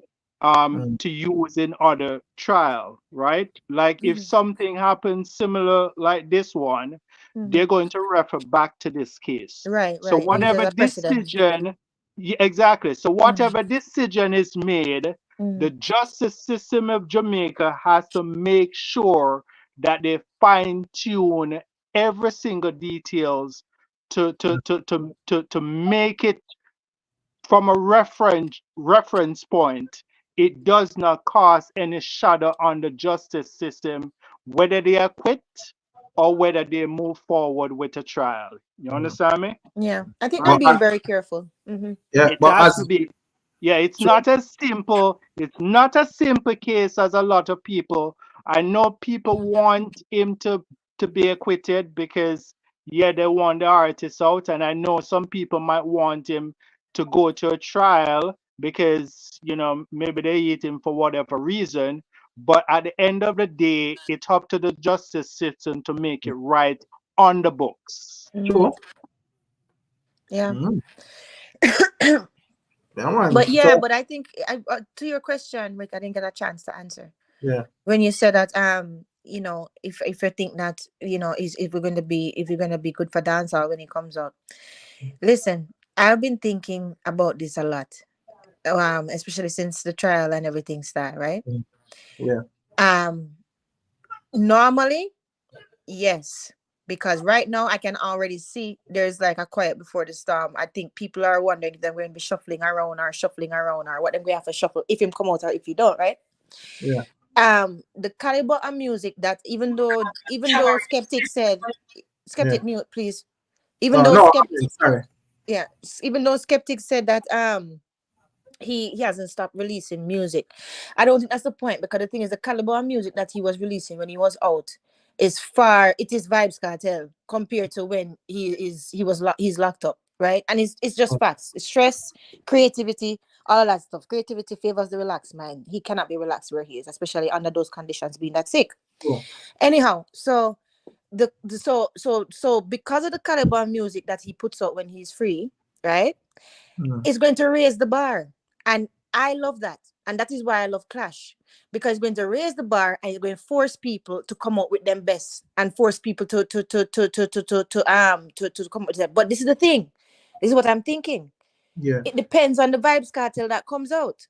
[SPEAKER 2] to use in other trial, right? Like if something happens similar like this one, they're going to refer back to this case,
[SPEAKER 3] right?
[SPEAKER 2] So whatever decision, exactly. So whatever decision is made. The justice system of Jamaica has to make sure that they fine-tune every single details to make it from a reference point. It does not cast any shadow on the justice system, whether they acquit or whether they move forward with a trial. You understand me?
[SPEAKER 3] Yeah, I think they're being very careful.
[SPEAKER 1] Yeah,
[SPEAKER 2] it has to be. Yeah, it's not as simple. It's not a simple case as a lot of people. I know people want him to be acquitted because they want the artist out, and I know some people might want him to go to a trial because maybe they hate him for whatever reason. But at the end of the day, it's up to the justice system to make it right on the books.
[SPEAKER 1] Sure.
[SPEAKER 3] Yeah. But I think to your question, Rick, I didn't get a chance to answer.
[SPEAKER 1] Yeah.
[SPEAKER 3] When you said that, if you think that, if you're gonna be good for dancehall when it comes out, listen, I've been thinking about this a lot, especially since the trial and everything started, right?
[SPEAKER 1] Yeah.
[SPEAKER 3] Normally, yes. Because right now I can already see there's like a quiet before the storm. I think people are wondering if they're going to be shuffling around or what they're going to have to shuffle if him come out or if you don't, right?
[SPEAKER 1] Yeah.
[SPEAKER 3] The caliber of music that even though skeptics said, mute please. Even though skeptics said that he hasn't stopped releasing music. I don't think that's the point, because the thing is the caliber of music that he was releasing when he was out is Vybz Kartel compared to when he's locked up, right? And it's just facts. It's stress, creativity, all of that stuff. Creativity favors the relaxed mind. He cannot be relaxed where he is, especially under those conditions, being that sick.
[SPEAKER 1] Sure.
[SPEAKER 3] Anyhow, so so because of the caliber of music that he puts out when he's free, right? It's going to raise the bar. And I love that. And that is why I love Clash. Because it's going to raise the bar and it's going to force people to come out with them best and force people to come with them. But this is the thing. This is what I'm thinking.
[SPEAKER 1] Yeah.
[SPEAKER 3] It depends on the Vybz Kartel that comes out.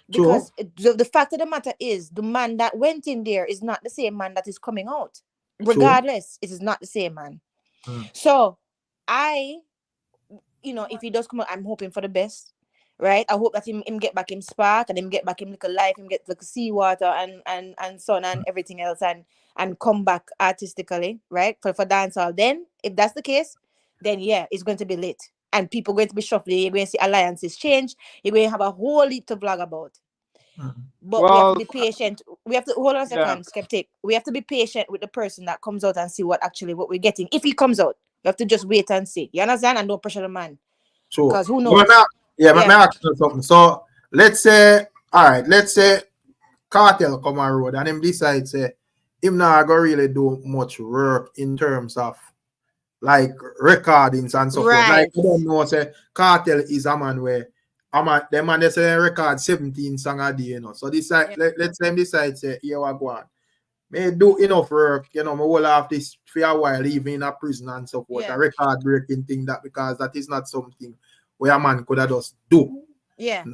[SPEAKER 3] Because the fact of the matter is, the man that went in there is not the same man that is coming out. Regardless, it is not the same man. So if he does come out, I'm hoping for the best, right? I hope that him get back him spark and him get back him little life, him get like seawater and sun and everything else and come back artistically, right? For dancehall. Then, if that's the case, then yeah, it's going to be lit. And people are going to be shuffling. You're going to see alliances change. You're going to have a whole heap to vlog about. But we have to be patient. We have to hold on a second, Skeptic. We have to be patient with the person that comes out and see what we're getting. If he comes out, you have to just wait and see. You understand? And don't pressure the man.
[SPEAKER 1] Sure.
[SPEAKER 3] Because who knows?
[SPEAKER 1] But ask you something. So let's say Kartel come on road and him decide say him not gonna really do much work in terms of like recordings and so forth. Like you don't know, say Kartel is a man where the man they say record 17 songs a day, So decide let's say him decide say here we go on. May do enough work, me will have this for a while, even in a prison and so forth. A record breaking thing because that is not something where a man could have just do.
[SPEAKER 3] Yeah.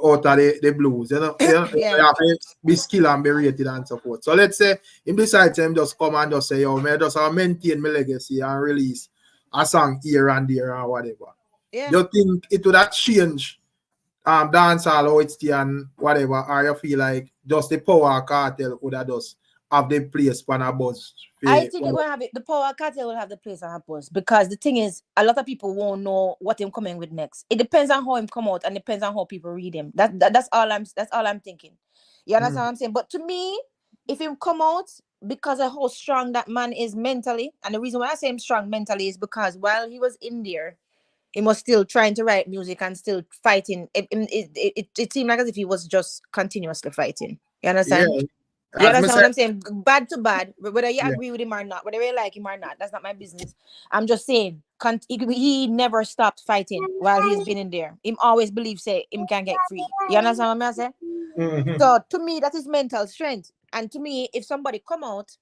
[SPEAKER 1] Out of the blues, you have to be skilled and be rated and so forth. So let's say him decide him just come and just say, yo, me just maintain my legacy and release a song here and there or whatever.
[SPEAKER 3] Yeah.
[SPEAKER 1] You think it would have changed dancehall how it's and whatever, or you feel like just the Power Kartel would have just have the place on a buzz?
[SPEAKER 3] I think it will have it. The Power Kartel will have the place on a buzz because the thing is, a lot of people won't know what him coming with next. It depends on how him come out and depends on how people read him. That's all I'm thinking. You understand what I'm saying? But to me, if him come out because of how strong that man is mentally, and the reason why I say him strong mentally is because while he was in there, he was still trying to write music and still fighting. It seemed like as if he was just continuously fighting. You understand?
[SPEAKER 1] Yeah.
[SPEAKER 3] You understand what I'm saying? Bad to bad, whether you agree with him or not, whether you like him or not, that's not my business. I'm just saying, he never stopped fighting while he's been in there. Him always believe say him can get free. You understand what I'm saying? So to me, that is mental strength. And to me, if somebody come out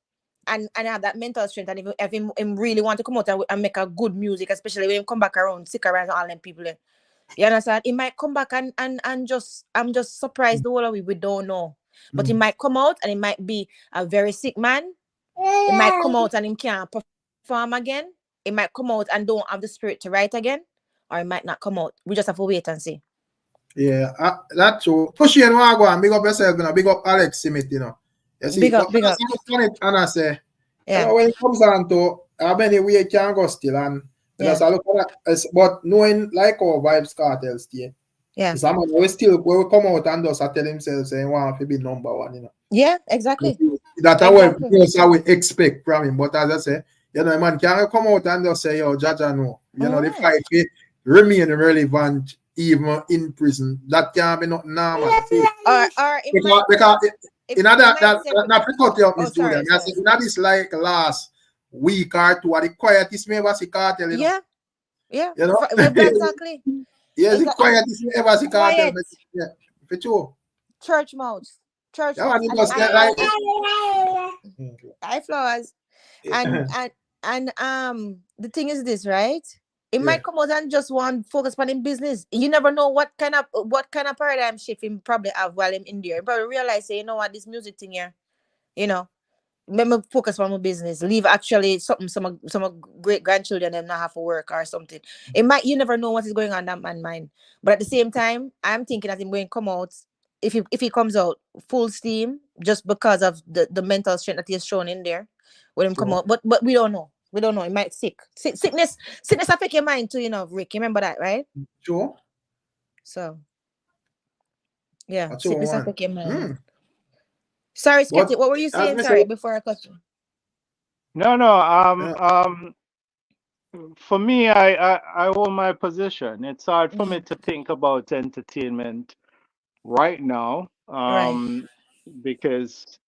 [SPEAKER 3] and have that mental strength, and if him really want to come out and make a good music, especially when him come back around, sick around all them people, you understand? He might come back and I'm just surprised the whole of we don't know. But he might come out and he might be a very sick man. He might come out and he can't perform again. He might come out and don't have the spirit to write again. Or he might not come out. We just have to wait and see.
[SPEAKER 1] Yeah, that's true. Push in and big up yourself, big up Alex Smith, You see,
[SPEAKER 3] big up.
[SPEAKER 1] And I say, when it comes down to how many we can go still and just look at that, but knowing like our Vybz Kartel still.
[SPEAKER 3] Yeah.
[SPEAKER 1] Someone will come out and just tell himself saying want to be number one,
[SPEAKER 3] Yeah, exactly.
[SPEAKER 1] That's what we expect from him. But as I say, man can't come out and just say, yo, Jaja no. The fight remain relevant even in prison. That can't be not normal.
[SPEAKER 3] Or
[SPEAKER 1] because not to cut you up, Miss Julia. I say that is like last week or two, the quietest me ever see Kartel.
[SPEAKER 3] Yeah. Exactly.
[SPEAKER 1] Yes, the quietest me ever see Kartel. Yeah, for sure.
[SPEAKER 3] Church mouths. Church
[SPEAKER 1] mouths.
[SPEAKER 3] High flowers. And the thing is this, right? It might come out and just want focus on him business. You never know what kind of paradigm shift him probably have while him in there. He probably realize, say, you know what, this music thing here, let me focus on my business. Leave actually some great grandchildren and not have to work or something. You never know what is going on in that man's mind. But at the same time, I'm thinking that him going to come out, if he comes out full steam, just because of the mental strength that he has shown in there, when him come out. But we don't know. We don't know. He might sickness affect your mind too, Rick. You remember that, right?
[SPEAKER 1] Sure.
[SPEAKER 3] So yeah, sickness affect your mind. Sorry, Skeptic, what were you saying? Sorry, before I cut you.
[SPEAKER 2] No. for me, I hold my position. It's hard for me to think about entertainment right now,
[SPEAKER 3] Right.
[SPEAKER 2] because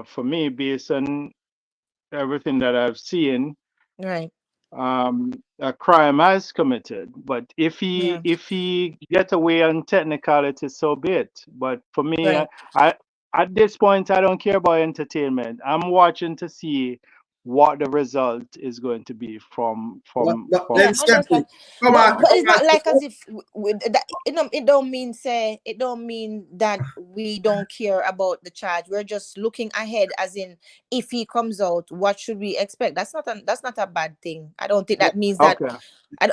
[SPEAKER 2] for me, based on everything that I've seen,
[SPEAKER 3] Right.
[SPEAKER 2] a crime has committed. But
[SPEAKER 3] Yeah.
[SPEAKER 2] if he get away on technicality, so be it. But for me,
[SPEAKER 3] Right.
[SPEAKER 2] I at this point I don't care about entertainment. I'm watching to see what the result is going to be
[SPEAKER 1] But
[SPEAKER 3] Yeah,
[SPEAKER 1] then
[SPEAKER 3] I understand.
[SPEAKER 1] skeptic. Come on,
[SPEAKER 3] But
[SPEAKER 1] come
[SPEAKER 3] it's not like
[SPEAKER 1] on.
[SPEAKER 3] as if that, it don't mean say it don't mean that we don't care about the charge. We're just looking ahead, as in if he comes out, what should we expect? That's not a bad thing. I don't think that means that
[SPEAKER 2] okay.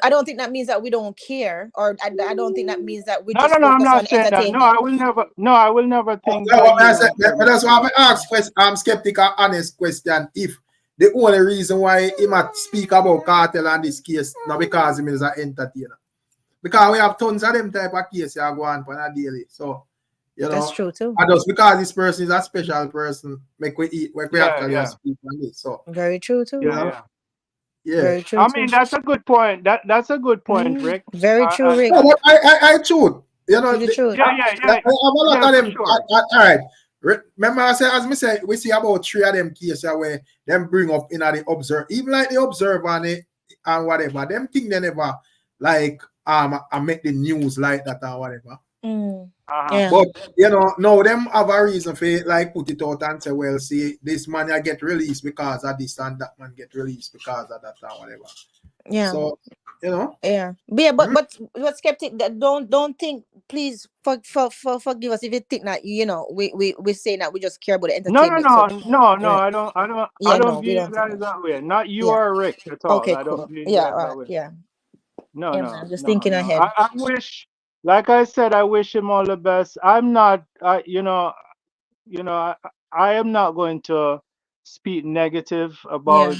[SPEAKER 3] I don't think that means that we don't care, or I don't think that means that we
[SPEAKER 2] No, no,
[SPEAKER 3] just
[SPEAKER 2] no. I'm
[SPEAKER 3] focus
[SPEAKER 2] not
[SPEAKER 3] on
[SPEAKER 2] saying that. No,
[SPEAKER 3] entertainment.
[SPEAKER 2] I will never. No, I will never think
[SPEAKER 1] No,
[SPEAKER 2] that
[SPEAKER 1] what
[SPEAKER 2] you
[SPEAKER 1] I said,
[SPEAKER 2] don't care
[SPEAKER 1] but
[SPEAKER 2] about
[SPEAKER 1] that's why
[SPEAKER 2] it.
[SPEAKER 1] I ask question. I'm skeptic and honest question. If the only reason why he might speak about cartel and this case, not because he is an entertainer, because we have tons of them type of cases that go on a daily. So
[SPEAKER 3] That's true too.
[SPEAKER 1] and just because this person is a special person, make we eat, we
[SPEAKER 2] Yeah,
[SPEAKER 1] actually
[SPEAKER 2] yeah,
[SPEAKER 1] speak on this. So
[SPEAKER 3] Very true too.
[SPEAKER 2] yeah, yeah.
[SPEAKER 1] yeah.
[SPEAKER 3] Very true
[SPEAKER 2] I
[SPEAKER 3] too.
[SPEAKER 2] mean, that's a good point. That's a good point, Rick.
[SPEAKER 3] Very true,
[SPEAKER 2] And,
[SPEAKER 3] Rick.
[SPEAKER 1] No,
[SPEAKER 2] and
[SPEAKER 1] but I truth.
[SPEAKER 3] To the truth.
[SPEAKER 2] yeah, yeah,
[SPEAKER 1] I
[SPEAKER 2] yeah,
[SPEAKER 1] have a lot
[SPEAKER 2] yeah,
[SPEAKER 1] of
[SPEAKER 2] for
[SPEAKER 1] them.
[SPEAKER 2] sure.
[SPEAKER 1] All right. Remember, I said, as me say, we see about 3 of them cases where them bring up in the observe, even like the observe and whatever. Them thing they never like I make the news like that or whatever.
[SPEAKER 3] Yeah.
[SPEAKER 1] But no, them have a reason for it, like put it out and say, well, see, this man I get released because of this and that man get released because of that or whatever.
[SPEAKER 3] Yeah.
[SPEAKER 1] So
[SPEAKER 3] Yeah. But skeptic, that don't think, please forgive us if you think that we say that we just care about the
[SPEAKER 2] No, no,
[SPEAKER 3] entertainment. So
[SPEAKER 2] no, no, no.
[SPEAKER 3] right.
[SPEAKER 2] I
[SPEAKER 3] Yeah,
[SPEAKER 2] don't
[SPEAKER 3] no, we
[SPEAKER 2] view
[SPEAKER 3] don't
[SPEAKER 2] it
[SPEAKER 3] think
[SPEAKER 2] guys
[SPEAKER 3] that.
[SPEAKER 2] that way. Not you
[SPEAKER 3] Yeah.
[SPEAKER 2] or Rick at all.
[SPEAKER 3] Okay,
[SPEAKER 2] I don't
[SPEAKER 3] cool.
[SPEAKER 2] view you
[SPEAKER 3] Yeah,
[SPEAKER 2] guys
[SPEAKER 3] all
[SPEAKER 2] that
[SPEAKER 3] right.
[SPEAKER 2] way.
[SPEAKER 3] Yeah.
[SPEAKER 2] No,
[SPEAKER 3] Yeah, man.
[SPEAKER 2] no,
[SPEAKER 3] I'm just
[SPEAKER 2] no,
[SPEAKER 3] thinking
[SPEAKER 2] no.
[SPEAKER 3] ahead.
[SPEAKER 2] I wish, like I said, I wish him all the best. I'm not, I am not going to speak negative
[SPEAKER 3] Yeah.
[SPEAKER 2] about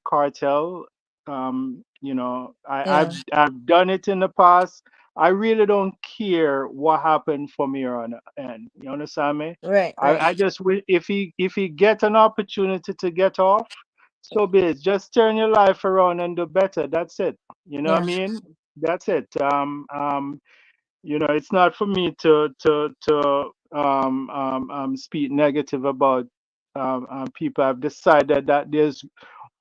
[SPEAKER 2] cartel.
[SPEAKER 3] Yeah.
[SPEAKER 2] I've done it in the past. I really don't care what happened from here on end. You understand me?
[SPEAKER 3] Right, right.
[SPEAKER 2] I just if he get an opportunity to get off, so be it. Just turn your life around and do better. That's it. You know what I
[SPEAKER 3] Yeah.
[SPEAKER 2] mean? That's it. It's not for me to speak negative about people. I've decided that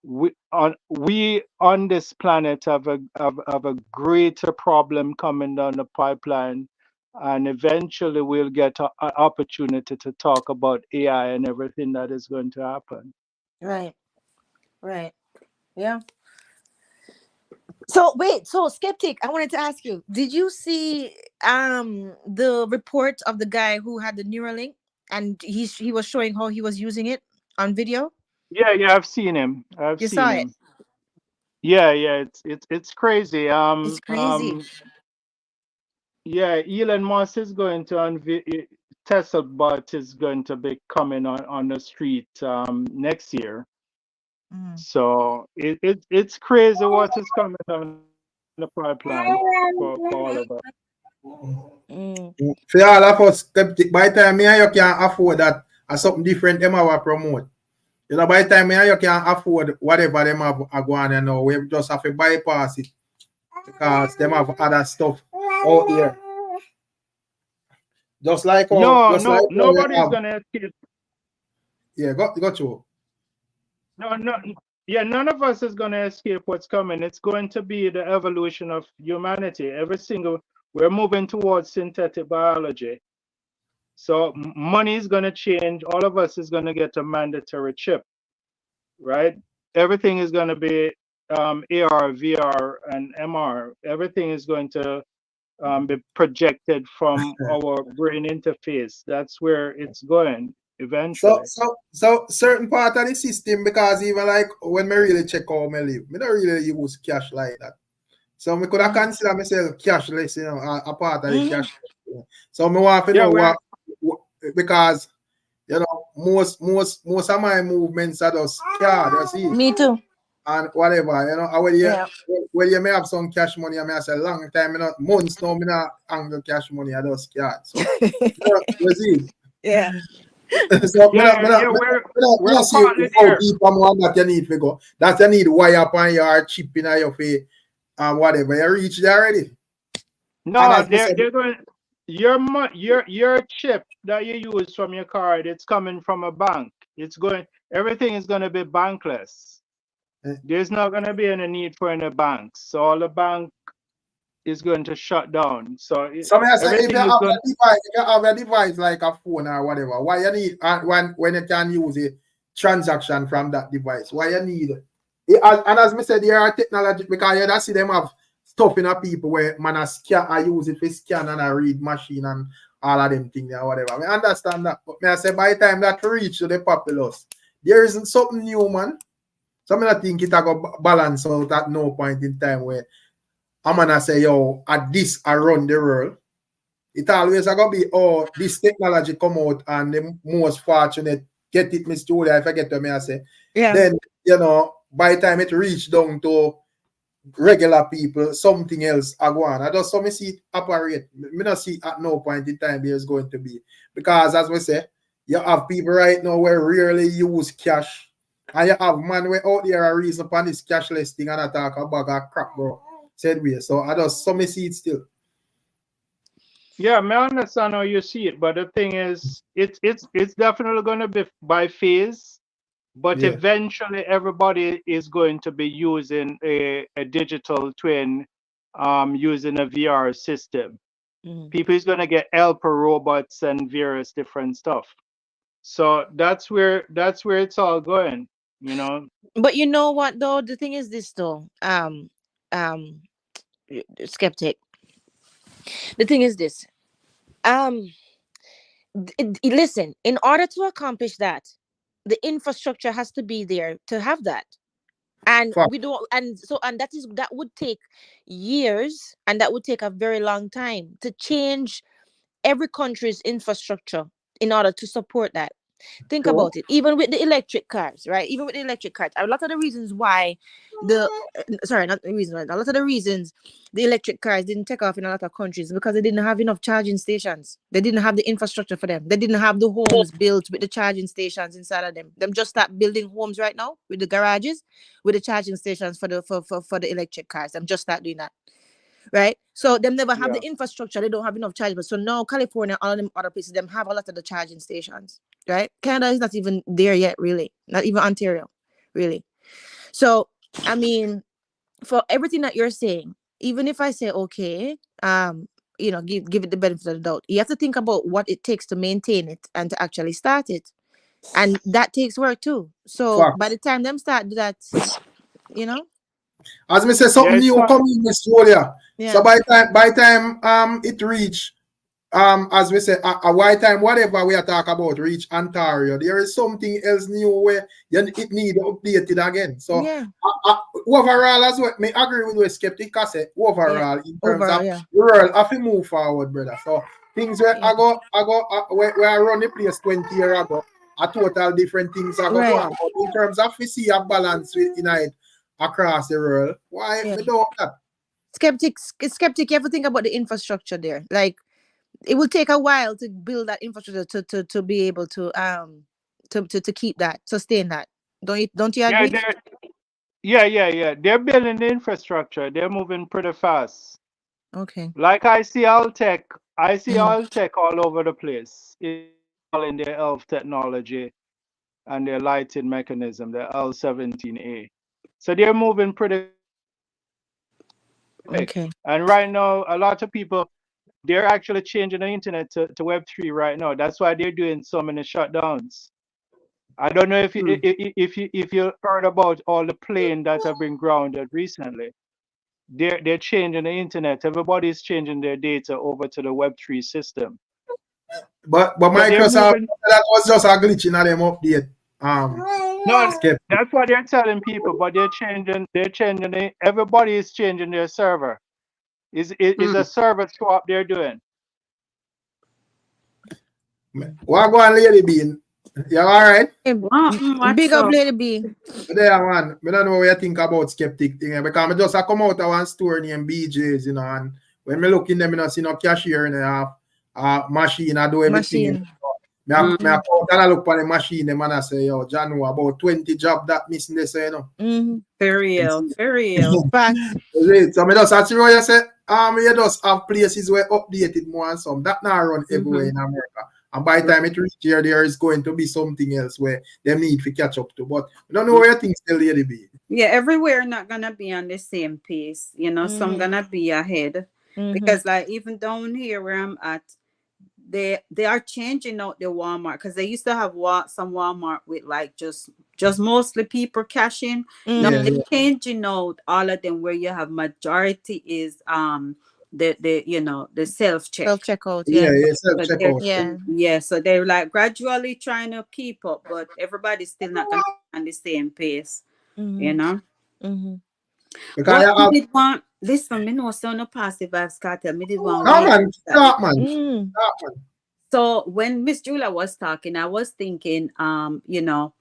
[SPEAKER 2] we on this planet have a greater problem coming down the pipeline, and eventually we'll get an opportunity to talk about AI and everything that is going to happen.
[SPEAKER 3] Right. Right. Yeah. So wait, so skeptic, I wanted to ask you, did you see the report of the guy who had the Neuralink, and he was showing how he was using it on video?
[SPEAKER 2] Yeah, yeah, I've seen him. I've
[SPEAKER 3] You
[SPEAKER 2] seen
[SPEAKER 3] saw it?
[SPEAKER 2] him. Yeah, yeah, it's crazy.
[SPEAKER 3] It's crazy.
[SPEAKER 2] Yeah, Elon Musk is going to unveil Tesla bot is going to be coming on the street next year. So it's crazy what is coming on the pipeline for all of us.
[SPEAKER 1] For all of us skeptic, by the time you can afford that or something different, them have promote. By the time you can afford whatever them have going on now, we just have to bypass it because them have other stuff out here. Just like
[SPEAKER 2] Nobody's gonna escape.
[SPEAKER 1] Yeah, got you.
[SPEAKER 2] No, yeah, none of us is gonna escape what's coming. It's going to be the evolution of humanity. We're moving towards synthetic biology. So money is gonna change. All of us is gonna get a mandatory chip, right? Everything is gonna be AR, VR, and MR. Everything is going to be projected from our brain interface. That's where it's going eventually.
[SPEAKER 1] So certain part of the system, because even like when me really check out my live, me don't really use cash like that. So me could have consider myself cashless, a part of the cash. So me want to know what because most of my movements are just card, you see.
[SPEAKER 3] Me too.
[SPEAKER 1] And whatever, when you may have some cash money, I may say long time, months now, me not angle cash money, I just card. So you see.
[SPEAKER 3] Yeah.
[SPEAKER 1] So
[SPEAKER 2] we're
[SPEAKER 1] see
[SPEAKER 2] partly
[SPEAKER 1] how
[SPEAKER 2] there.
[SPEAKER 1] deep one that you need to go. That you need wire upon your chip in your face and whatever. You reach there already.
[SPEAKER 2] No, they're going. Your chip that you use from your card, it's coming from a bank. It's going. Everything is going to be bankless. There's not going to be any need for any banks. So all the bank is going to shut down. So
[SPEAKER 1] if you have a device like a phone or whatever, why you need when you can use a transaction from that device? Why you need it? And as I said, there are technology because you see them have stuff in a people where man I use it for scan and I read machine and all of them things or whatever. I understand that, but I say by the time that reach to the populace, there isn't something new, man. So I think it go balance out at no point in time where I'm gonna say, yo, at this around the world, it always gonna be, oh, this technology come out and the most fortunate get it, Miss Julia, if I get to me, I say, then, you know, by the time it reach down to regular people, something else I go on. I just saw me see it operate. Me not see at no point in time there's going to be. Because as we say, you have people right now where rarely use cash. And you have man where out there a reason upon this cashless thing and I talk about a crap, bro. Said we. So I just saw me see it still.
[SPEAKER 2] Yeah, I understand how you see it, but the thing is, it's definitely going to be by phase. But eventually, everybody is going to be using a digital twin, using a VR system. People is going to get helper robots and various different stuff. So that's where it's all going, you know.
[SPEAKER 3] But you know what though? The thing is this though, skeptic. The thing is this, listen. In order to accomplish that, the infrastructure has to be there to have that. And we don't, and that would take years, and that would take a very long time to change every country's infrastructure in order to support that. Think about it. Even with the electric cars, right? Even with the electric cars, a lot of the reasons why a lot of the reasons the electric cars didn't take off in a lot of countries because they didn't have enough charging stations. They didn't have the infrastructure for them. They didn't have the homes built with the charging stations inside of them. Them just start building homes right now with the garages with the charging stations for the electric cars. Them just start doing that. Right, so them never have the infrastructure. They don't have enough charging. So now California, all of them other places, them have a lot of the charging stations. Right, Canada is not even there yet, really. Not even Ontario, really. So I mean, for everything that you're saying, even if I say okay, you know, give it the benefit of the doubt, you have to think about what it takes to maintain it and to actually start it, and that takes work too. So by the time them start do that, you know.
[SPEAKER 1] As me say, something new coming in Australia. So by time it reach as we say a white time whatever we are talking about reach Ontario, there is something else new where it need updated again. So overall as well, me agree with the skeptic say overall in terms of the world have to move forward, brother. So things where where I run the place 20 years ago, a total different things are going on. But in terms of we see a balance in it across the world, why we don't that?
[SPEAKER 3] Skeptic, you have to think about the infrastructure there. Like, it will take a while to build that infrastructure to be able to keep that, sustain that. Don't you agree?
[SPEAKER 2] Yeah. They're building the infrastructure. They're moving pretty fast.
[SPEAKER 3] Okay.
[SPEAKER 2] Like I see all tech all over the place. It's all in their ELF technology and their lighting mechanism, the L17A. So they're moving pretty.
[SPEAKER 3] Okay.
[SPEAKER 2] And right now, a lot of people, they're actually changing the internet to Web3 right now. That's why they're doing so many shutdowns. I don't know if you heard about all the planes that have been grounded recently. They're changing the internet. Everybody's changing their data over to the Web3 system.
[SPEAKER 1] But Microsoft, that was just a glitch in them update.
[SPEAKER 2] No, that's what they're telling people, but they're changing it. Everybody is changing their server. Is a server swap they're doing.
[SPEAKER 1] What go on, Lady Bean? You alright?
[SPEAKER 3] Big up, Lady Bean.
[SPEAKER 1] There, man. I don't know what you think about skeptic thing because I just come out of one store named BJ's, you know, and when I look in them, I see no cashier and a machine, I do everything. Me I look on the machine, the man I say, yo, John, about 20 job that missing this, you know.
[SPEAKER 5] For real, for real.
[SPEAKER 3] Facts.
[SPEAKER 1] So me just actually you say, you just have places where updated more and some. That now run everywhere in America. And by the time it reach here, there is going to be something else where they need to catch up to. But we don't know where things still really be.
[SPEAKER 5] Yeah, everywhere not gonna be on the same pace. You know, some gonna be ahead. Because like even down here where I'm at, they are changing out the Walmart because they used to have some Walmart with like just mostly people cashing. Now they're changing out all of them where you have majority is the you know the self
[SPEAKER 3] checkout.
[SPEAKER 1] Self checkout.
[SPEAKER 5] Yeah, so they're like gradually trying to keep up, but everybody's still not gonna be on the same pace. You know.
[SPEAKER 1] Because
[SPEAKER 5] what did want listen, me know so no passive Vybz Kartel. Me did want
[SPEAKER 1] start man.
[SPEAKER 5] So when Miss Julia was talking, I was thinking, you know,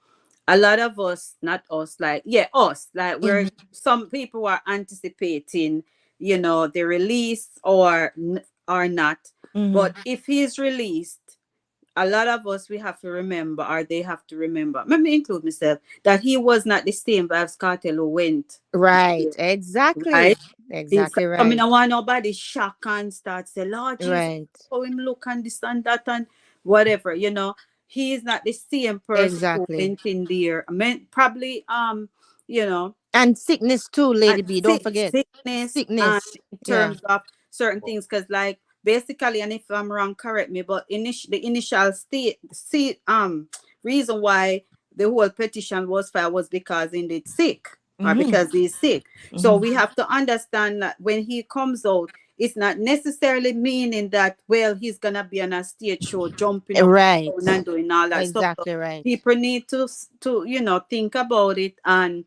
[SPEAKER 5] a lot of us, not us, like us, like we're some people are anticipating, you know, the release or not. But if he's released, a lot of us we have to remember, or they have to remember. Let me include myself that he was not the same Vybz Kartel who went.
[SPEAKER 3] Right, exactly.
[SPEAKER 5] Right?
[SPEAKER 3] Exactly right.
[SPEAKER 5] I mean, I want nobody shock and start say, Lord Jesus,
[SPEAKER 3] right.
[SPEAKER 5] how him look and this and that and whatever, you know. He is not the same person who went in there. I mean, probably you know.
[SPEAKER 3] And sickness too, Lady B. Don't forget.
[SPEAKER 5] Sickness. And in terms of certain things, because like basically, and if I'm wrong, correct me, but the initial reason why the whole petition was filed was because he did sick. Or because he's sick. So we have to understand that when he comes out, it's not necessarily meaning that, well, he's going to be on a stage show, jumping up and doing all that stuff.
[SPEAKER 3] Exactly right.
[SPEAKER 5] People need to, you know, think about it and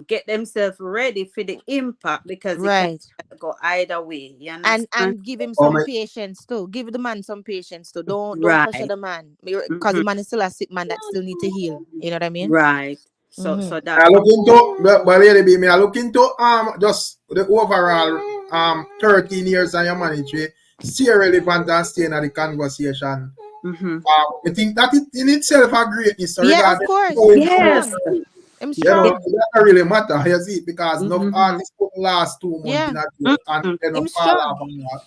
[SPEAKER 5] get themselves ready for the impact because it can go either way. You understand?
[SPEAKER 3] And give him some patience too. Give the man some patience too. Don't pressure the man because the man is still a sick man that still need to heal. You know what I mean?
[SPEAKER 5] Right. So that
[SPEAKER 1] I look into just the overall 13 years on your management, still relevant and staying at the conversation. I think that it in itself a greatness.
[SPEAKER 3] Yeah, of course.
[SPEAKER 5] Yes.
[SPEAKER 3] I'm strong.
[SPEAKER 1] You know, it doesn't really matter, you see, because no artists could last 2 months in a year and then fall off on that.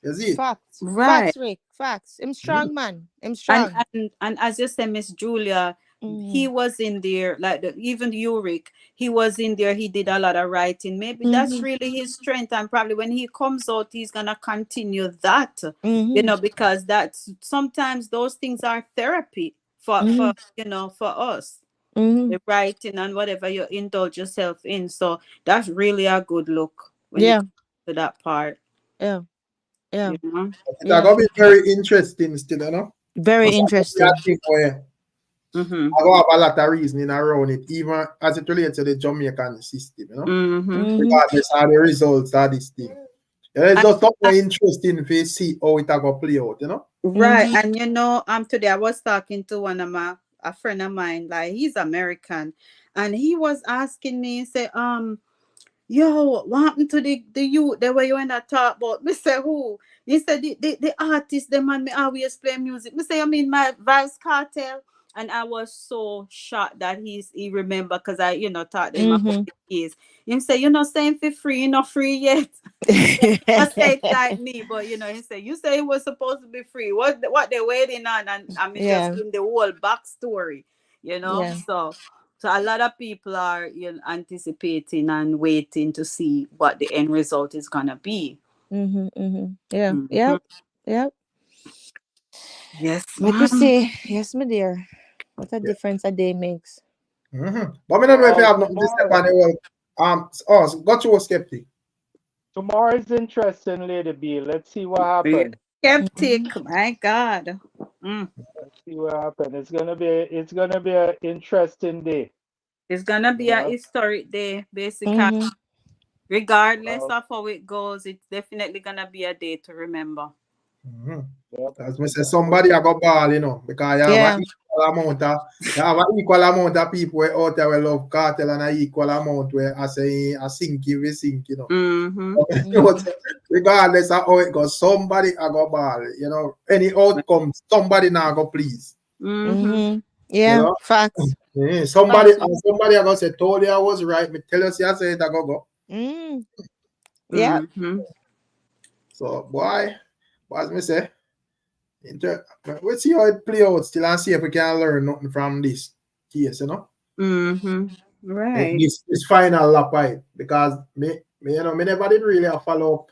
[SPEAKER 1] You see?
[SPEAKER 3] Facts.
[SPEAKER 5] Right.
[SPEAKER 3] Facts, Rick. Facts. I'm strong, man. I'm strong.
[SPEAKER 5] And as you said, Miss Julia, he was in there, like even Rick, he was in there, he did a lot of writing. Maybe that's really his strength, and probably when he comes out, he's gonna continue that. You know, because that's sometimes those things are therapy for you know, for us. The writing and whatever you indulge yourself in. So that's really a good look when you come to that part.
[SPEAKER 3] Yeah.
[SPEAKER 5] You know?
[SPEAKER 1] It's gonna be very interesting still, you know.
[SPEAKER 3] Very interesting.
[SPEAKER 1] I go have a lot of reasoning around it, even as it relates to the Jamaican system, you know. Regardless of the results of this thing. It's just something interesting to see how it go play out, you know.
[SPEAKER 5] Right. And you know, today I was talking to a friend of mine, like he's American, and he was asking me, say, yo, what happened to the youth? The way you end up talk about. Me say who? He said the artist, the man me always play music. Me say, I mean my Vybz Kartel. And I was so shocked that he remember because I, you know, taught him about the years. Him say, you know, saying for free, not free yet. I say it like me, but you know, he said, you say it was supposed to be free. What they waiting on? And I mean, just in the whole backstory, you know.
[SPEAKER 3] Yeah.
[SPEAKER 5] So a lot of people are, you know, anticipating and waiting to see what the end result is gonna be.
[SPEAKER 3] Yeah. Yep.
[SPEAKER 5] Yes,
[SPEAKER 3] Let me see. Yes, my dear. What a difference a day makes.
[SPEAKER 1] But I don't know if you have nothing to step on the world. Got you a skeptic.
[SPEAKER 2] Tomorrow is interesting, Lady B. Let's see what happens.
[SPEAKER 5] Skeptic, my God.
[SPEAKER 2] Let's see what happens. It's gonna be an interesting day.
[SPEAKER 5] It's gonna be a historic day, basically. Regardless of how it goes, it's definitely gonna be a day to remember.
[SPEAKER 2] Yep.
[SPEAKER 1] As me say, somebody I got ball, you know, because you have an equal amount of people out there will love Cartel and an equal amount where I say I sink, you know. Regardless of how it goes, somebody I got ball, you know. Any outcome, somebody now go please.
[SPEAKER 3] Yeah,
[SPEAKER 1] You know?
[SPEAKER 3] facts.
[SPEAKER 1] Somebody I go say, told you I was right. Me tell you, I say it, I go.
[SPEAKER 3] Yeah.
[SPEAKER 1] So, boy, as me say, let's see how it play out still and see if we can learn nothing from this case, you know.
[SPEAKER 5] Right.
[SPEAKER 1] This final lap, right? Because me never did really follow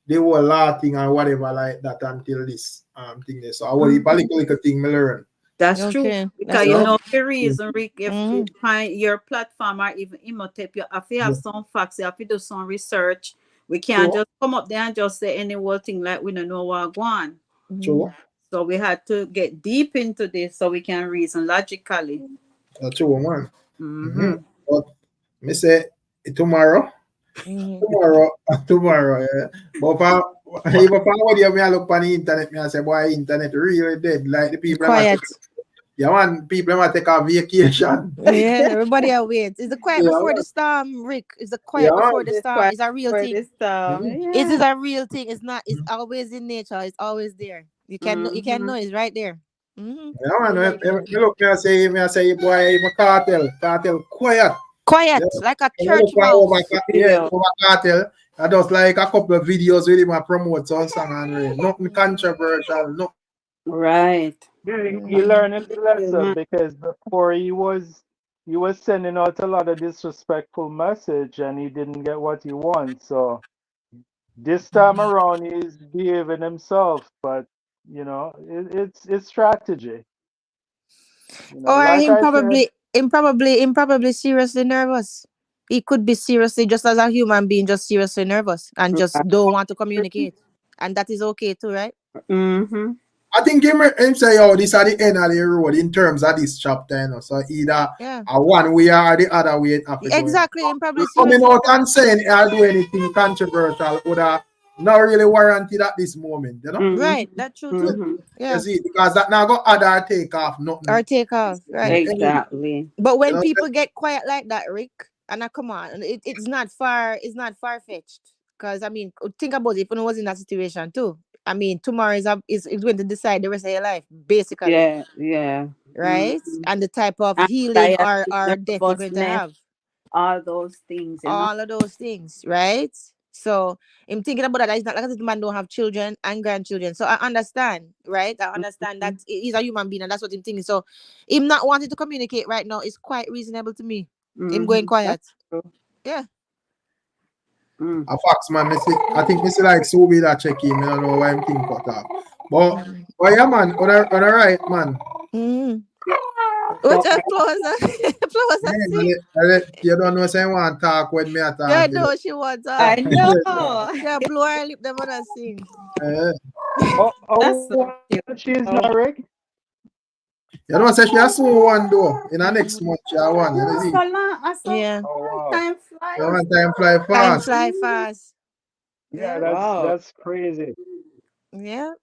[SPEAKER 1] the whole law thing or whatever like that until this thing there. So I was political thing me learn.
[SPEAKER 5] That's true. Because you know the reason, Rick, if you find your platform or even Imhotep, you have to have some facts, you have to do some research. We can't just come up there and just say any word thing like we don't know what going on.
[SPEAKER 1] True.
[SPEAKER 5] So we had to get deep into this so we can reason logically.
[SPEAKER 1] True, man. But me say tomorrow. Tomorrow, yeah. But if I look on the internet, me I say, boy, internet really dead. Like the people
[SPEAKER 3] quiet.
[SPEAKER 1] People might take a vacation.
[SPEAKER 3] Yeah, everybody are wait. Is the quiet before the storm, Rick? Is the quiet before the storm? Is a real thing. Is it a real thing? It's not. It's always in nature. It's always there. You can know it's right there.
[SPEAKER 1] Yeah, man. Look, me I say, boy, my cartel, quiet.
[SPEAKER 3] Quiet, like a church mouse.
[SPEAKER 1] Over Cartel. I just like a couple of videos with him. I promote some song and nothing controversial. No.
[SPEAKER 5] Right.
[SPEAKER 2] You learn a lesson because before he was sending out a lot of disrespectful message and he didn't get what he wants. So this time around he's behaving himself, but you know it's strategy. You know,
[SPEAKER 3] Or
[SPEAKER 2] like
[SPEAKER 3] him probably seriously nervous. He could be seriously just as a human being, just seriously nervous and just don't want to communicate, and that is okay too, right?
[SPEAKER 1] I think him say, oh, this are the end of the road in terms of this chapter, you know. So either a one way or the other way.
[SPEAKER 3] Exactly. Him probably
[SPEAKER 1] coming out and saying I'll do anything controversial would have not really warranted at this moment, you know.
[SPEAKER 3] Right, that's true too. Yeah.
[SPEAKER 1] You see, because that now got other take off, nothing.
[SPEAKER 3] Or take off, right?
[SPEAKER 5] Exactly.
[SPEAKER 3] But when people get quiet like that, Rick, and come on, it's not far fetched. Because I mean, think about it. If one was in that situation too, I mean, tomorrow is going to decide the rest of your life, basically.
[SPEAKER 5] Yeah.
[SPEAKER 3] Right, and the type of healing or death you're going to have.
[SPEAKER 5] All those things.
[SPEAKER 3] All of those things, right? So I'm thinking about that. It's not like this man don't have children and grandchildren. So I understand, right? I understand that he's a human being and that's what I'm thinking. So him not wanting to communicate right now is quite reasonable to me. Him going quiet. Yeah.
[SPEAKER 1] A fax man, I think this is like so be that check him. I don't know why I'm thinking cut off. But yeah, man, on the right, man.
[SPEAKER 3] What's up, Flowers?
[SPEAKER 1] You don't know say want to talk when me talk.
[SPEAKER 3] Yeah, no, she wants to.
[SPEAKER 5] I know.
[SPEAKER 3] Yeah, blow her lip, them wanna sing.
[SPEAKER 2] She's not Rick.
[SPEAKER 1] You know, say she has one though. In the next month, she has one. You see?
[SPEAKER 3] Yeah.
[SPEAKER 5] Time fly.
[SPEAKER 1] Time fly fast.
[SPEAKER 3] Time fly fast.
[SPEAKER 2] Yeah, that's crazy.
[SPEAKER 3] Yeah.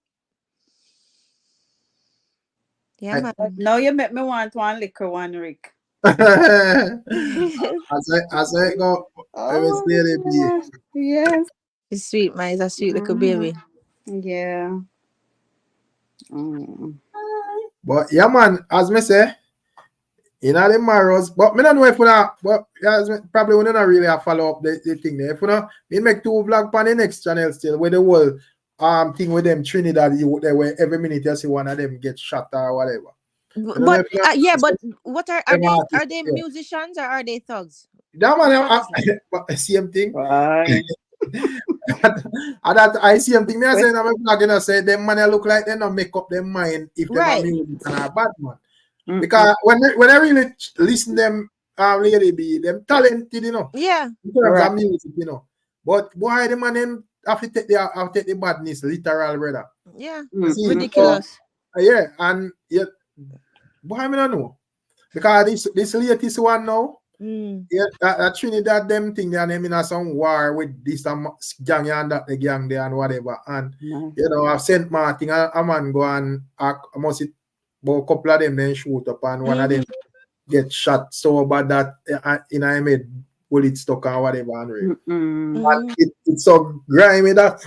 [SPEAKER 3] Yeah, man.
[SPEAKER 5] Now you make me want one liquor, one Rick.
[SPEAKER 1] As I go, I was there.
[SPEAKER 5] Yes.
[SPEAKER 3] It's sweet, man. It's a sweet little baby.
[SPEAKER 5] Yeah.
[SPEAKER 1] But yeah, man, as me say, in all the marrows, but me don't know if we not, but yeah, probably we don't really have follow up the thing there. If we not, we make 2 vlog on the next channel still with the whole thing with them Trinidad, they were every minute you see one of them get shot or whatever.
[SPEAKER 3] But but what are they musicians or are they thugs?
[SPEAKER 1] That man, same thing. I see something. I say, I'm not gonna say them man look like they not make up their mind if they're not music and a bad man. Because when I really listen them, really be them talented, you know.
[SPEAKER 3] Yeah.
[SPEAKER 1] In terms of music, you know. But boy, the man them have to take the badness literal, brother.
[SPEAKER 3] Yeah.
[SPEAKER 1] See,
[SPEAKER 3] ridiculous.
[SPEAKER 1] Yeah, and boy, I don't know. Because this latest one now, Yeah, that Trinidad them thing and them in some war with this gang and that the gang there and whatever. And you know, I've sent Martin a man go and I must it but a couple of them then shoot up and one of them get shot so bad that in I made bullet stuck or whatever and it's so grimy that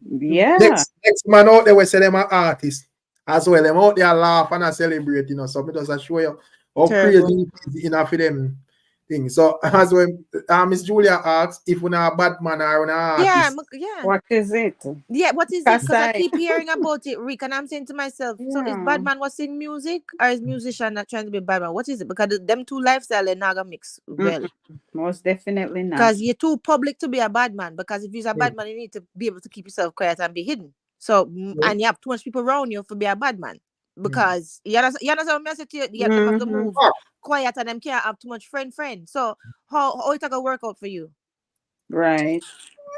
[SPEAKER 1] next man out there we say them are artists as well. Them out there laugh and I celebrate, you know. So it does show you how crazy it is enough for them things. So as when Miss Julia asks if we're not a bad man or an artist.
[SPEAKER 3] Yeah.
[SPEAKER 5] What is it?
[SPEAKER 3] Yeah, what is it? Because I keep hearing about it, Rick, and I'm saying to myself, so is bad man was sing music or is musician not trying to be bad man? What is it? Because them two lifestyle are not gonna mix well.
[SPEAKER 5] Most definitely not.
[SPEAKER 3] Because you're too public to be a bad man. Because if you're a bad man, you need to be able to keep yourself quiet and be hidden. So and you have too much people around you to be a bad man. Because you understand what I say to you? You have to move quiet and them can't have too much friend. So how it gonna work out for you?
[SPEAKER 5] Right.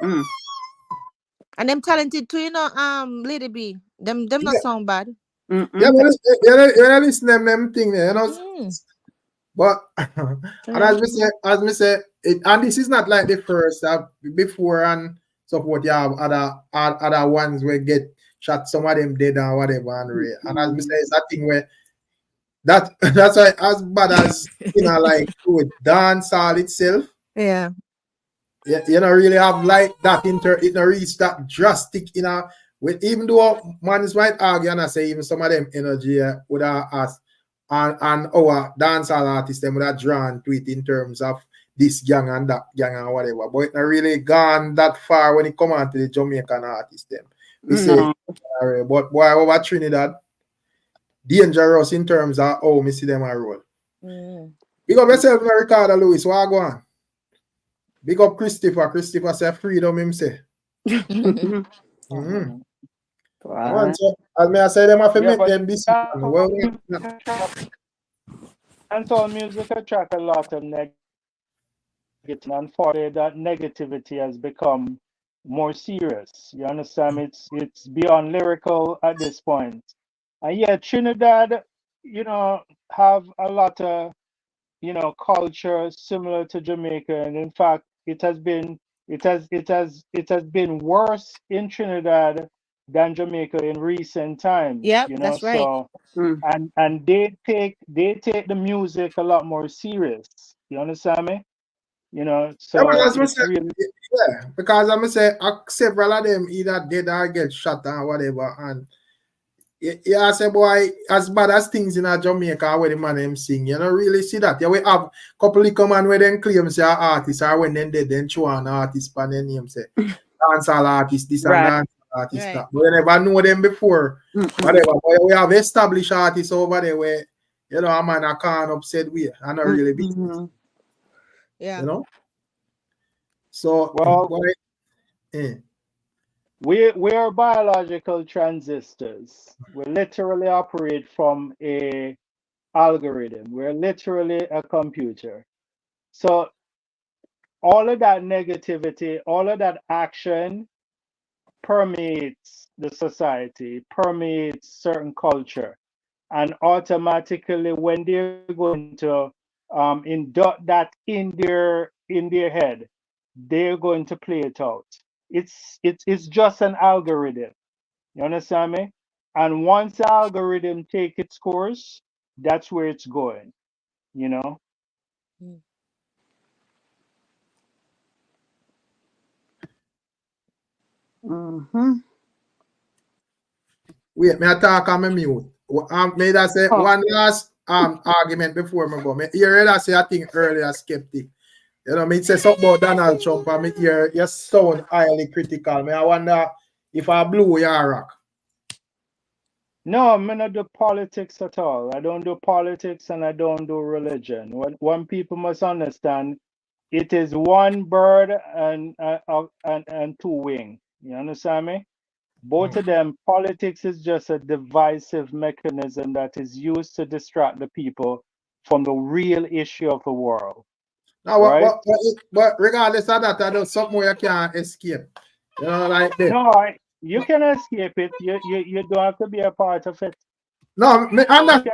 [SPEAKER 3] And them talented too, you know, Lady B. Them not sound bad.
[SPEAKER 1] Yeah, you listen to them thing there, you know. But and as me say, and this is not like the first before and so what you have other ones where get shot, some of them dead and whatever and as me say, it's that thing where that's why as bad as you know, like with dancehall itself.
[SPEAKER 3] Yeah.
[SPEAKER 1] You don't really have like that it don't reach that drastic, you know. With even though man might argue and I say even some of them energy would have asked and our dancehall artists them would have drawn to it in terms of this gang and that gang and whatever. But it's not really gone that far when it come on to the Jamaican artists them. We say but boy over Trinidad, dangerous in terms of how me see them a roll. Big up yourself, Ricardo Lewis, what go on? Big up Christopher. Christopher say freedom him say. Wow. So, as me I say them have to make them decision. Well,
[SPEAKER 2] and so music attract a lot of negativity, and for that negativity has become more serious. You understand? It's beyond lyrical at this point. And yeah, Trinidad, you know, have a lot of, you know, culture similar to Jamaica, and in fact, it has been worse in Trinidad than Jamaica in recent times.
[SPEAKER 3] Yeah,
[SPEAKER 2] you know,
[SPEAKER 3] that's right.
[SPEAKER 2] So and they take the music a lot more serious. You understand me? You know, so it's really
[SPEAKER 1] because I'm say several of them either dead or get shot or whatever, and yeah, I say boy, as bad as things in Jamaica where the man them sing, you don't really see that. Yeah, we have a couple of man where them claim say artists or when then they then show an artist and then name say dancehall artist this and dancehall artist that. But we never know them before. Whatever. But we have established artists over there where you know a man I can't upset with and not really business.
[SPEAKER 3] Yeah.
[SPEAKER 1] You know? So
[SPEAKER 2] well
[SPEAKER 1] boy,
[SPEAKER 2] we are biological transistors. We literally operate from a algorithm. We're literally a computer. So all of that negativity, all of that action permeates the society, permeates certain culture. And automatically when they're going to induct that in their head, they're going to play it out. It's just an algorithm. You understand me? And once the algorithm take its course, that's where it's going. You know.
[SPEAKER 1] Wait, may I talk on my mute? May I say one last argument before me go. You heard I say a thing earlier, skeptic. You know, me say something about Donald Trump and me hear you sound highly critical. Me I wonder if I blew your rock.
[SPEAKER 2] No, I don't do politics at all. I don't do politics and I don't do religion. One people must understand, it is one bird and two wings. You understand me? Both of them, politics is just a divisive mechanism that is used to distract the people from the real issue of the world.
[SPEAKER 1] Now,
[SPEAKER 2] right?
[SPEAKER 1] but regardless of that, there's something you can't escape. You know, like that.
[SPEAKER 2] No, you can escape it. You don't have to be a part of it.
[SPEAKER 1] No, I'm not.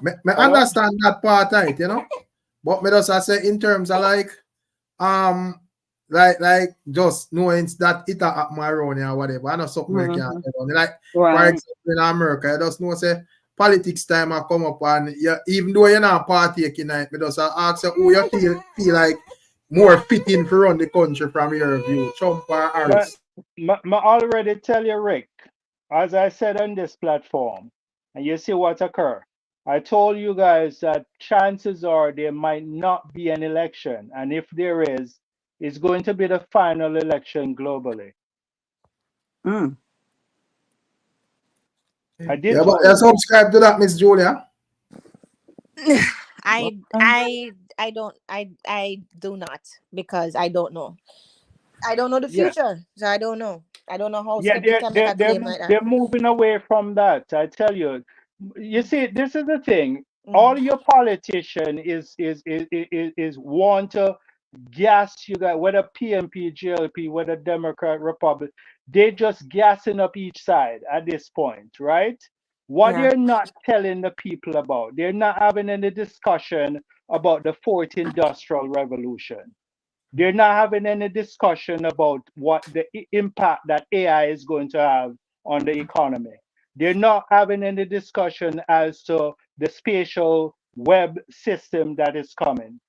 [SPEAKER 1] Me understand that part, right, you know? But me just I say in terms of like just knowing that it happen around here or whatever. I know something we can't tell. Like for example in America, I just know say politics time I come up and even though you're not partaking in it, me just ask you who you feel like more fitting to run the country from your view, Trump or Harris.
[SPEAKER 2] I already tell you, Rick, as I said on this platform, and you see what occurred. I told you guys that chances are there might not be an election, and if there is, it's going to be the final election globally. I did.
[SPEAKER 1] Yeah, but you subscribe to that, Miss Julia.
[SPEAKER 3] I do not, because I don't know. I don't know the future, so I don't know. I don't know how.
[SPEAKER 2] Yeah, they're moving away from that. I tell you. You see, this is the thing. All your politician is want to gas you guys, whether PMP, GLP, whether Democrat, Republic, they're just gassing up each side at this point, right? What they're not telling the people about, they're not having any discussion about the fourth industrial revolution. They're not having any discussion about what the impact that AI is going to have on the economy. They're not having any discussion as to the spatial web system that is coming.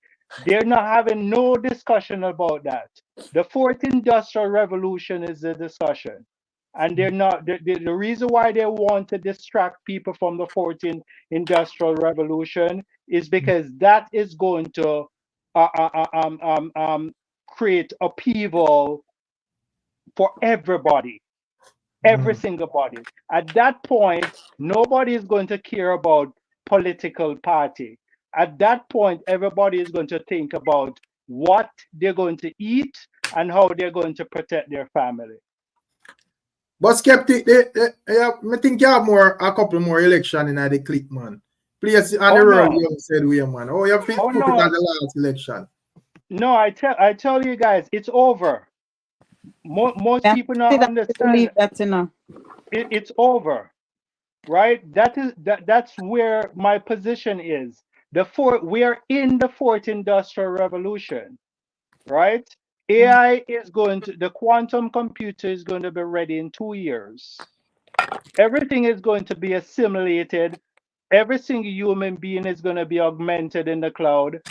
[SPEAKER 2] They're not having no discussion about that. The fourth industrial revolution is the discussion. And they're not, the reason why they want to distract people from the 14th industrial revolution is because that is going to create upheaval for everybody, every single body. At that point, nobody is going to care about political party. At that point, everybody is going to think about what they're going to eat and how they're going to protect their family.
[SPEAKER 1] But skeptic, I think you have a couple more election in the click, man. Please, on the road, you said we, man. Oh, you put it at the last election.
[SPEAKER 2] No, I tell you guys, it's over. Most people not understand. It's over, right? That's where my position is. We are in the fourth industrial revolution, right? AI is the quantum computer is going to be ready in 2 years. Everything is going to be assimilated. Every single human being is going to be augmented in the cloud.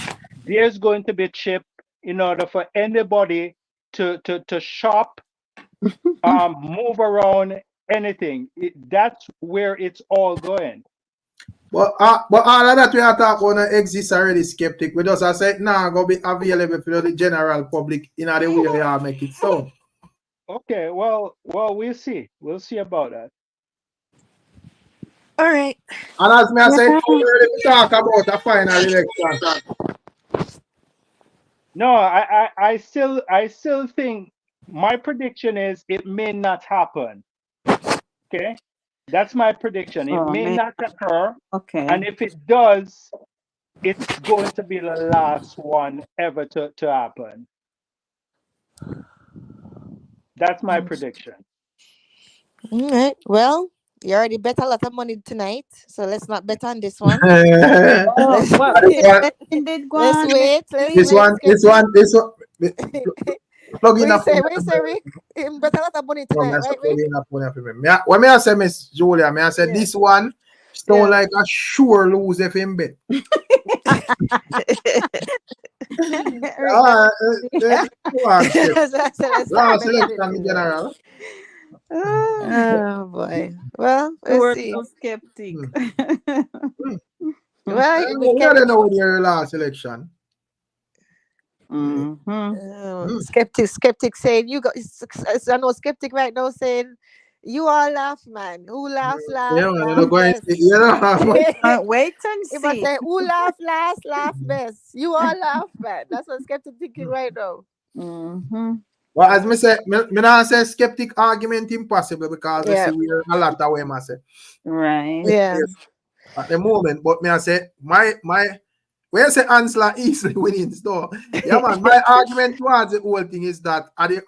[SPEAKER 2] There's going to be a chip in order for anybody to shop, move around, anything. That's where it's all going.
[SPEAKER 1] But all of that we are talking about exists already, skeptic. We just say now go be available for the general public in the way we are make it so.
[SPEAKER 2] Okay, well, we'll see. We'll see about that.
[SPEAKER 3] All right.
[SPEAKER 1] And as me I said, we talk about a final election.
[SPEAKER 2] No, I still think my prediction is it may not happen. Okay, that's my prediction. It may not occur. Okay, and if it does, it's going to be the last one ever to happen. That's my prediction.
[SPEAKER 3] All right. Well, you already bet a lot of money tonight, so let's not bet on this one.
[SPEAKER 1] Let's
[SPEAKER 3] wait.
[SPEAKER 1] This one. Plug in
[SPEAKER 3] what you say, Rick? Bet a lot of money tonight, right, Rick?
[SPEAKER 1] When I say Miss Julia, I say this one sound like a sure lose if him bet. Last election in general.
[SPEAKER 3] Oh boy. Well, we'll see.
[SPEAKER 5] Skeptic.
[SPEAKER 3] Well,
[SPEAKER 1] we don't know when your last election.
[SPEAKER 3] Skeptic saying you got. I know skeptic right now saying you all laugh, man. Who laughs last?
[SPEAKER 1] Yeah, man, you're going.
[SPEAKER 5] Wait and see.
[SPEAKER 3] If I say who laugh last, laugh best. You all laugh, man. That's what skeptic thinking right now.
[SPEAKER 1] Well, as me say, me not say skeptic argument impossible because I see we're a lot of way, I say.
[SPEAKER 5] Right.
[SPEAKER 3] Yeah.
[SPEAKER 1] At the moment, but me I say my when I say Ansela easily winning store. Yeah, man. My argument towards the whole thing is that I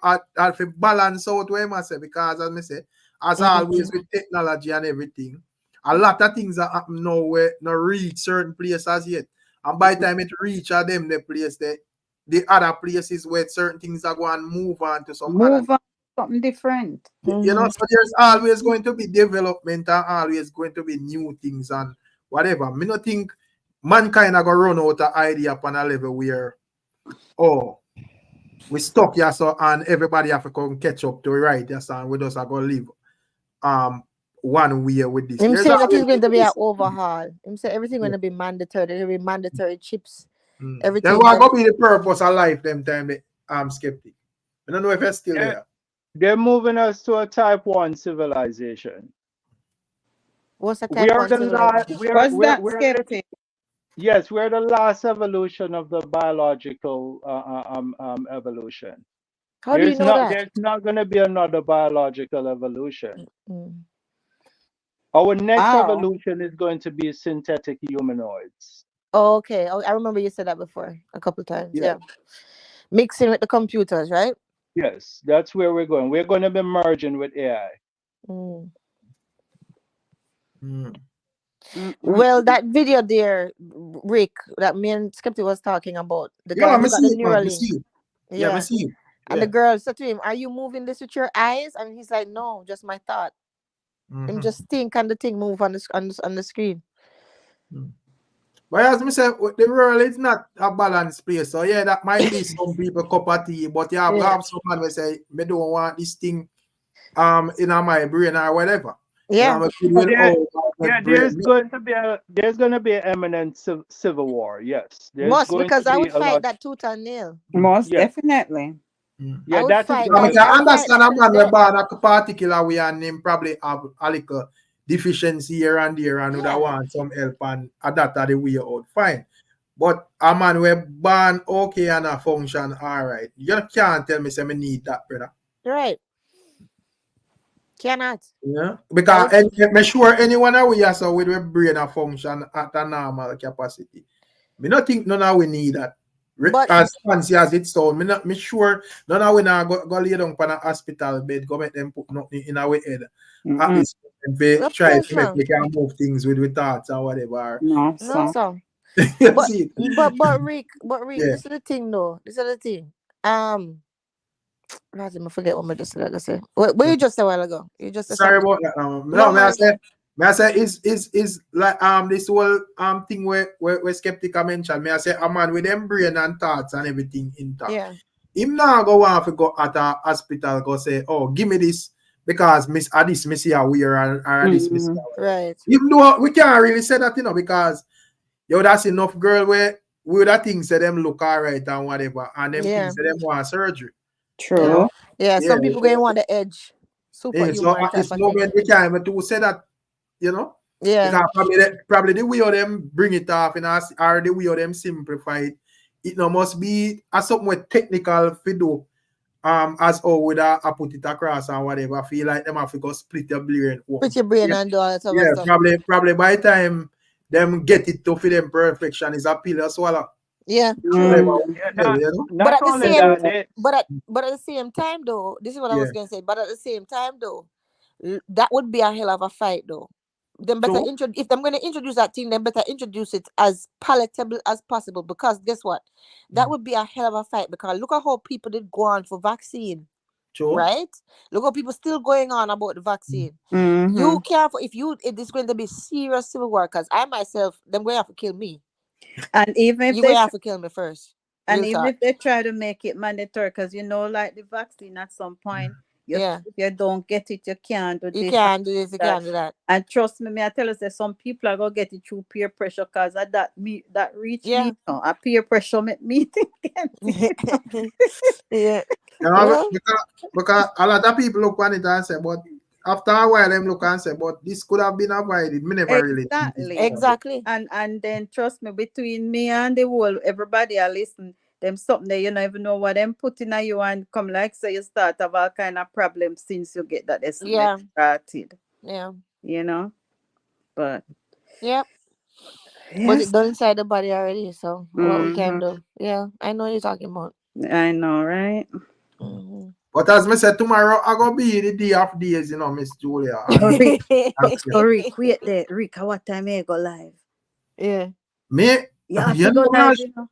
[SPEAKER 1] balance out where I say because as me say, as always with technology and everything, a lot of things that happen now where not reach certain places yet. And by the time it reach them the place, the other places where certain things are going to move on to some other.
[SPEAKER 5] Move on, something different.
[SPEAKER 1] You know, so there's always going to be development and always going to be new things and whatever. Me not think mankind are gonna run out of idea upon a level where we stuck here so and everybody have to come catch up to it, right? Yes, and we just are gonna live one way with this.
[SPEAKER 3] Him
[SPEAKER 1] There's
[SPEAKER 3] saying that
[SPEAKER 1] always
[SPEAKER 3] it's going to be an
[SPEAKER 1] this.
[SPEAKER 3] overhaul. Him say everything going to be mandatory. There will be mandatory chips.
[SPEAKER 1] Then
[SPEAKER 3] Everything.
[SPEAKER 1] what gonna be the purpose of life them time I'm skeptic. I don't know if it's still there.
[SPEAKER 2] They're moving us to a type 1 civilization.
[SPEAKER 3] What's a
[SPEAKER 2] We
[SPEAKER 3] type
[SPEAKER 2] are
[SPEAKER 3] 1
[SPEAKER 2] the
[SPEAKER 3] civilization?
[SPEAKER 5] What's that, skeptic?
[SPEAKER 2] Yes, we're the last evolution of the biological evolution.
[SPEAKER 3] How do you know that?
[SPEAKER 2] There's not going to be another biological evolution.
[SPEAKER 3] Mm.
[SPEAKER 2] Our next
[SPEAKER 5] Wow.
[SPEAKER 2] evolution is going to be synthetic humanoids.
[SPEAKER 3] Oh, okay. Oh, I remember you said that before a couple times.
[SPEAKER 2] Yeah.
[SPEAKER 3] Yeah. Mixing with the computers, right?
[SPEAKER 2] Yes, that's where we're going. We're going to be merging with AI.
[SPEAKER 3] Mm.
[SPEAKER 5] Well,
[SPEAKER 3] Well, that video there, Rick, that me and Skeptic was talking about, the
[SPEAKER 1] Yeah,
[SPEAKER 3] guy
[SPEAKER 1] I
[SPEAKER 3] who got
[SPEAKER 1] see
[SPEAKER 3] the
[SPEAKER 1] it, man. I
[SPEAKER 3] Neuralink.
[SPEAKER 1] see it. Yeah, I
[SPEAKER 3] Yeah.
[SPEAKER 1] see it.
[SPEAKER 3] And the girl said to him, "Are you moving this with your eyes?" And he's like, "No, just my thought." Him just think and the thing move on the screen.
[SPEAKER 1] But as me say, the world is not a balanced place. So yeah, that might be some people cup of tea, but you have someone who say, "Me don't want this thing in my brain or whatever."
[SPEAKER 3] Yeah.
[SPEAKER 2] There's going to be an imminent civil war. Yes, there's
[SPEAKER 3] Must,
[SPEAKER 2] going
[SPEAKER 3] because
[SPEAKER 2] to
[SPEAKER 3] I
[SPEAKER 2] be
[SPEAKER 3] would
[SPEAKER 2] a
[SPEAKER 3] fight
[SPEAKER 2] lot.
[SPEAKER 3] that tooth and nail.
[SPEAKER 5] most
[SPEAKER 2] Yes.
[SPEAKER 5] definitely.
[SPEAKER 2] Yeah,
[SPEAKER 3] I would
[SPEAKER 2] that is
[SPEAKER 3] fight.
[SPEAKER 2] going
[SPEAKER 1] I
[SPEAKER 2] to
[SPEAKER 1] can
[SPEAKER 3] I would fight
[SPEAKER 1] understand a
[SPEAKER 3] to the
[SPEAKER 1] man
[SPEAKER 3] death.
[SPEAKER 1] we born a particular way and him probably have a little deficiency here and there and would want some help and that are the way out. Fine. But a man we born okay and a function all right. You can't tell me say me need that, brother.
[SPEAKER 3] Right. Cannot.
[SPEAKER 1] Yeah. Because I'm sure anyone that we are so with a brain a function at a normal capacity. Me not think none of we need that.
[SPEAKER 3] But
[SPEAKER 1] As fancy as it sound, me sure none of we now go lay down on a hospital bed, go make them put nothing in our head. At least they
[SPEAKER 3] of
[SPEAKER 1] try
[SPEAKER 3] course
[SPEAKER 1] to make
[SPEAKER 3] not.
[SPEAKER 1] we can move things with thoughts or whatever.
[SPEAKER 5] No,
[SPEAKER 3] No,
[SPEAKER 5] so.
[SPEAKER 3] so.
[SPEAKER 1] You
[SPEAKER 3] But
[SPEAKER 1] see it?
[SPEAKER 3] but Rick,
[SPEAKER 1] Yeah.
[SPEAKER 3] this is the thing though. This is the thing. I forget what I just said. What you just said a while ago? You just said
[SPEAKER 1] Sorry
[SPEAKER 3] something.
[SPEAKER 1] about that. No,
[SPEAKER 3] No,
[SPEAKER 1] may I say is like this whole thing where skeptic mentioned. May I say a man with them brain and thoughts and everything intact.
[SPEAKER 3] Yeah.
[SPEAKER 1] Him now go on to go at a hospital go say, oh, give me this because miss see a weird and this miss.
[SPEAKER 3] Right.
[SPEAKER 1] Even though we can't really say that, because that's enough girl where with that thing say them look alright and whatever, and them things say them want surgery.
[SPEAKER 5] True.
[SPEAKER 3] Yeah, some people going want the edge. Superhuman
[SPEAKER 1] So at
[SPEAKER 3] type
[SPEAKER 1] this
[SPEAKER 3] of
[SPEAKER 1] moment
[SPEAKER 3] thing.
[SPEAKER 1] we can't even to say that,
[SPEAKER 3] Yeah.
[SPEAKER 1] Because probably the way of them bring it off in us or the way of them simplify it. It no must be a something with technical fido. As with I put it across and whatever. I feel like them have to go split your brain.
[SPEAKER 3] Split your brain and do all that stuff.
[SPEAKER 1] Probably by the time them get it to feel them perfection is a pill as well.
[SPEAKER 3] Yeah.
[SPEAKER 2] Not only that,
[SPEAKER 3] but at the same time though, this is what I was gonna say. But at the same time though, that would be a hell of a fight though. Then better if I'm going to introduce that thing, then better introduce it as palatable as possible, because guess what? That would be a hell of a fight, because look at how people did go on for vaccine. Right? Look how people still going on about the vaccine. You can't, if this is going to be serious civil war, because I myself, them going to have to kill me.
[SPEAKER 5] And even if
[SPEAKER 3] you going to have to kill me first.
[SPEAKER 5] And even if they try to make it mandatory, because like the vaccine at some point, if you don't get it, you can't do this.
[SPEAKER 3] You can't do this, you can't do that.
[SPEAKER 5] And trust me, I tell you, that some people are gonna get it through peer pressure, because that reach me, a peer pressure make me think.
[SPEAKER 1] Because a lot of people look on it and say, but after a while, them look and say, but this could have been avoided. Me never really think
[SPEAKER 3] exactly.
[SPEAKER 5] And then trust me, between me and the world, everybody are listening. Them something that you don't even know what them putting at you, and come like so you start have all kind of problems since you get that started.
[SPEAKER 3] Yeah.
[SPEAKER 5] But
[SPEAKER 3] but it's done inside the body already, so what we can do. Yeah, I know what you're talking about.
[SPEAKER 5] I know, right?
[SPEAKER 1] But as I said, tomorrow I gonna be the day of days, you know, Miss Julia.
[SPEAKER 5] Rick, wait there. Rick, what time you go live?
[SPEAKER 3] Yeah.
[SPEAKER 1] Me,
[SPEAKER 5] Yeah,
[SPEAKER 1] you
[SPEAKER 5] go
[SPEAKER 1] know,
[SPEAKER 5] live, you know.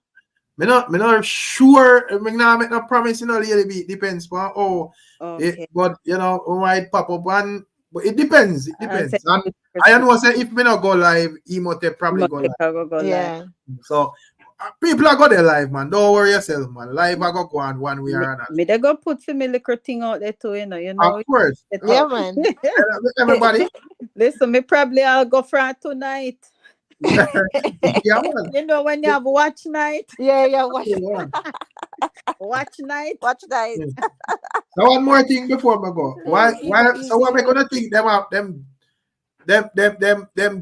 [SPEAKER 1] me not sure. Me not make no promise, you know, lady be depends on
[SPEAKER 5] Okay.
[SPEAKER 1] but you know, we might pop up and but it depends. It
[SPEAKER 5] I'll
[SPEAKER 1] depends.
[SPEAKER 5] say
[SPEAKER 1] And I know say if me not go live, he might probably go live.
[SPEAKER 5] go live.
[SPEAKER 3] Yeah.
[SPEAKER 1] So people are go there live, man. Don't worry yourself, man. Live I go on one way or another.
[SPEAKER 5] Me they go put for me little thing out there too, you know.
[SPEAKER 1] Of course.
[SPEAKER 3] Yeah, man.
[SPEAKER 1] Everybody.
[SPEAKER 5] Listen, me probably I'll go for it tonight.
[SPEAKER 1] Yeah, man.
[SPEAKER 5] You know when you have watch night.
[SPEAKER 3] Yeah, watch
[SPEAKER 1] Yeah.
[SPEAKER 5] Watch night.
[SPEAKER 3] watch that.
[SPEAKER 1] So one more thing before I go. Why so what we gonna think them up them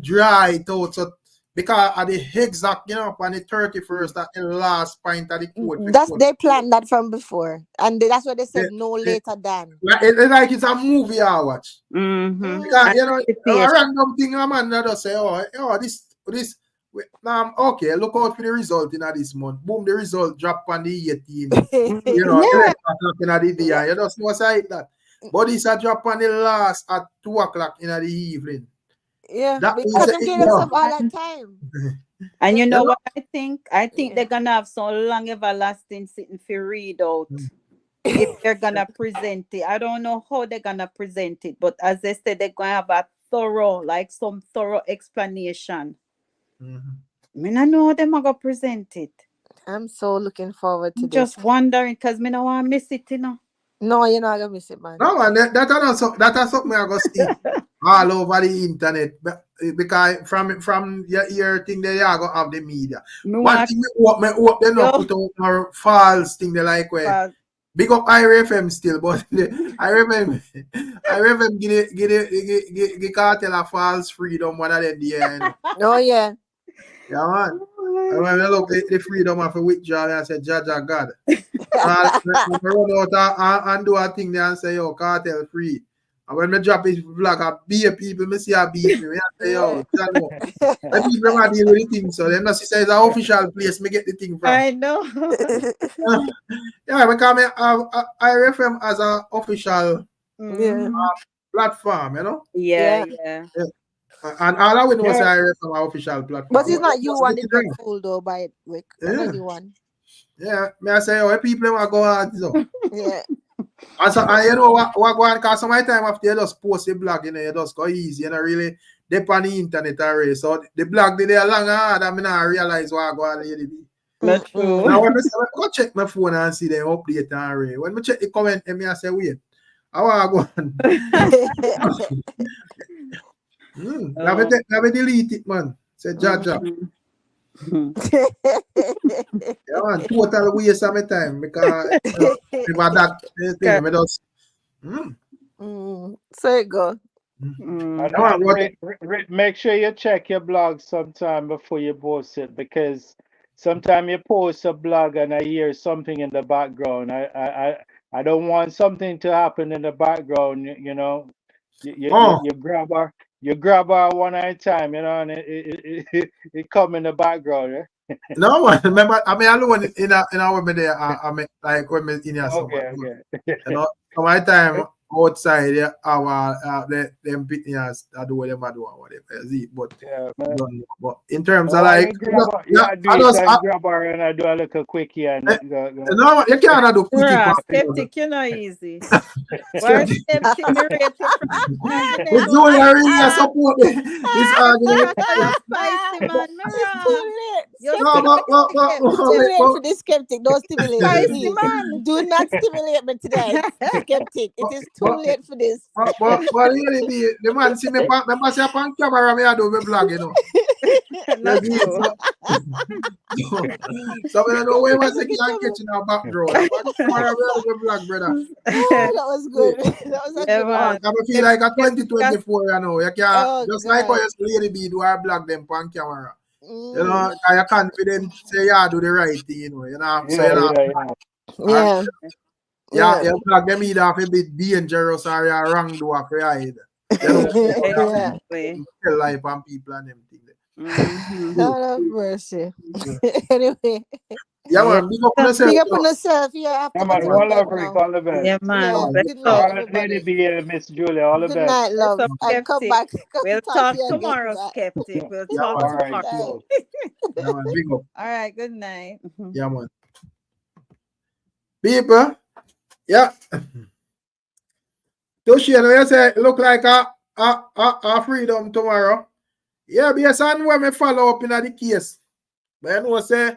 [SPEAKER 1] dry out so because at the exact, you know, on the 31st at the last point of the code.
[SPEAKER 3] That's they planned that from before, and that's what they said. No later than.
[SPEAKER 1] Like it's a movie I watch.
[SPEAKER 5] Mm-hmm.
[SPEAKER 1] Because, you know, a random thing a man that just say, this okay, look out for the result in this month. Boom, the result drop on the 18th. You know, 11 o'clock in the day. You just know like that. But it's a drop on the last at 2 o'clock in the evening.
[SPEAKER 3] Yeah,
[SPEAKER 1] That
[SPEAKER 3] because
[SPEAKER 1] is
[SPEAKER 3] they give themselves all that time.
[SPEAKER 5] And you know what I think? I think they're gonna have so long everlasting sitting for read out. If they're gonna present it. I don't know how they're gonna present it, but as they said, they're gonna have a thorough explanation. I mean, I know them are gonna present it.
[SPEAKER 3] I'm so looking forward to
[SPEAKER 5] Just
[SPEAKER 3] this.
[SPEAKER 5] wondering because me no want to miss it, you know.
[SPEAKER 3] No, you're not gonna miss it, man.
[SPEAKER 1] No, man, that is something I go see all over the internet because from your thing there, you go have the media. One thing me hope they not put out more false thing they like where big up IRFM still, but I remember give Cartel a false freedom one of them there. You know?
[SPEAKER 3] Oh yeah.
[SPEAKER 1] Yeah, man. And when I look at the freedom of a withdraw, I said, Jaja God. I run out and do a thing there and say, yo, Cartel free. And when I drop his vlog, I beat people, I see I beat me. I say, yo, I people want to deal with the thing, so they must say it's an official place, me get the thing from.
[SPEAKER 5] I know.
[SPEAKER 1] Yeah, because I refer as an official platform, you know?
[SPEAKER 5] Yeah.
[SPEAKER 1] And all I would know is I refer my official platform.
[SPEAKER 3] But it's not you on the drug fool though, by Wick.
[SPEAKER 1] Yeah.
[SPEAKER 3] You one.
[SPEAKER 1] Yeah, me I say, oh, people want to go out, so.
[SPEAKER 3] Yeah.
[SPEAKER 1] And so, and you know what go on, because some of the time after you just post a blog, you know, you just go easy, you know, really dip on the internet already. So the blog did there long and hard, and I not realize what go on really be.
[SPEAKER 5] That's true.
[SPEAKER 1] Now when I say, go check my phone and see them update already. When I check the comment, and me I say, wait, I want to go on. Let me delete it, man. Say, Jaja. Yeah, man, total waste of my time because about that thing, I just
[SPEAKER 3] So it go.
[SPEAKER 2] Make sure you check your blog sometime before you post it, because sometimes you post a blog and I hear something in the background. I don't want something to happen in the background, you know. You grab her one at a time, you know, and it come in the background, yeah?
[SPEAKER 1] No one remember. I mean, alone in a women there. I mean, like when in here.
[SPEAKER 2] Okay.
[SPEAKER 1] You know, for my time outside, yeah, them picnics, I do what them do or whatever. But but in terms of like,
[SPEAKER 2] grab her and I do a little quickie and go.
[SPEAKER 1] No, you can't do quickie.
[SPEAKER 5] Skeptic, you know, easy. Why skeptic?
[SPEAKER 1] It's only really support this argument.
[SPEAKER 5] Spicy man,
[SPEAKER 3] Stimulate for this skeptic. Don't stimulate
[SPEAKER 5] Spicy man.
[SPEAKER 3] Do not stimulate me today. Skeptic. It is too late for this.
[SPEAKER 1] But really, the man see me pass up on camera, me I do my blog, you know. So I don't know where was the guy catching our background. Blog, brother.
[SPEAKER 3] That was good. That was a good one.
[SPEAKER 1] I feel like a 2024, you know. You can't just like how you lady be do our blog them on camera. You know, you're confident say you do the right thing, you know. You know, you blog them either have a bit dangerous or you're wrong do a hide. You know, tell life on people and them things.
[SPEAKER 3] God have mercy. Anyway,
[SPEAKER 1] Yeah, man. Big up on yourself.
[SPEAKER 3] Big up on yourself. Yeah, I have to
[SPEAKER 2] Yeah,
[SPEAKER 3] go
[SPEAKER 2] man.
[SPEAKER 3] to
[SPEAKER 2] All
[SPEAKER 3] bed
[SPEAKER 2] of Rick,
[SPEAKER 3] now.
[SPEAKER 2] all the best.
[SPEAKER 5] Yeah, man.
[SPEAKER 3] Yeah.
[SPEAKER 1] Yeah,
[SPEAKER 5] Bless
[SPEAKER 3] Good
[SPEAKER 5] up.
[SPEAKER 3] night,
[SPEAKER 2] All right, Lady
[SPEAKER 3] everybody.
[SPEAKER 2] B, Miss Julia, all the
[SPEAKER 3] Good
[SPEAKER 2] best.
[SPEAKER 3] night,
[SPEAKER 5] Bless
[SPEAKER 3] love.
[SPEAKER 5] up,
[SPEAKER 3] I come
[SPEAKER 5] Skeptic.
[SPEAKER 3] back.
[SPEAKER 5] We'll
[SPEAKER 3] Talk to
[SPEAKER 5] talk
[SPEAKER 3] you again.
[SPEAKER 5] tomorrow,
[SPEAKER 3] Right?
[SPEAKER 5] Skeptic. We'll
[SPEAKER 1] yeah,
[SPEAKER 5] talk
[SPEAKER 1] man.
[SPEAKER 2] All right,
[SPEAKER 5] tomorrow.
[SPEAKER 2] cool.
[SPEAKER 1] Yeah, man. Big up.
[SPEAKER 5] All right, good night.
[SPEAKER 1] Yeah, man. People, yeah. Toshi, you say look like a freedom tomorrow. Yeah, based on where me follow up in the case. But you know, say,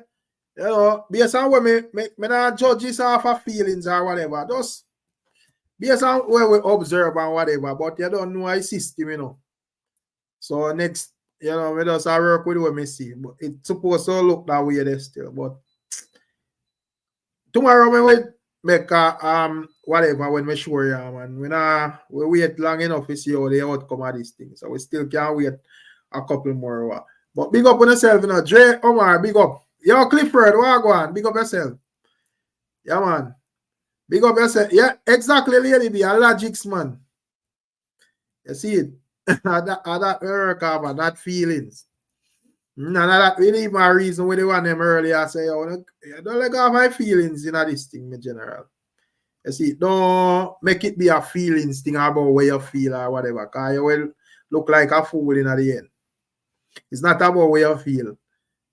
[SPEAKER 1] you know, based on where me not judge this off of feelings or whatever. Just based on where we observe and whatever. But you don't know a system, you know. So next, you know, we just work with what me see. But it's supposed to look that way there still. But tomorrow we will make whatever when we sure you, man. We wait long enough to see how the outcome of this thing. So we still can't wait a couple more. But big up on yourself, you know. Dre Omar, big up. Yo, Clifford, what go on? Big up yourself. Yeah, man. Big up yourself. Yeah, exactly, Lady B. A logics, man. You see it? that work of that feelings. None of that really my reason when they want them earlier. I say, oh, don't let go of my feelings in this thing, in general. You see, don't make it be a feelings thing about where you feel or whatever. Because you will look like a fool in the end. It's not about where you feel,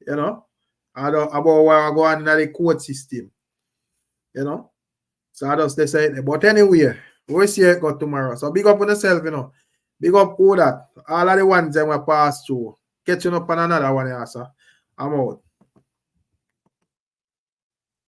[SPEAKER 1] you know, about where I go on in the court system, you know. So I just decide. But anyway, we'll see it go tomorrow. So big up on yourself, you know. Big up all that. All of the ones that we pass through. Catching up on another one, yeah, so I'm out.